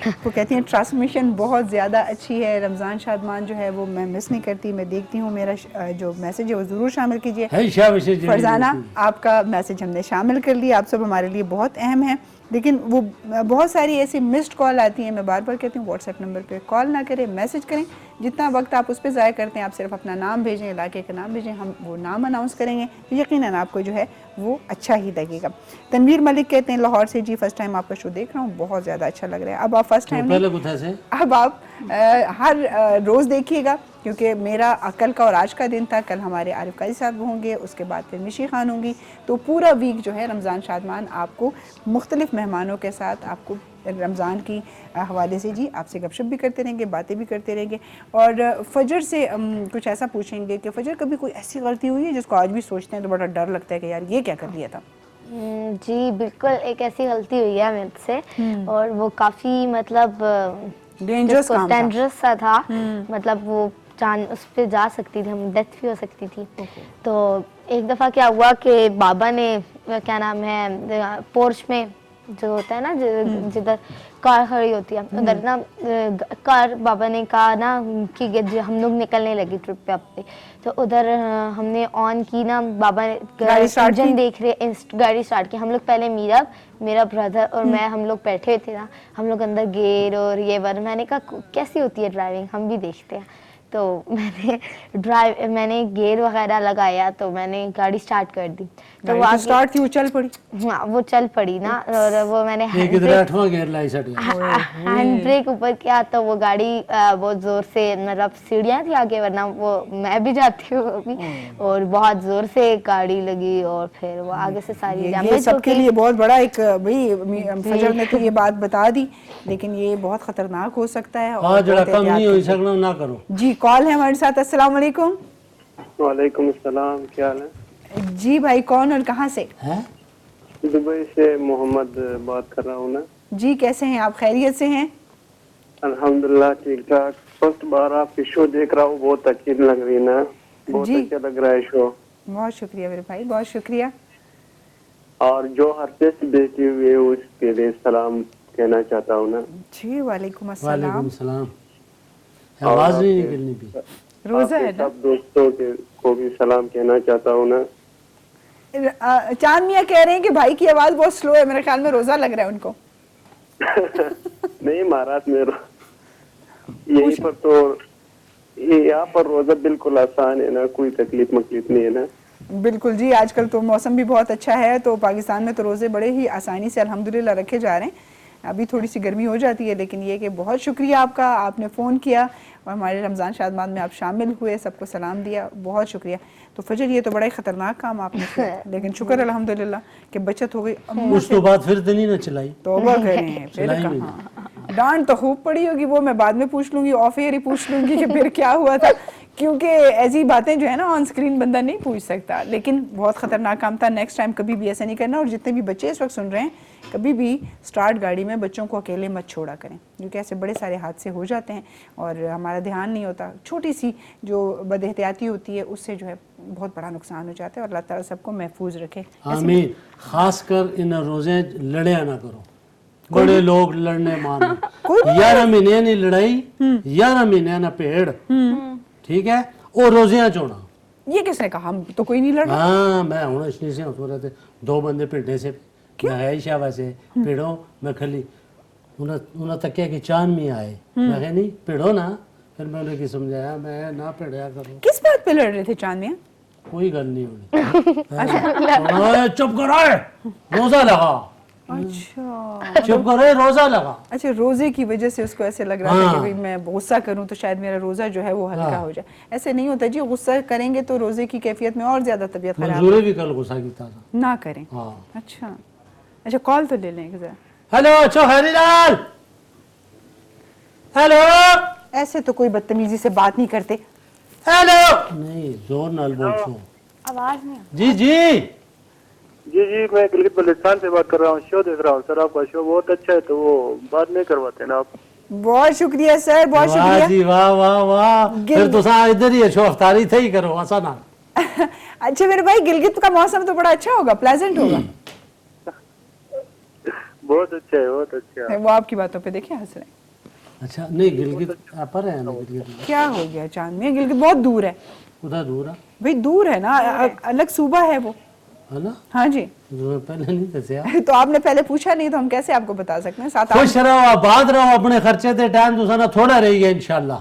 वो कहती हैं ट्रांसमिशन बहुत ज़्यादा अच्छी है, रमज़ान शादमान जो है वो मैं मिस नहीं करती, मैं देखती हूँ, मेरा जो मैसेज है वो ज़रूर शामिल कीजिए। फरजाना आपका मैसेज हमने शामिल कर लिया, आप सब हमारे लिए बहुत अहम है। लेकिन वो बहुत सारी ऐसी मिस्ड कॉल आती हैं, मैं बार बार कहती हूँ व्हाट्सएप नंबर पे कॉल ना करें, मैसेज करें। जितना वक्त आप उस पर ज़ाया करते हैं, आप सिर्फ अपना नाम भेजें, इलाके का नाम भेजें, हम वो नाम अनाउंस करेंगे तो यकीनन आपको जो है वो अच्छा ही लगेगा। तनवीर मलिक कहते हैं लाहौर से, जी फर्स्ट टाइम आपका शो देख रहा हूँ, बहुत ज़्यादा अच्छा लग रहा है। अब आप फर्स्ट टाइम अब आप हर रोज़ देखिएगा, क्योंकि मेरा कल का और आज का दिन था। कल हमारे आरिफ काजी साहब होंगे, उसके बाद फिर मिशी खान होंगी, तो पूरा वीक जो है रमज़ान शादमान आपको मुख्तलिफ मेहमानों के साथ आपको रमज़ान की हवाले से जी आपसे गपशप भी करते रहेंगे, बातें भी करते रहेंगे। और फजर से कुछ ऐसा पूछेंगे कि फजर कभी कोई ऐसी गलती हुई है जिसको आज भी सोचते हैं तो बड़ा डर लगता है कि यार ये क्या कर लिया था? जी बिल्कुल, एक ऐसी गलती हुई है मेरे से, और वो काफ़ी मतलब डेंजरस सा था। मतलब वो जान उस पर जा सकती थी, हम डेथ भी हो सकती थी। तो एक दफ़ा क्या हुआ कि बाबा ने क्या नाम है पोर्च में जो होता है ना जिधर कार खड़ी होती है उधर ना कार, बाबा ने कहा ना कि हम लोग निकलने लगे ट्रिप पे अपने, तो उधर हमने ऑन की ना, बाबा ने इंजन देख रहे, गाड़ी स्टार्ट की। हम लोग पहले मेरा ब्रदर और मैं, हम लोग बैठे थे ना, हम लोग अंदर गेयर और ये वर, मैंने कहा कैसी होती है ड्राइविंग, हम भी देखते हैं। तो मैंने गेयर वगैरह लगाया, तो मैंने गाड़ी स्टार्ट कर दी, तो वो स्टार्ट थी, वो चल पड़ी। हाँ वो चल पड़ी ना, और वो मैंने हैंड ब्रेक ऊपर किया तो वो गाड़ी बहुत जोर से, मतलब सीढ़ियाँ थी आगे, वरना वो मैं भी जाती हूँ अभी, और बहुत जोर से गाड़ी लगी, और फिर वो आगे से सारी ये सबके लिए बहुत बड़ा एक, भाई फजर ने तो ये बात बता दी, लेकिन ये बहुत खतरनाक हो सकता है। और ना करो जी। कॉल है हमारे साथ। अस्सलाम वालेकुम। वालेकुम अस्सलाम, क्या हाल है? जी भाई, कौन और कहाँ से? दुबई से मोहम्मद बात कर रहा हूँ ना। जी कैसे हैं आप, खैरियत से हैं? अल्हम्दुलिल्लाह ठीक ठाक। फर्स्ट बार आपकी शो देख रहा हूँ, बहुत अच्छी लग रही है ना, बहुत अच्छा लग रहा है शो। बहुत शुक्रिया मेरे भाई, बहुत शुक्रिया। और जो हर से देखी हुई है उसके लिए सलाम कहना चाहता हूँ ना। जी वालेकुम अस्सलाम। आवाज नहीं निकलनी भी, रोजा है ना। सब दोस्तों के को भी सलाम कहना चाहता हूँ ना। चांद मियाँ कह रहे हैं कि भाई की आवाज बहुत स्लो है, मेरे ख्याल में रोजा लग रहा है उनको। नहीं महाराज, मेरा यहीं पर तो यहाँ पर रोजा बिल्कुल आसान है ना, कोई तकलीफ मकलीफ नहीं है ना। बिल्कुल जी, आजकल तो मौसम भी बहुत अच्छा है, तो पाकिस्तान में तो रोजे बड़े ही आसानी से अल्हम्दुलिल्लाह रखे जा रहे हैं। अभी थोड़ी सी गर्मी हो जाती है, लेकिन ये कि बहुत शुक्रिया आपका, आपने फ़ोन किया और हमारे रमज़ान शादमान में आप शामिल हुए, सबको सलाम दिया, बहुत शुक्रिया। तो फजर ये तो बड़ा ही ख़तरनाक काम आपने किया, लेकिन शुक्र अल्हम्दुलिल्लाह कि बचत हो गई। उसके बाद फिर तो नहीं ना चलाई, तौबा करें, फिर कहाँ डांट तो खूब पड़ी होगी, वो मैं बाद में पूछ लूँगी, ऑफ एयर ही पूछ लूँगी कि फिर क्या हुआ था, क्योंकि ऐसी बातें जो है ना ऑन स्क्रीन बंदा नहीं पूछ सकता। लेकिन बहुत ख़तरनाक काम था, नेक्स्ट टाइम कभी भी ऐसा नहीं करना। और जितने भी बच्चे इस वक्त सुन रहे हैं, कभी भी स्टार्ट गाड़ी में बच्चों को अकेले मत छोड़ा करें, क्योंकि ऐसे बड़े सारे हादसे हो जाते हैं और हमारा ध्यान नहीं होता। छोटी सी जो बदएहतियाती होती है उससे जो है बहुत बड़ा नुकसान हो जाता है, और अल्लाह ताला सबको महफूज रखे। आमीन। खासकर इन रोजे लड़िया ना करो, बड़े लोग लड़ने मारने, 11 महीने नहीं लड़ाई, 11 महीने ना पेड़, ठीक है, और रोजियां चोना। ये किसने कहा? हम तो कोई नहीं लड़ा। हाँ मैं हूँ इसलिए से हो रहे थे, 2 बंदे पिंडे से, मैं है शाबा से पेड़ो, मैं खली उन्हें तकिया की चांद में आए, मैं नहीं पेड़ो ना, फिर मैं उन्हें समझाया मैं ना पेड़या करूँ। किस बात पे लड़ रहे थे चांद में? कोई गल नहीं होनी। चुप करो, रोजा लगा, अच्छा चुप करो, रोजा लगा। अच्छा, रोजे की वजह से उसको ऐसे लग रहा था कि भाई मैं गुस्सा करूं तो शायद मेरा रोजा जो है वो हल्का हो जाए। ऐसे नहीं होता जी, गुस्सा करेंगे तो रोजे की कैफियत में और ज्यादा तबीयत खराब मंजूरी भी कल गुस्सा की था ना करें। अच्छा अच्छा, कॉल तो ले लें एक जरा। Hello Chauharilal, hello. ऐसे तो कोई बदतमीजी से बात नहीं करते। हेलो नहीं, जोर नाल बोल छो, आवाज नहीं। जी जी जी जी, मैं गिलगित बल्तिस्तान से बात कर रहा हूँ, शो देख रहा हूँ सर, आपका शो बहुत अच्छा है, तो वो बात नहीं करवाते ना आप? बहुत शुक्रिया सर, बहुत वाह शुक्रिया जी, वाह वाह वाह। फिर तो सा इधर ही शो अफ्तारी थे ही करो, ऐसा ना। अच्छा मेरे भाई, गिलगित का मौसम तो बड़ा अच्छा होगा, प्लेजेंट होगा। बहुत अच्छा है, बहुत अच्छा है। वो आपकी बातों पे देखिए हंस रहे हैं। अच्छा नहीं, गिलगित पर है ना, गिलगित क्या हो गया चांद में? गिलगित बहुत दूर है। उधर दूर है भाई, दूर है ना, अलग सूबा है वो, है ना? हाँ जी। जो पहले नहीं दसिया तो आपने पहले पूछा नहीं तो हम कैसे आपको बता सकते हैं। साथ खुश रहो, आबाद रहो, अपने खर्चे ते टाइम तुसा ना थोड़ा रही गया इंशाल्लाह।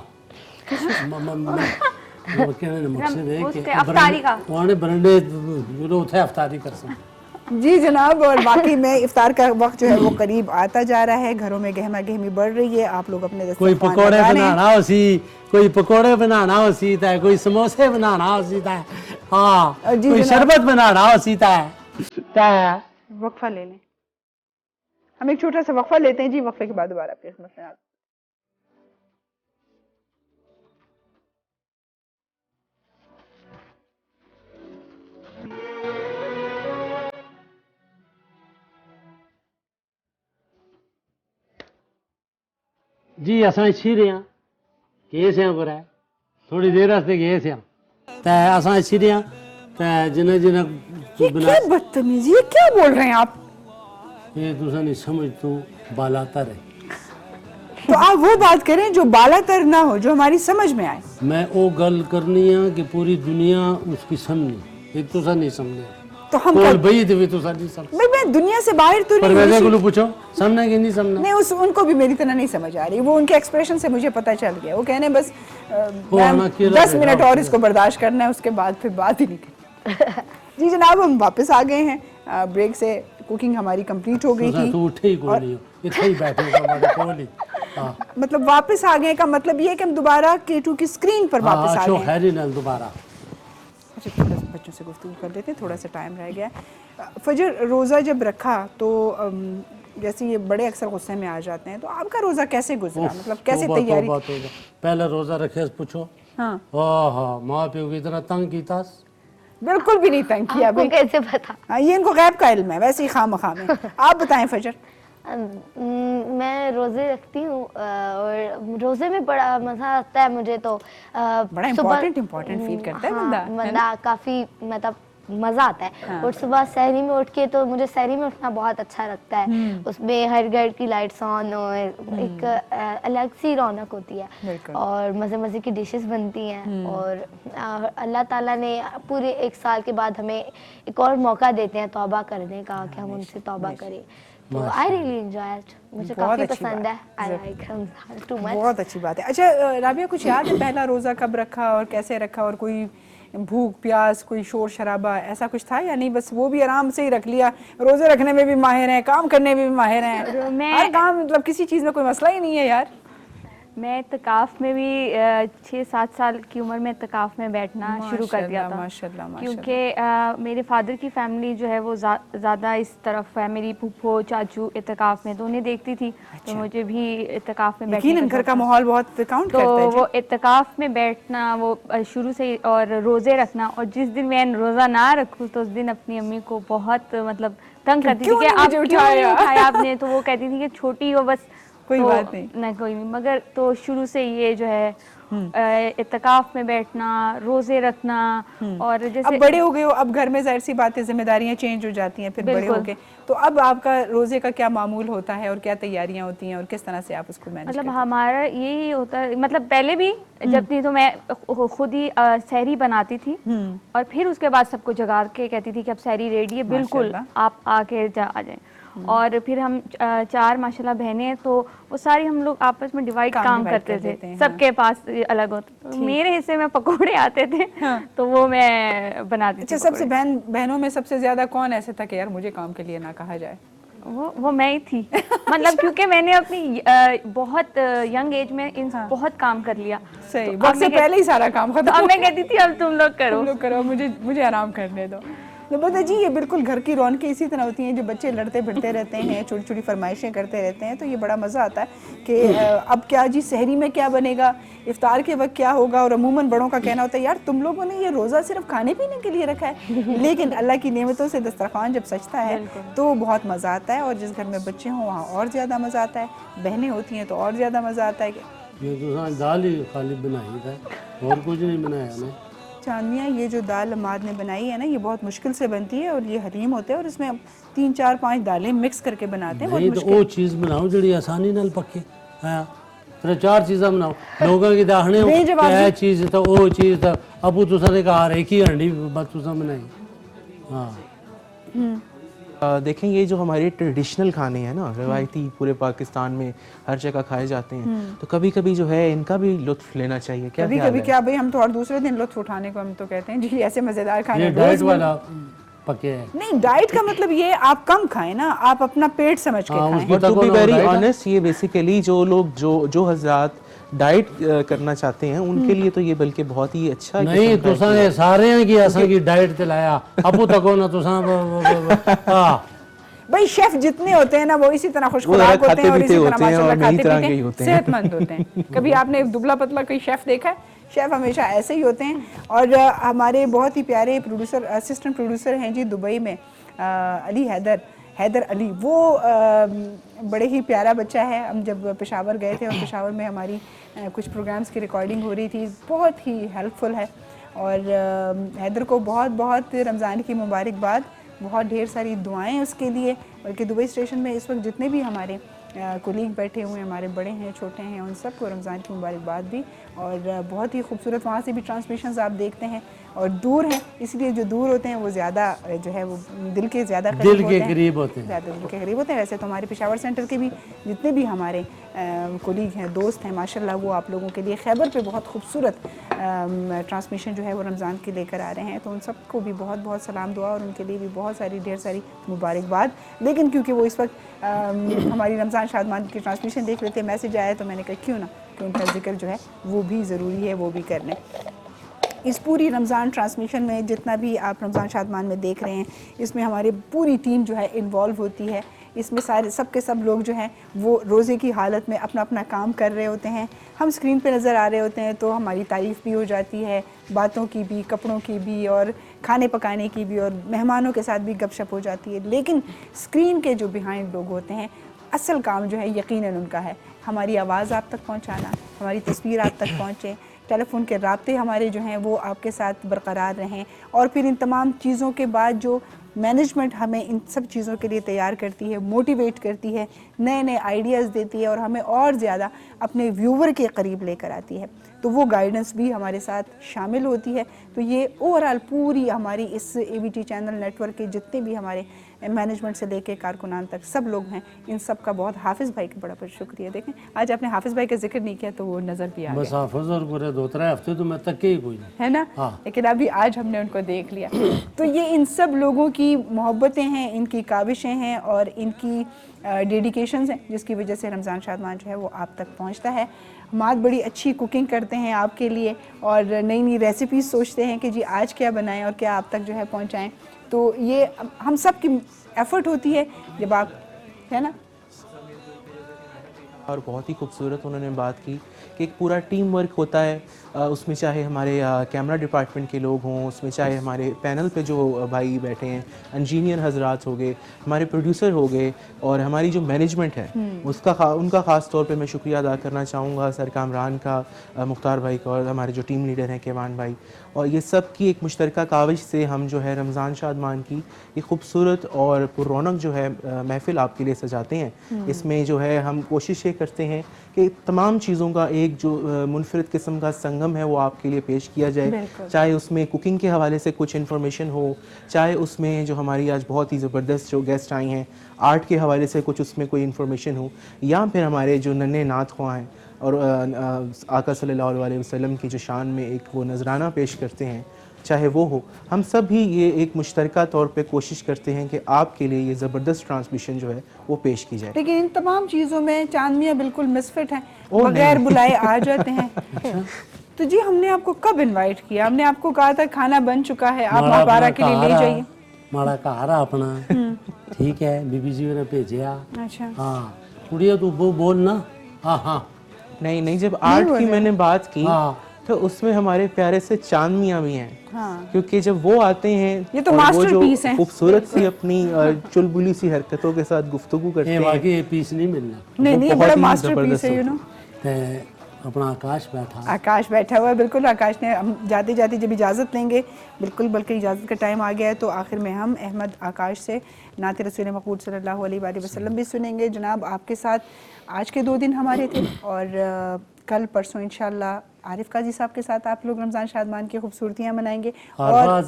कहने का मकसद है कि अफ्तारी का वहां बरंडे उथे अफ्तारी कर सकते। जी जनाब, और बाकी में इफ्तार का वक्त जो है वो करीब आता जा रहा है, घरों में गहमा गहमी बढ़ रही है। आप लोग अपने कोई पकोड़े बनाना हो सी, कोई पकोड़े बनाना हो सीता है, कोई समोसे बनाना हो सीता है, हाँ कोई शरबत बनाना हो सीता है। वक्फा ले लें, हम एक छोटा सा वक्फा लेते हैं जी, वक्फे के बाद दोबारा आपके खिदमत में आते हैं। जी असां इच्छी रहे हैं केस हैं बुरा है, थोड़ी देर वास्ते गए थे ते असां इच्छी रहे हैं ते जिन्हें जिन्हें क्या बदतमीजी, ये क्या बोल रहे हैं आप? ये तुसा नहीं समझ तो बालातर है। तो आप वो बात करें जो बालातर ना हो, जो हमारी समझ में आए। मैं वो गल करनी है कि पूरी दुनिया उसकी समझनी, एक तुसा नहीं समझे तो हम भाई देवी तुसा नहीं समझ। मैं दुनिया से बाहर तो नहीं, परवेज़ को पूछो समझना कि नहीं समझना। नहीं, उनको भी मेरी तरह नहीं समझ आ रही, वो उनके एक्सप्रेशन से मुझे पता चल गया। वो कहने बस 10 मिनट और इसको बर्दाश्त करना है, उसके बाद फिर बात ही नहीं करनी। जी जनाब, हम वापस आ गए हैं ब्रेक से। कुकिंग हमारी कंप्लीट हो गई थी। तो उठे ही कोई नहीं, इधर ही बैठे हो हमारे कोल ही। मतलब वापस आ गए का मतलब ये है कि हम दोबारा K2 की स्क्रीन पर वापस आ गए। हैरी नल दोबारा। अच्छा, थोड़ा सा बच्चों से गुफ्तगू कर लेते हैं, थोड़ा सा टाइम रह गया। फजर रोज़ा जब रखा तो जैसे ये बड़े अक्सर गुस्से में आ जाते हैं, तो आपका रोज़ा कैसे गुजरा? मतलब कैसे तैयारी? पहले रोज़ा रखे पूछो। हाँ माँ प्यो की इतना तंग की? बिल्कुल भी नहीं तंग किया। आपको कैसे पता? हाँ, ये इनको गैब का इल्म है, वैसे ही खाम-खा में। आप बताएं फजर। मैं रोज़े रखती हूँ और रोज़े में बड़ा मज़ा आता है मुझे। तो बड़ा इम्पोर्टेंट फील करता है बंदा काफ़ी मतलब मज़ा आता है। हाँ। और सुबह सहरी में उठ के, तो मुझे सहरी में उठना बहुत अच्छा लगता है। उसमें हर घर की लाइट्स ऑन और एक अलग सी रौनक होती है और मज़े मज़े की डिशेस बनती हैं। और अल्लाह ताला ने पूरे 1 साल के बाद हमें एक और मौका देते हैं तौबा करने का, कि हम उनसे तौबा करें। तो आई रियली एंजॉय इट, मुझे काफ़ी पसंद है। I like Ramzan too much. बहुत अच्छी बात है। अच्छा राबिया, कुछ याद है पहला रोज़ा कब रखा और कैसे रखा, और कोई भूख प्यास, कोई शोर शराबा ऐसा कुछ था या नहीं? बस वो भी आराम से ही रख लिया? रोजे रखने में भी माहिर हैं, काम करने में भी माहिर हैं, हर काम, मतलब किसी चीज़ में कोई मसला ही नहीं है यार। मैं इत्तिकाफ में भी 6-7 साल की उम्र में इत्तिकाफ में बैठना शुरू कर दिया था। माशाल्लाह, क्योंकि मेरे फादर की फैमिली जो है वो ज़्यादा इस तरफ है। मेरी फूफो चाचू इत्तिकाफ में, तो उन्हें देखती थी। तो मुझे भी इत्तिकाफ में बैठना, घर का माहौल बहुत काउंट करता है। तो वो इत्तिकाफ में बैठना वो शुरू से ही, और रोज़े रखना। और जिस दिन मैं रोज़ा ना रखूँ तो उस दिन अपनी अम्मी को बहुत मतलब तंग करती थी कि आप क्यों नहीं उठाया आपने। तो वो कहती थी कि छोटी हो बस, कोई बात नहीं ना कोई नहीं। मगर तो शुरू से ये जो है इत्तिकाफ में बैठना, रोजे रखना। और जैसे अब बड़े हो गए हो, अब घर में जाहिर सी बात है जिम्मेदारियां चेंज हो जाती हैं, फिर बड़े हो गए, तो अब आपका रोजे का क्या मामूल होता है और क्या तैयारियां होती हैं और किस तरह से आप उसको मैनेज मतलब हमारा यही होता है। मतलब पहले भी जब थी तो मैं खुद ही सहरी बनाती थी और फिर उसके बाद सबको जगा के कहती थी कि अब सहरी रेडी है, बिल्कुल आप आके आ जाएं। और फिर हम 4 माशाल्लाह बहनें हैं, तो वो सारी हम लोग आपस में डिवाइड काम करते थे। सबके पास अलग होता। तो मेरे हिस्से में पकोड़े आते थे, तो वो मैं बनाती थी। सबसे बहनों में सबसे ज्यादा कौन ऐसे था कि यार मुझे काम के लिए ना कहा जाए? वो मैं ही थी मतलब क्योंकि मैंने अपनी बहुत यंग एज में बहुत काम कर लिया। सही, तो वक्त से पहले ही सारा काम खत्म। तो अब मैं कहती थी अब तुम लोग करो, तुम लोग करो, मुझे आराम करने दो। तो बता जी, ये बिल्कुल घर की रौनकें इसी तरह होती हैं, जो बच्चे लड़ते भिड़ते रहते हैं, छोटी छोटी फरमाइशें करते रहते हैं, तो ये बड़ा मज़ा आता है कि अब क्या जी, सहरी में क्या बनेगा, इफ्तार के वक्त क्या होगा। और अमूमन बड़ों का कहना होता है यार तुम लोगों ने ये रोज़ा सिर्फ खाने पीने के लिए रखा है, लेकिन अल्लाह की नेमतों से दस्तरखान जब सजता है तो बहुत मज़ा आता है। और जिस घर में बच्चे हों वहाँ और ज़्यादा मज़ा आता है, बहनें होती हैं तो और ज़्यादा मज़ा आता है। ये तो दाल ही खाली बनाई था, और कुछ नहीं बनाया ना। चांदनिया, ये जो दाल अम्माद ने बनाई है ना, ये बहुत मुश्किल से बनती है और ये हलीम होते हैं और इसमें 3 4 5 दालें मिक्स करके बनाते हैं। नहीं तो वो चीज़ बनाओ जड़ी आसानी नाल पके। हाँ, फिर 4 चीज़ां बनाओ, लोगों की दाखने क्या चीज़ तो वो चीज़ तो अबू तुसा ने कहा एक ही हंडी बात तुसा बनाई। हाँ देखें, ये जो हमारे ट्रेडिशनल खाने हैं ना, रवायती पूरे पाकिस्तान में हर जगह खाए जाते हैं, तो कभी कभी जो है इनका भी लुत्फ लेना चाहिए। क्या कभी कभी क्या भाई, हम तो और दूसरे दिन लुत्फ उठाने को हम तो कहते हैं जी, ऐसे मज़ेदार खाने। ये डाइट वाला पके है। नहीं, डाइट का मतलब ये आप कम खाएं ना, आप अपना पेट समझ के खाएं। But to be very honest, ये बेसिकली जो लोग जो हजरात डाइट करना चाहते हैं उनके लिए तो ये बल्कि बहुत ही अच्छा। नहीं तुसा ये सारे हैं कि असा की डाइट ते लाया अबू तको ना तुसा भाई शेफ जितने होते हैं ना वो इसी तरह खुशखुराक होते हैं और इसी तरह माशाल्लाह खाते पीते सेहतमंद होते हैं। कभी आपने दुबला पतला कोई शेफ देखा है? शेफ हमेशा ऐसे ही होते हैं। और हमारे बहुत ही प्यारे प्रोड्यूसर, असिस्टेंट प्रोड्यूसर हैं जी दुबई में, अली हैदर अली, वो बड़े ही प्यारा बच्चा है। हम जब पेशावर गए थे और पेशावर में हमारी कुछ प्रोग्राम्स की रिकॉर्डिंग हो रही थी, बहुत ही हेल्पफुल है। और हैदर को बहुत बहुत रमज़ान की मुबारकबाद, बहुत ढेर सारी दुआएं उसके लिए। बल्कि दुबई स्टेशन में इस वक्त जितने भी हमारे कोलीग बैठे हुए हैं, हमारे बड़े हैं छोटे हैं, उन सबको रमज़ान की मुबारकबाद भी। और बहुत ही खूबसूरत वहाँ से भी ट्रांसमिशंस आप देखते हैं। और दूर हैं, इसलिए जो दूर होते हैं वो ज़्यादा जो है वो दिल के ज़्यादा करीब होते हैं, ज़्यादा दिल के करीब होते हैं। वैसे तो हमारे पेशावर सेंटर के भी जितने भी हमारे कोलीग हैं, दोस्त हैं, माशाल्लाह वो आप लोगों के लिए खैबर पे बहुत खूबसूरत ट्रांसमिशन जो है वो रमज़ान के लेकर आ रहे हैं। तो उन सबको भी बहुत बहुत सलाम दुआ और उनके लिए भी बहुत सारी ढेर सारी मुबारकबाद। लेकिन क्योंकि वो इस वक्त हमारी रमज़ान शादमान की ट्रांसमिशन देख रहे थे, मैसेज आया तो मैंने कहा क्यों ना कि उनका जिक्र जो है वो भी ज़रूरी है, वो भी कर लें। इस पूरी रमज़ान ट्रांसमिशन में जितना भी आप रमज़ान शादमान में देख रहे हैं, इसमें हमारी पूरी टीम जो है इन्वॉल्व होती है। इसमें सारे सब के सब लोग जो हैं वो रोज़े की हालत में अपना अपना काम कर रहे होते हैं। हम स्क्रीन पे नज़र आ रहे होते हैं तो हमारी तारीफ़ भी हो जाती है, बातों की भी, कपड़ों की भी और खाने पकाने की भी, और मेहमानों के साथ भी गपशप हो जाती है। लेकिन स्क्रीन के जो बिहाइंड लोग होते हैं, असल काम जो है यकीनन उनका है हमारी आवाज़ आप तक पहुँचाना, हमारी तस्वीर आप तक पहुँचे, टेलीफोन के राब्ते हमारे जो हैं वो आपके साथ बरकरार रहें। और फिर इन तमाम चीज़ों के बाद जो मैनेजमेंट हमें इन सब चीज़ों के लिए तैयार करती है, मोटिवेट करती है, नए नए आइडियाज़ देती है और हमें और ज़्यादा अपने व्यूवर के करीब लेकर आती है, तो वो गाइडेंस भी हमारे साथ शामिल होती है। तो ये ओवरऑल पूरी हमारी इस ABT चैनल नेटवर्क के जितने भी हमारे मैनेजमेंट से लेके कारकुनान तक सब लोग हैं, इन सब का बहुत हाफिज़ भाई का बड़ा बड़ा शुक्रिया। देखें आज आपने हाफिज़ भाई का जिक्र नहीं किया तो वो नज़र भी आ गया। बस हाफिज़ और पूरे 2-3 हफ्ते तो मैं तक के ही कोई नहीं है ना। हाँ। लेकिन अभी आज हमने उनको देख लिया। तो ये इन सब लोगों की मोहब्बतें हैं, इनकी काविशें हैं और इनकी डेडिकेशंस हैं, जिसकी वजह से रमज़ान शादमान जो है वो आप तक पहुंचता है। हमाद बड़ी अच्छी कुकिंग करते हैं आपके लिए और नई नई रेसिपीज़ सोचते हैं कि जी आज क्या बनाएं और क्या आप तक जो है पहुंचाएं। तो ये हम सब की एफर्ट होती है जब आप, है ना। और बहुत ही खूबसूरत उन्होंने बात की कि एक पूरा टीम वर्क होता है, उसमें चाहे हमारे कैमरा डिपार्टमेंट के लोग हों, उसमें चाहे हमारे पैनल पे जो भाई बैठे हैं इंजीनियर हजरात हो गए, हमारे प्रोड्यूसर हो गए और हमारी जो मैनेजमेंट है उनका ख़ास तौर पे मैं शुक्रिया अदा करना चाहूँगा, सर कामरान का, मुख्तार भाई का और हमारे जो टीम लीडर हैं केवान भाई। और ये सब की एक मुश्तरका काविश से हम जो है रमज़ान शादमान की एक खूबसूरत और पुररौनक जो है महफ़िल आपके लिए सजाते हैं। इसमें जो है हम कोशिश ये करते हैं कि तमाम चीज़ों का एक जो मुनफरद किस्म का संगम है वो आपके लिए पेश किया जाए, चाहे उसमें कुकिंग के हवाले से कुछ इन्फॉर्मेशन हो, चाहे उसमें जो हमारी आज बहुत ही ज़बरदस्त जो गेस्ट आई हैं आर्ट के हवाले से कुछ उसमें कोई इन्फॉर्मेशन हो, या फिर हमारे जो नन्हे नात ख्वां हैं और आका सल्लल्लाहु अलैहि वसल्लम की जो शान में एक वो नजराना पेश करते हैं, चाहे वो हो, हम सब भी ये एक मुश्तरका तौर पे कोशिश करते हैं कि आपके लिए ये ज़बरदस्त ट्रांसमिशन जो है वो पेश की जाए। लेकिन इन तमाम चीज़ों में चांद मियां बिल्कुल मिसफिट हैं, ओ बगैर नहीं। बुलाए आ जाते हैं। तो जी हमने आपको कब इनवाइट किया? हमने आपको कहा था खाना बन चुका है, आप मापारा के लिए ले जाइए। माड़ा घर अपना ठीक है, बीबी जी ने भेजा। अच्छा हाँ कुड़िया तू वो बोल ना। हाँ हाँ नहीं नहीं, जब आर्ट की मैंने बात की हाँ। तो उसमें हमारे प्यारे से चांद मियां भी हैं। हाँ। क्योंकि जब वो आते हैं ये तो और वो जो मास्टरपीस हैं। खूबसूरत सी अपनी चुलबुली सी हरकतों के साथ गुफ्तगू करते ये हैं, वाकई ये पीस नहीं मिलना। नहीं वो नहीं, बहुत बड़ा ही मास्टरपीस है, यू नो। ते अपना आकाश बैठा। आकाश बैठा हुआ है, बिल्कुल आकाश ने, हम जाते जाते जब इजाज़त लेंगे बिल्कुल, बल्कि इजाज़त का टाइम आ गया है, तो आखिर में हम अहमद आकाश से नात रसूल मक़बूल सल्लल्लाहु अलैहि वसल्लम भी सुनेंगे। जनाब आपके साथ आज के 2 दिन हमारे थे और कल परसों इंशाल्लाह आरिफ काजी साहब के साथ आप लोग रमज़ान शादमान की खूबसूरतियाँ मनाएंगे और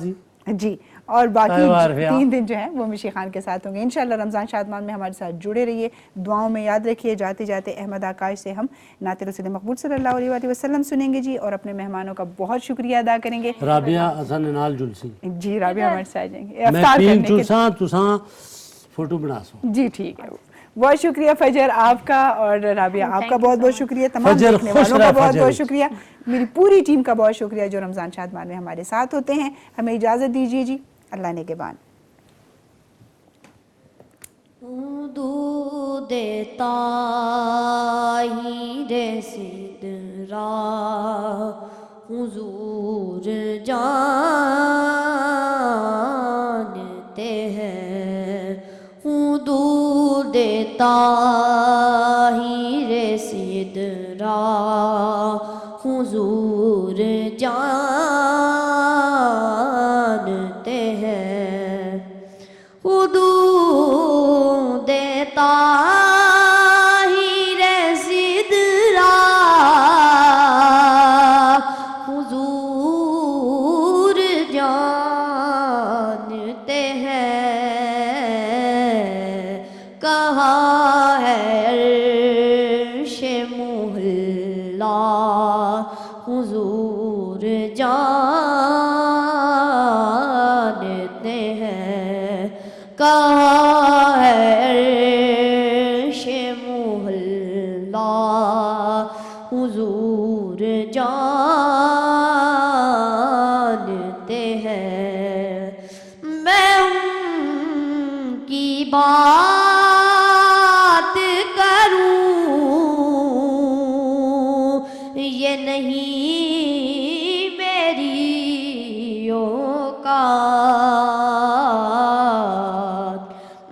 जी, और बाकी 3 दिन जो है वो मिशी खान के साथ होंगे इंशाल्लाह। रमज़ान शादमान में हमारे साथ जुड़े रहिए, दुआओं में याद रखिए। जाते जाते अहमद आकाश से हम नात रसूल मक़बूल सल्लल्लाहु अलैहि वसल्लम सुनेंगे जी, और अपने मेहमानों का बहुत शुक्रिया अदा करेंगे। राबिया हसन नाल जुलसी जी, राबिया हमारे साथ आ जाएंगे मैं इफ्तार पीन करने के। जुलसा तुसा फोटो बना सो। जी ठीक है, बहुत शुक्रिया फजर आपका और राबिया आपका बहुत बहुत शुक्रिया, तमाम फजर देखने खुश वालों रहे, का बहुत फजर। बहुत शुक्रिया, मेरी पूरी टीम का बहुत शुक्रिया जो रमज़ान शादमान में हमारे साथ होते हैं। हमें इजाज़त दीजिए जी, अल्लाह ने के बान। दूध ताहीरे सिदरा हुजूर जानते हैं, दूध ताहीरे सिदरा हुजूर जानते हैं, दूध ताहीरे सिदरा हुजूर जानते हैं, कहाँ है अर्शे मुहल्ला हुजूर जानते हैं, कहाँ है अर्शे मुहल्ला हुजूर जानते हैं, मैं उनकी बात करूं ये नहीं मेरी औकात,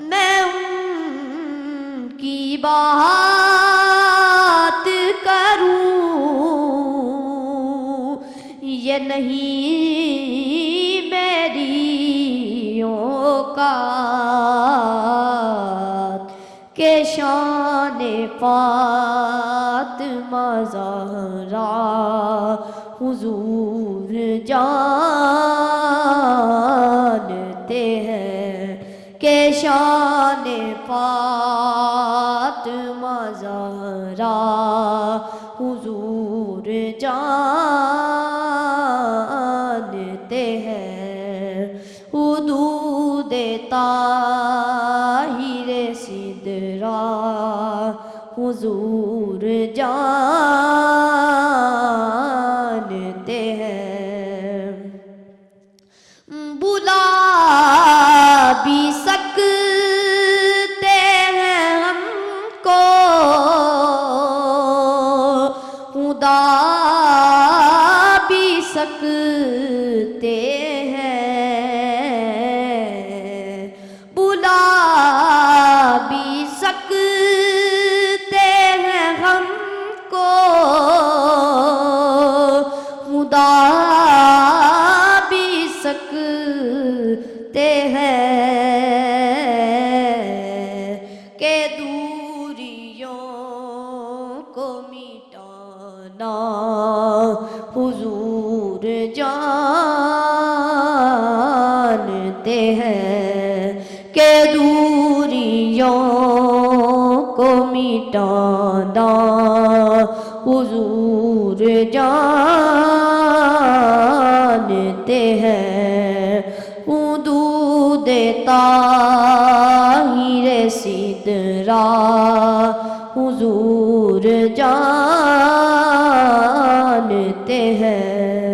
मैं उनकी बात करूं ये नहीं मेरी औकात, के शान फातिमा ज़हरा हुजूर जानते हैं, के शान फातिमा ज़हरा हुजूर जानते हैं, दूध ताहीरे सिदरा हुजूर जानते हैं, बुला भी सकते हैं हमको खुदा भी सकते हैं, बुला भी सकते हैं हमको खुदा भी सकते हैं, के दूरियों को मिटाना हुजूर जानते हैं, के दूरियों को मिटाना हुजूर जानते हैं, सिदरा हुजूर जानते हैं।